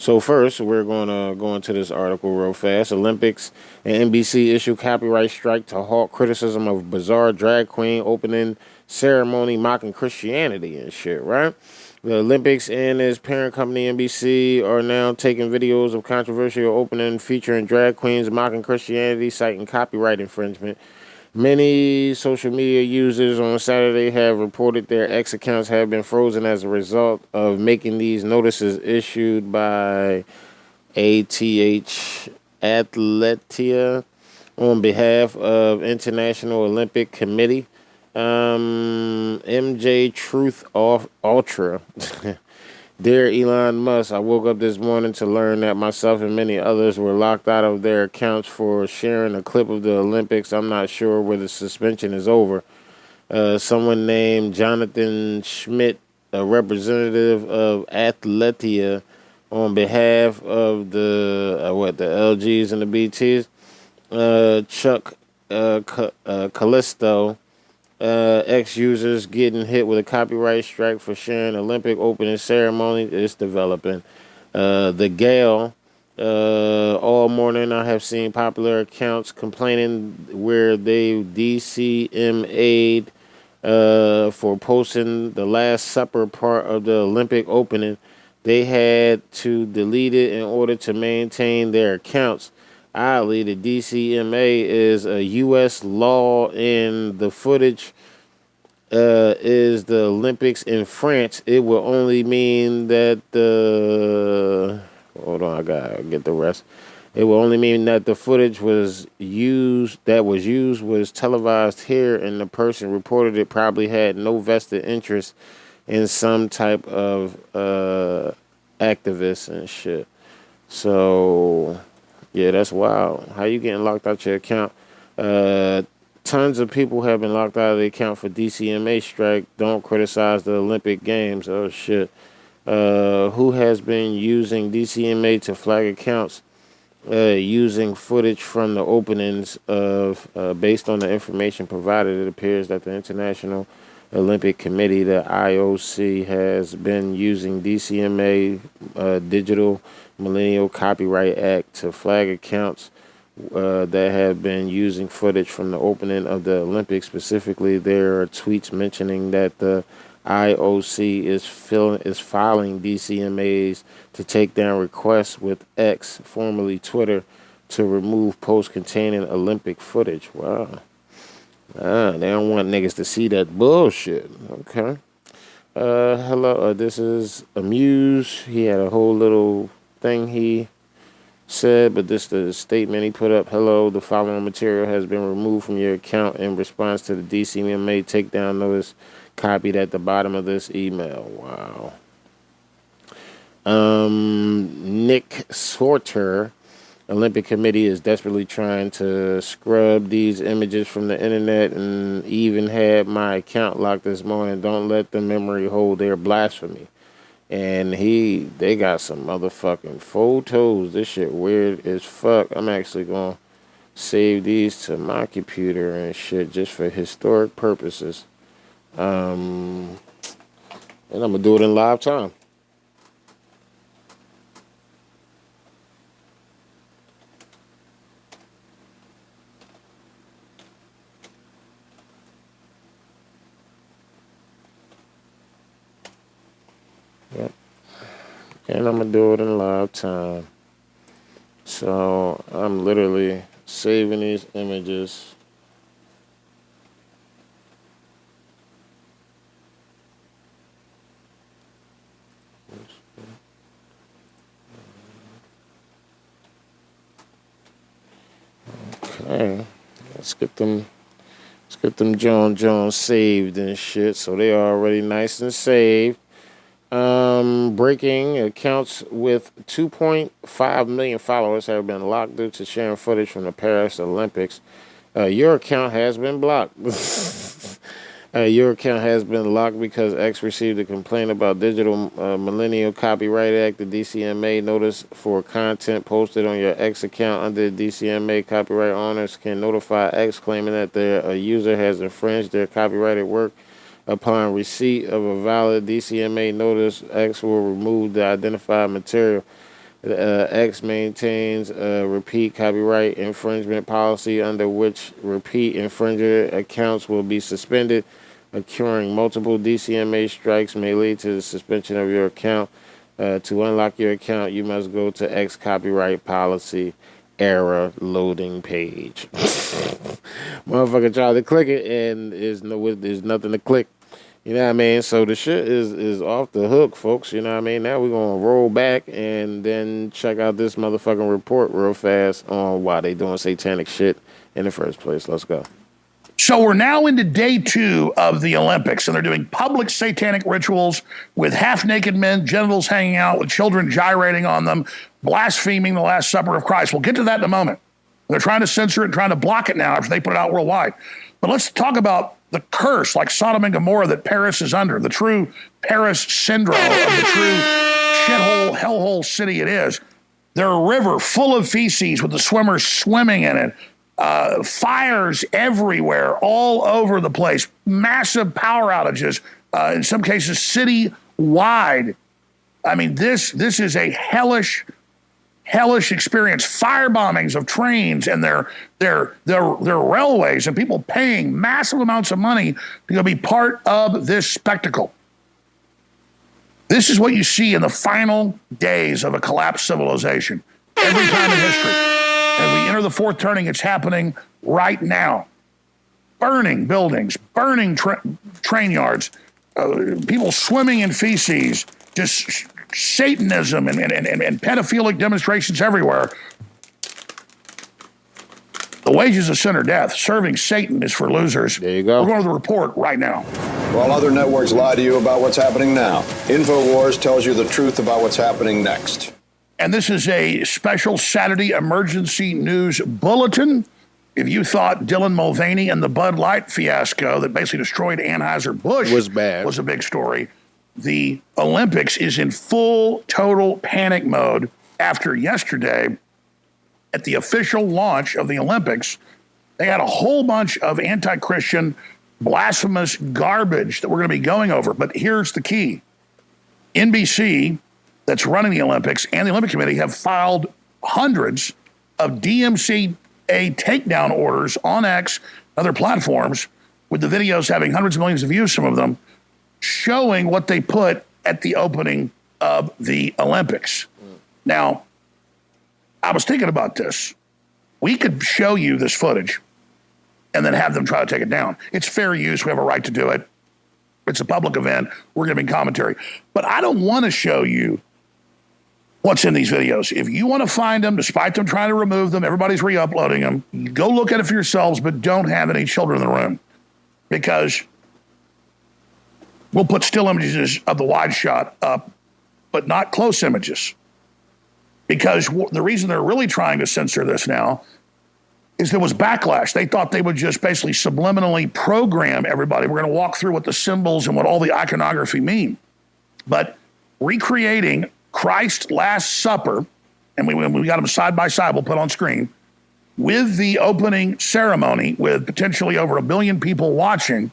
So first, we're going to go into this article real fast. Olympics and NBC issue copyright strike to halt criticism of bizarre drag queen opening ceremony mocking Christianity and shit, right? The Olympics and its parent company NBC are now taking videos of controversial opening featuring drag queens mocking Christianity, citing copyright infringement. Many social media users on Saturday have reported their X accounts have been frozen as a result of making these notices issued by Athletia on behalf of International Olympic Committee. MJ Truth Ultra. Dear Elon Musk, I woke up this morning to learn that myself and many others were locked out of their accounts for sharing a clip of the Olympics. I'm not sure where the suspension is over. Someone named Jonathan Schmidt, a representative of Athletia, on behalf of the LGs and the BTs, Chuck Callisto, ex-users getting hit with a copyright strike for sharing Olympic opening ceremony is developing. The Gale, all morning I have seen popular accounts complaining where they DCMA'd for posting the Last Supper part of the Olympic opening. They had to delete it in order to maintain their accounts. Oddly, the DCMA is a U.S. law, and the footage is the Olympics in France. It will only mean that hold on, I gotta get the rest. It will only mean that the footage was televised here, and the person reported it probably had no vested interest in some type of activist and shit. So. Yeah, that's wild. How you getting locked out your account? Tons of people have been locked out of the account for DCMA strike. Don't criticize the Olympic Games. Oh, shit. Who has been using DCMA to flag accounts using footage from the openings of, based on the information provided, it appears that the International Olympic Committee, the IOC, has been using DCMA, Digital Millennial Copyright Act, to flag accounts that have been using footage from the opening of the Olympics. Specifically, there are tweets mentioning that the IOC is filing DCMAs to take down requests with X, formerly Twitter, to remove posts containing Olympic footage. Wow. They don't want niggas to see that bullshit. Okay. Hello, this is Amuse. He had a whole little thing he said, but this is the statement he put up. Hello, the following material has been removed from your account in response to the DCMA takedown notice copied at the bottom of this email. Wow. Nick Sorter, Olympic Committee is desperately trying to scrub these images from the internet and even had my account locked this morning. Don't let the memory hold their blasphemy. And they got some motherfucking photos. This shit weird as fuck. I'm actually going to save these to my computer and shit just for historic purposes. And I'm going to do it in live time. Yep. And I'm going to do it in live time. So I'm literally saving these images. Okay. Let's get them John Jones saved and shit. So they are already nice and saved. Breaking accounts with 2.5 million followers have been locked due to sharing footage from the Paris Olympics. Your account has been blocked. Your account has been locked because X received a complaint about Digital Millennial Copyright Act. The DCMA notice for content posted on your X account under the DCMA. Copyright owners can notify X claiming that their user has infringed their copyrighted work. Upon receipt of a valid DCMA notice, X will remove the identified material. X maintains a repeat copyright infringement policy under which repeat infringer accounts will be suspended. Occurring multiple DCMA strikes may lead to the suspension of your account. To unlock your account, you must go to X copyright policy error loading page. Motherfucker tried to click it and there's nothing to click. You know what I mean? So the shit is off the hook, folks. You know what I mean? Now we're going to roll back and then check out this motherfucking report real fast on why they doing satanic shit in the first place. Let's go. So we're now into day 2 of the Olympics, and they're doing public satanic rituals with half-naked men, genitals hanging out, with children gyrating on them, blaspheming the Last Supper of Christ. We'll get to that in a moment. They're trying to censor it and trying to block it now after they put it out worldwide. But let's talk about the curse, like Sodom and Gomorrah, that Paris is under, the true Paris syndrome of the true shithole, hellhole city it is. They're a river full of feces with the swimmers swimming in it. Fires everywhere, all over the place. Massive power outages, in some cases city-wide. I mean, this is a hellish experience. Fire bombings of trains and their railways, and people paying massive amounts of money to go be part of this spectacle. This is what you see in the final days of a collapsed civilization. Every time in history. As we enter the fourth turning, it's happening right now. Burning buildings, burning train yards, people swimming in feces, just Satanism and pedophilic demonstrations everywhere. The wages of sin are death. Serving Satan is for losers. There you go. We're going to the report right now. While other networks lie to you about what's happening now, InfoWars tells you the truth about what's happening next. And this is a special Saturday emergency news bulletin. If you thought Dylan Mulvaney and the Bud Light fiasco that basically destroyed Anheuser-Busch was a big story, the Olympics is in full, total panic mode after yesterday at the official launch of the Olympics. They had a whole bunch of anti-Christian, blasphemous garbage that we're going to be going over. But here's the key. NBC, that's running the Olympics, and the Olympic Committee have filed hundreds of DMCA takedown orders on X, other platforms, with the videos having hundreds of millions of views, some of them, showing what they put at the opening of the Olympics. Now, I was thinking about this. We could show you this footage and then have them try to take it down. It's fair use. We have a right to do it. It's a public event. We're giving commentary. But I don't want to show you what's in these videos. If you want to find them, despite them trying to remove them, everybody's re-uploading them, go look at it for yourselves, but don't have any children in the room. Because we'll put still images of the wide shot up, but not close images. Because the reason they're really trying to censor this now is there was backlash. They thought they would just basically subliminally program everybody. We're going to walk through what the symbols and what all the iconography mean. But recreating Christ's Last Supper, and we got them side by side, we'll put on screen, with the opening ceremony with potentially over 1 billion people watching.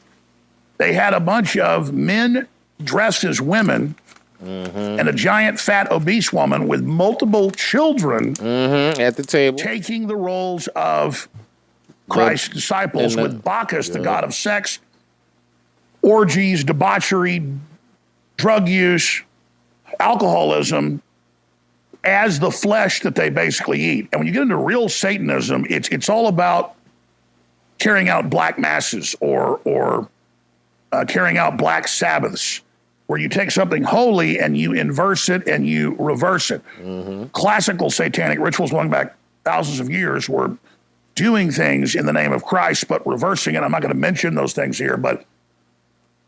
They had a bunch of men dressed as women and a giant, fat, obese woman with multiple children at the table, taking the roles of Christ's disciples with Bacchus, the god of sex, orgies, debauchery, drug use, alcoholism, as the flesh that they basically eat. And when you get into real Satanism, it's all about carrying out black masses or carrying out black Sabbaths, where you take something holy and you inverse it and you reverse it. Classical satanic rituals going back thousands of years were doing things in the name of Christ, but reversing it. I'm not going to mention those things here, but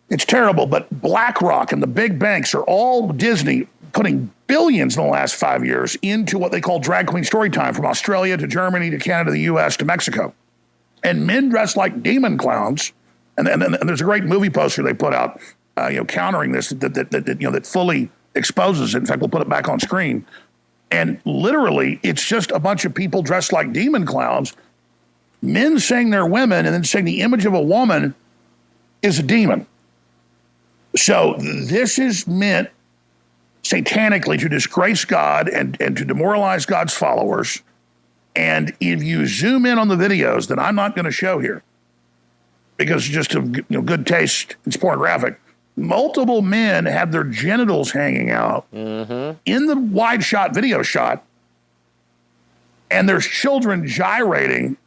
it's terrible. But BlackRock and the big banks are all Disney putting billions in the last 5 years into what they call drag queen story time, from Australia to Germany to Canada, the U.S. to Mexico. And men dressed like demon clowns. And there's a great movie poster they put out, countering this that fully exposes it. In fact, we'll put it back on screen. And literally, it's just a bunch of people dressed like demon clowns, men saying they're women, and then saying the image of a woman is a demon. So this is meant satanically to disgrace God and to demoralize God's followers. And if you zoom in on the videos that I'm not going to show here, because just of good taste, it's pornographic, multiple men have their genitals hanging out in the wide shot video shot, and there's children gyrating.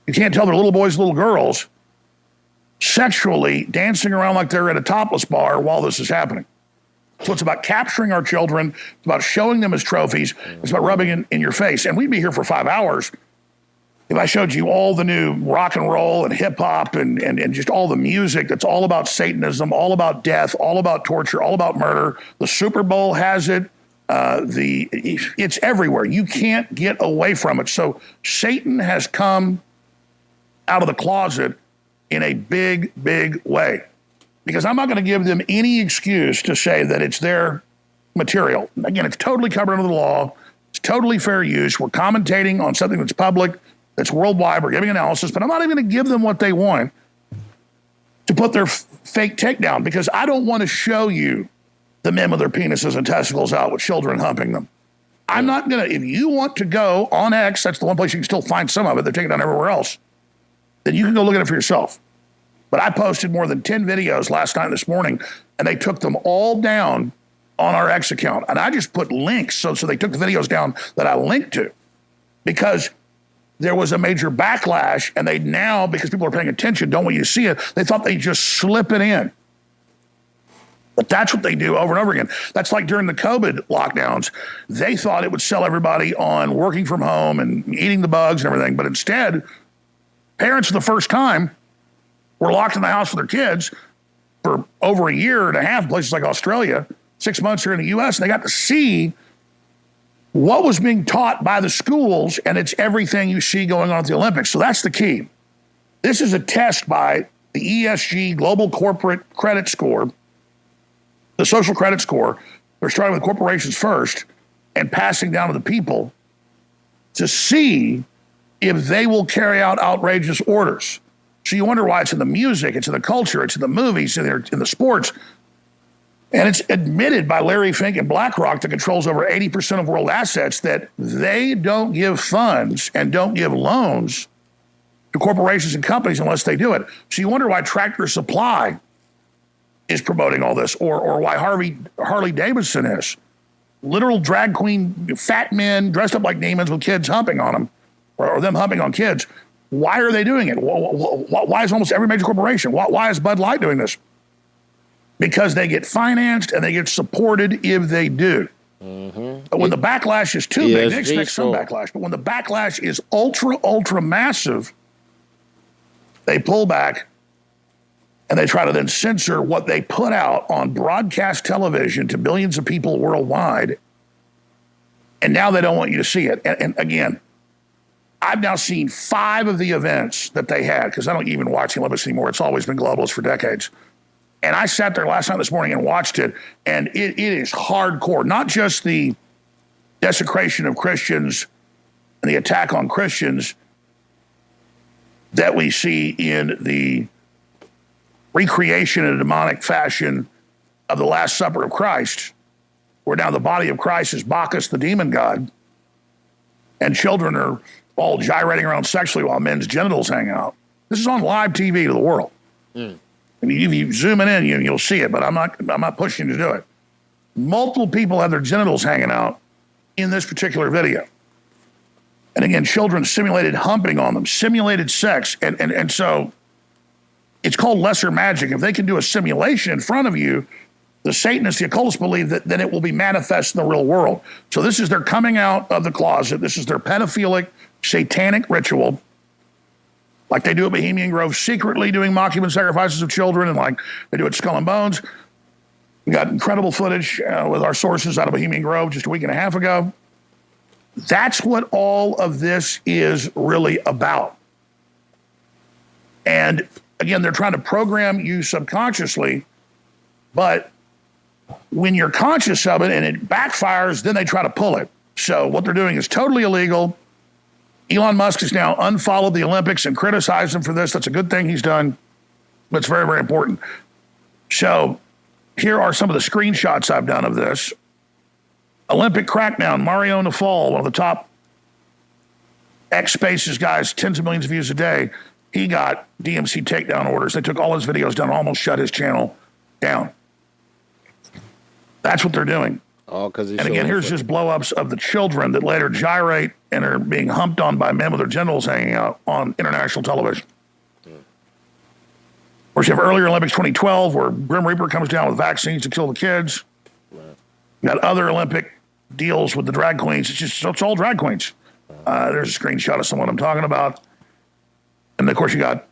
You can't tell they're little boys, little girls, sexually dancing around like they're at a topless bar while this is happening. So it's about capturing our children. It's about showing them as trophies. It's about rubbing it in your face. And we'd be here for 5 hours if I showed you all the new rock and roll and hip hop and just all the music that's all about Satanism, all about death, all about torture, all about murder. The Super Bowl has it. It's everywhere. You can't get away from it. So Satan has come out of the closet in a big, big way. Because I'm not going to give them any excuse to say that it's their material. Again, it's totally covered under the law. It's totally fair use. We're commentating on something that's public, that's worldwide. We're giving analysis, but I'm not even going to give them what they want to put their fake takedown, because I don't want to show you the men with their penises and testicles out with children humping them. I'm not going to. If you want to go on X, that's the one place you can still find some of it. They're taking it down everywhere else. Then you can go look at it for yourself. But I posted more than 10 videos last night and this morning, and they took them all down on our X account. And I just put links, so they took the videos down that I linked to, because there was a major backlash, and they now, because people are paying attention, don't want you to see it, they thought they'd just slip it in. But that's what they do over and over again. That's like during the COVID lockdowns. They thought it would sell everybody on working from home and eating the bugs and everything. But instead, parents for the first time were locked in the house with their kids for over a year and a half in places like Australia, 6 months here in the U.S., and they got to see what was being taught by the schools, and it's everything you see going on at the Olympics. So that's the key. This is a test by the ESG Global Corporate Credit Score, the social credit score. They're starting with corporations first and passing down to the people to see if they will carry out outrageous orders. So you wonder why it's in the music, it's in the culture, it's in the movies, in the sports. And it's admitted by Larry Fink and BlackRock, that controls over 80% of world assets, that they don't give funds and don't give loans to corporations and companies unless they do it. So you wonder why Tractor Supply is promoting all this, or why Harley Davidson is. Literal drag queen, fat men dressed up like demons with kids humping on them, or them humping on kids. Why are they doing it? Why is almost every major corporation? Why is Bud Light doing this? Because they get financed and they get supported if they do. But when the backlash is too big, they expect some backlash. But when the backlash is ultra massive, they pull back and they try to then censor what they put out on broadcast television to billions of people worldwide. And now they don't want you to see it. And again, I've now seen 5 of the events that they had, because I don't even watch the Olympics anymore. It's always been globalist for decades. And I sat there last night this morning and watched it, and it is hardcore. Not just the desecration of Christians and the attack on Christians that we see in the recreation in a demonic fashion of the Last Supper of Christ, where now the body of Christ is Bacchus, the demon god, and children are all gyrating around sexually while men's genitals hang out. This is on live TV to the world. I mean, if you zoom it in, you'll see it, but I'm not pushing you to do it. Multiple people have their genitals hanging out in this particular video. And again, children simulated humping on them, simulated sex. And so it's called lesser magic. If they can do a simulation in front of you, the Satanists, the occultists believe that then it will be manifest in the real world. So this is their coming out of the closet. This is their pedophilic, satanic ritual, like they do at Bohemian Grove, secretly doing mock human sacrifices of children, and like they do at Skull and Bones. We got incredible footage with our sources out of Bohemian Grove just a week and a half ago. That's what all of this is really about. And again, they're trying to program you subconsciously, but when you're conscious of it and it backfires, then they try to pull it. So what they're doing is totally illegal. Elon Musk has now unfollowed the Olympics and criticized them for this. That's a good thing he's done, but it's very, very important. So here are some of the screenshots I've done of this. Olympic crackdown, Mario Nafal, one of the top X Spaces guys, tens of millions of views a day. He got DMC takedown orders. They took all his videos down, almost shut his channel down. That's what they're doing. Oh, because and again, here's just blow-ups of the children that later gyrate and are being humped on by men with their genitals hanging out on international television. Of course, you have earlier Olympics 2012 where Grim Reaper comes down with vaccines to kill the kids. You got other Olympic deals with the drag queens. It's all drag queens. There's a screenshot of someone I'm talking about. And of course, you got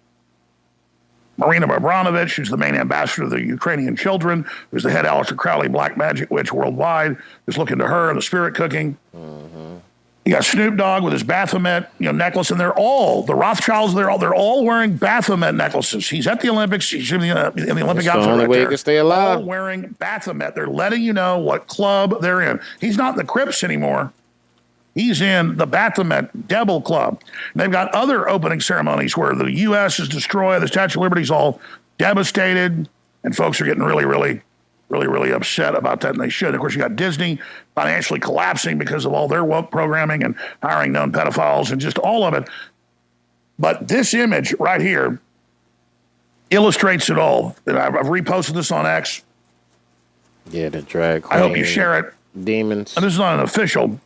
Marina Abramovich, who's the main ambassador of the Ukrainian children, who's the head Aleister Crowley black magic witch worldwide, who's looking to her and the spirit cooking. You got Snoop Dogg with his Baphomet, necklace, and they're all the Rothschilds. They're all wearing Baphomet necklaces. He's at the Olympics. He's in the Olympic outfit. The only way to stay alive. All wearing Baphomet. They're letting you know what club they're in. He's not in the Crips anymore. He's in the Baphomet Devil Club. And they've got other opening ceremonies where the U.S. is destroyed, the Statue of Liberty is all devastated, and folks are getting really, really, really, really upset about that, and they should. Of course, you got Disney financially collapsing because of all their woke programming and hiring known pedophiles and just all of it. But this image right here illustrates it all. And I've reposted this on X. Yeah, the drag queen. I hope you share it. Demons. And this is not an official.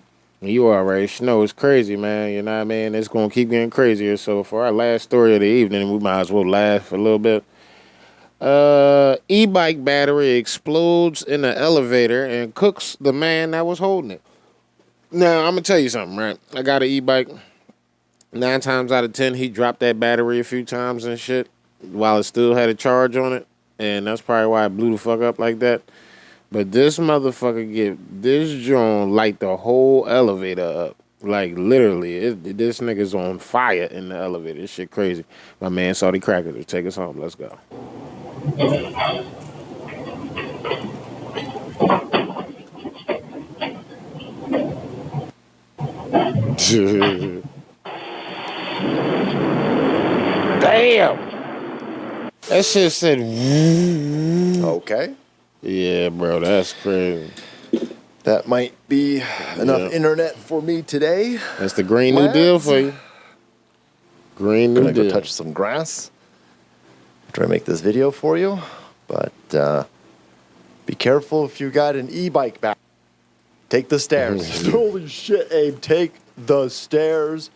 You already know it's crazy, man. You know what I mean? It's going to keep getting crazier. So for our last story of the evening, we might as well laugh a little bit. E-bike battery explodes in the elevator and cooks the man that was holding it. Now, I'm going to tell you something, right? I got an e-bike. 9 times out of 10, he dropped that battery a few times and shit while it still had a charge on it. And that's probably why it blew the fuck up like that. But this motherfucker get this joint light the whole elevator up. Like, literally, this nigga's on fire in the elevator. This shit crazy. My man Saudi Crackers will take us home. Let's go. Damn. That shit said... Okay. Yeah, bro, that's crazy. That might be enough internet for me today. That's the Green New Deal for you. Green New Deal. Gonna go touch some grass. Try to make this video for you, but be careful if you got an e-bike back. Take the stairs. Holy shit, Abe! Take the stairs.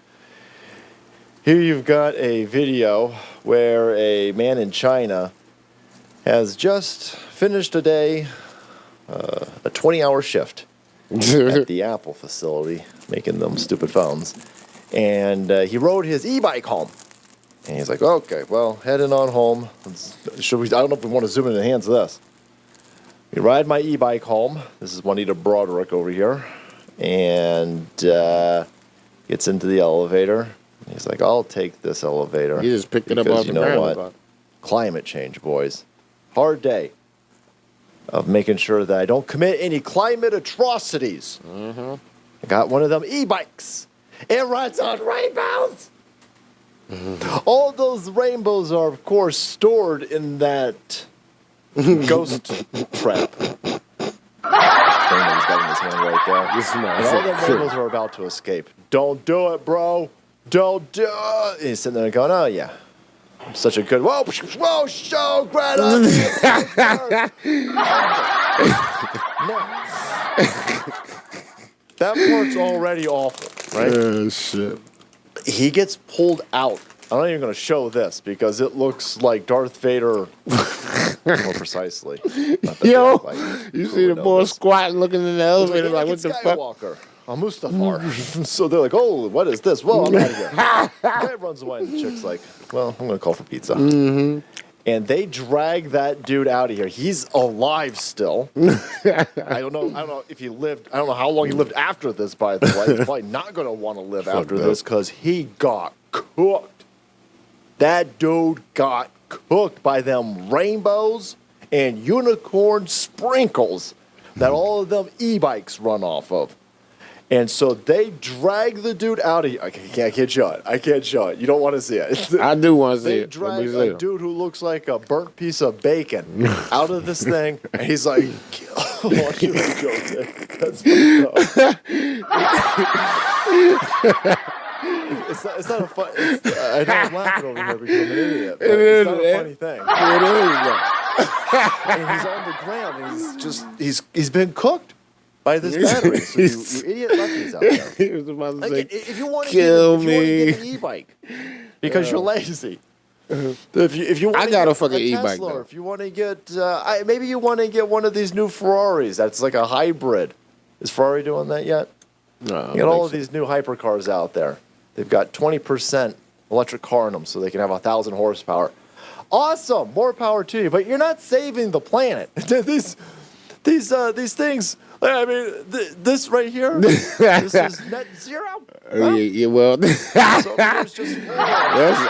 Here you've got a video where a man in China has just finished a day, a 20-hour shift at the Apple facility, making them stupid phones. And he rode his e-bike home. And he's like, okay, well, heading on home. I don't know if we want to zoom in the hands of this. We ride my e-bike home. This is Juanita Broderick over here. and gets into the elevator. He's like, I'll take this elevator. He just picked it up off the ground. What? Climate change, boys. Hard day of making sure that I don't commit any climate atrocities. Mm-hmm. I got one of them e-bikes. It runs on rainbows. All those rainbows are, of course, stored in that ghost trap. Thing that he's got in his hand right there. And all the rainbows are about to escape. Don't do it, bro. Don't do it. And he's sitting there going, oh, yeah. I'm such a good... Whoa, show, Greta. That part's already awful, right? Shit. He gets pulled out. I'm not even going to show this because it looks like Darth Vader more precisely. Yo, you see the boy squatting looking in the elevator like, what the fuck? Skywalker. Mustafar. So they're like, oh, what is this? Well, I'm out of here. The guy runs away and the chick's like, well, I'm going to call for pizza. Mm-hmm. And they drag that dude out of here. He's alive still. I don't know if he lived. I don't know how long he lived after this, by the way. He's probably not going to want to live after this because he got cooked. That dude got cooked by them rainbows and unicorn sprinkles that all of them e-bikes run off of. And so they drag the dude out of here. I can't show it. I can't show it. You don't want to see it. I do want to see it. They drag a dude who looks like a burnt piece of bacon out of this thing, and he's like, watch you go, Nick. That's it's not a fun... I know I'm laughing over here because I'm an idiot, but it's not a funny thing. It is. And he's on the ground, and he's been cooked by this battery. So you idiot lefties out there. He was about to say, if you want to get an e-bike because you're lazy. If you want I got a fucking e-bike Tesla, though. If you want to get, maybe you want to get one of these new Ferraris. That's like a hybrid. Is Ferrari doing that yet? No. You got all of these new hypercars out there. They've got 20% electric car in them, so they can have 1,000 horsepower. Awesome, more power to you. But you're not saving the planet. These things. I mean, this right here, this is net zero. Yeah, well, that's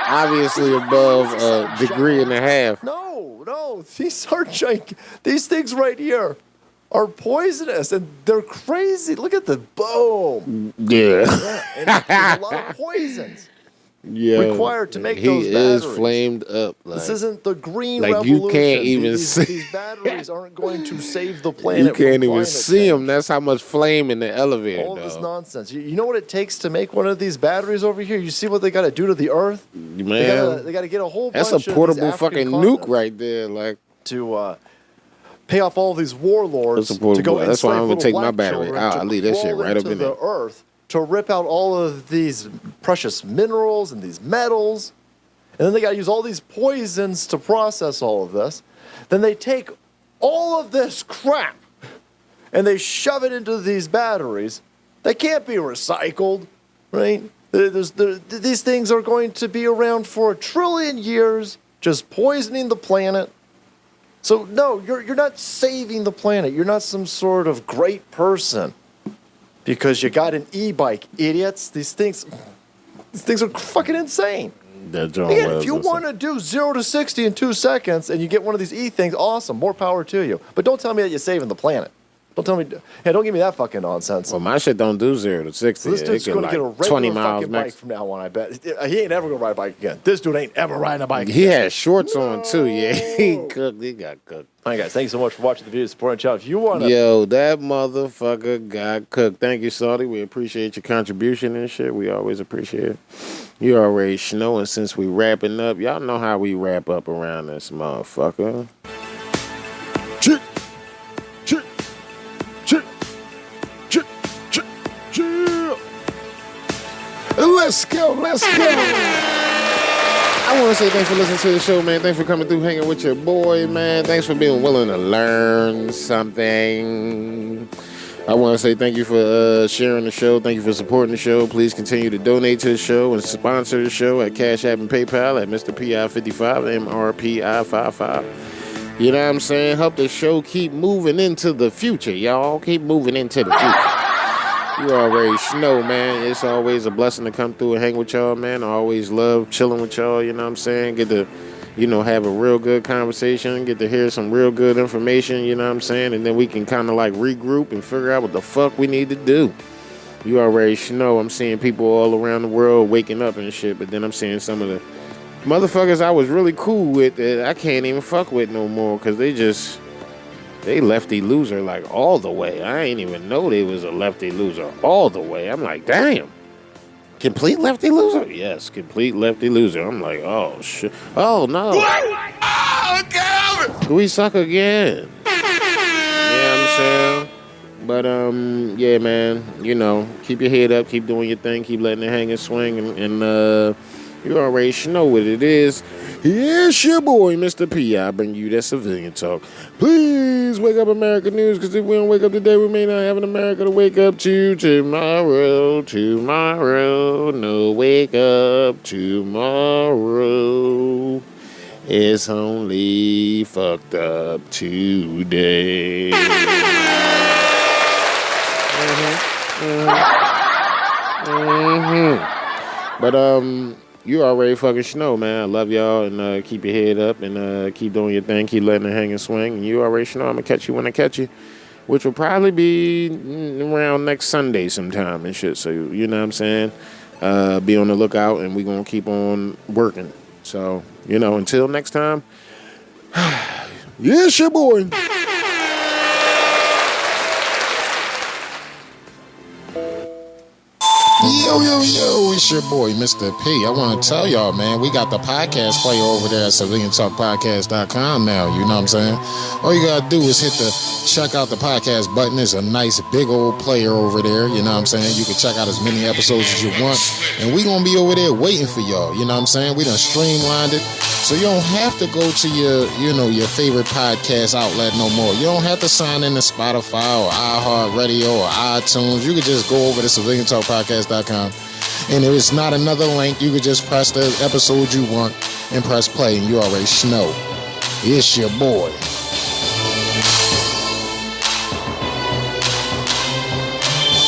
obviously above a degree and a half. No, these are these things right here are poisonous and they're crazy. Look at the boom. Yeah. And there's a lot of poisons required to make those batteries. He is flamed up. This isn't the green like revolution. You can't even see. These batteries aren't going to save the planet. You can't even see them. That's how much flame in the elevator. All this nonsense. You know what it takes to make one of these batteries over here? You see what they got to do to the Earth? Man, they got to get a whole bunch bunch of portable these fucking continents nuke right there. Like to pay off all these warlords to go. That's why I'm gonna take my battery out. I leave that shit right up in the there. Earth to rip out all of these precious minerals and these metals. And then they got to use all these poisons to process all of this. Then they take all of this crap and they shove it into these batteries. They can't be recycled, right? These things are going to be around for 1 trillion years, just poisoning the planet. So, no, you're not saving the planet. You're not some sort of great person. Because you got an e-bike, idiots. These things are fucking insane. Again, if you want to do 0 to 60 in 2 seconds and you get one of these e-things, awesome, more power to you. But don't tell me that you're saving the planet. Don't tell me, hey, don't give me that fucking nonsense. Well, my shit don't do 0 to 60. So this dude's going to get a regular 20 miles fucking max. bike from now on, I bet. He ain't ever going to ride a bike again. This dude ain't ever riding a bike He again. had shorts on, too. Yeah, he cooked. He got cooked. All right, guys, thank you so much for watching the video, supporting the channel. If you want to... Yo, that motherfucker got cooked. Thank you, Saudi. We appreciate your contribution and shit. We always appreciate it. You already know, and since we wrapping up, y'all know how we wrap up around this motherfucker. Chit, chit, chit, chit, chit, chit. Let's go. I want to say thanks for listening to the show, man. Thanks for coming through, hanging with your boy, man. Thanks for being willing to learn something. I want to say thank you for sharing the show. Thank you for supporting the show. Please continue to donate to the show and sponsor the show at Cash App and PayPal at Mr. PI55, MRPI55. You know what I'm saying? Help the show keep moving into the future, y'all. Keep moving into the future. You already know, man. It's always a blessing to come through and hang with y'all, man. I always love chilling with y'all, you know what I'm saying? Get to, have a real good conversation, get to hear some real good information, you know what I'm saying? And then we can kind of like regroup and figure out what the fuck we need to do. You already know. I'm seeing people all around the world waking up and shit, but then I'm seeing some of the motherfuckers I was really cool with that I can't even fuck with no more because they lefty loser like all the way. I ain't even know they was a lefty loser all the way. I'm like, damn. Complete lefty loser? Yes, complete lefty loser. I'm like, oh, shit. Oh, no. What? Oh, God. We suck again. You know what I'm saying? But, yeah, man, keep your head up, keep doing your thing, keep letting it hang and swing, and you already know what it is. It's your boy, Mr. P. I bring you that civilian talk. Please wake up, America News, because if we don't wake up today, we may not have an America to wake up to tomorrow. No, wake up tomorrow. It's only fucked up today. But, you already fucking know, man. I love y'all, and keep your head up, and keep doing your thing, keep letting it hang and swing. And you already know I'm gonna catch you when I catch you, which will probably be around next Sunday sometime and shit. So you know what I'm saying? Be on the lookout, and we gonna keep on working. So until next time. Yes, your boy. Yo, it's your boy, Mr. P. I want to tell y'all, man, we got the podcast player over there at civiliantalkpodcast.com now, you know what I'm saying? All you got to do is hit the check out the podcast button. There's a nice big old player over there, you know what I'm saying? You can check out as many episodes as you want, and we going to be over there waiting for y'all, you know what I'm saying? We done streamlined it, so you don't have to go to your favorite podcast outlet no more. You don't have to sign in to Spotify or iHeartRadio or iTunes. You can just go over to civiliantalkpodcast.com, and if it's not another link, you can just press the episode you want and press play, and you already know. It's your boy.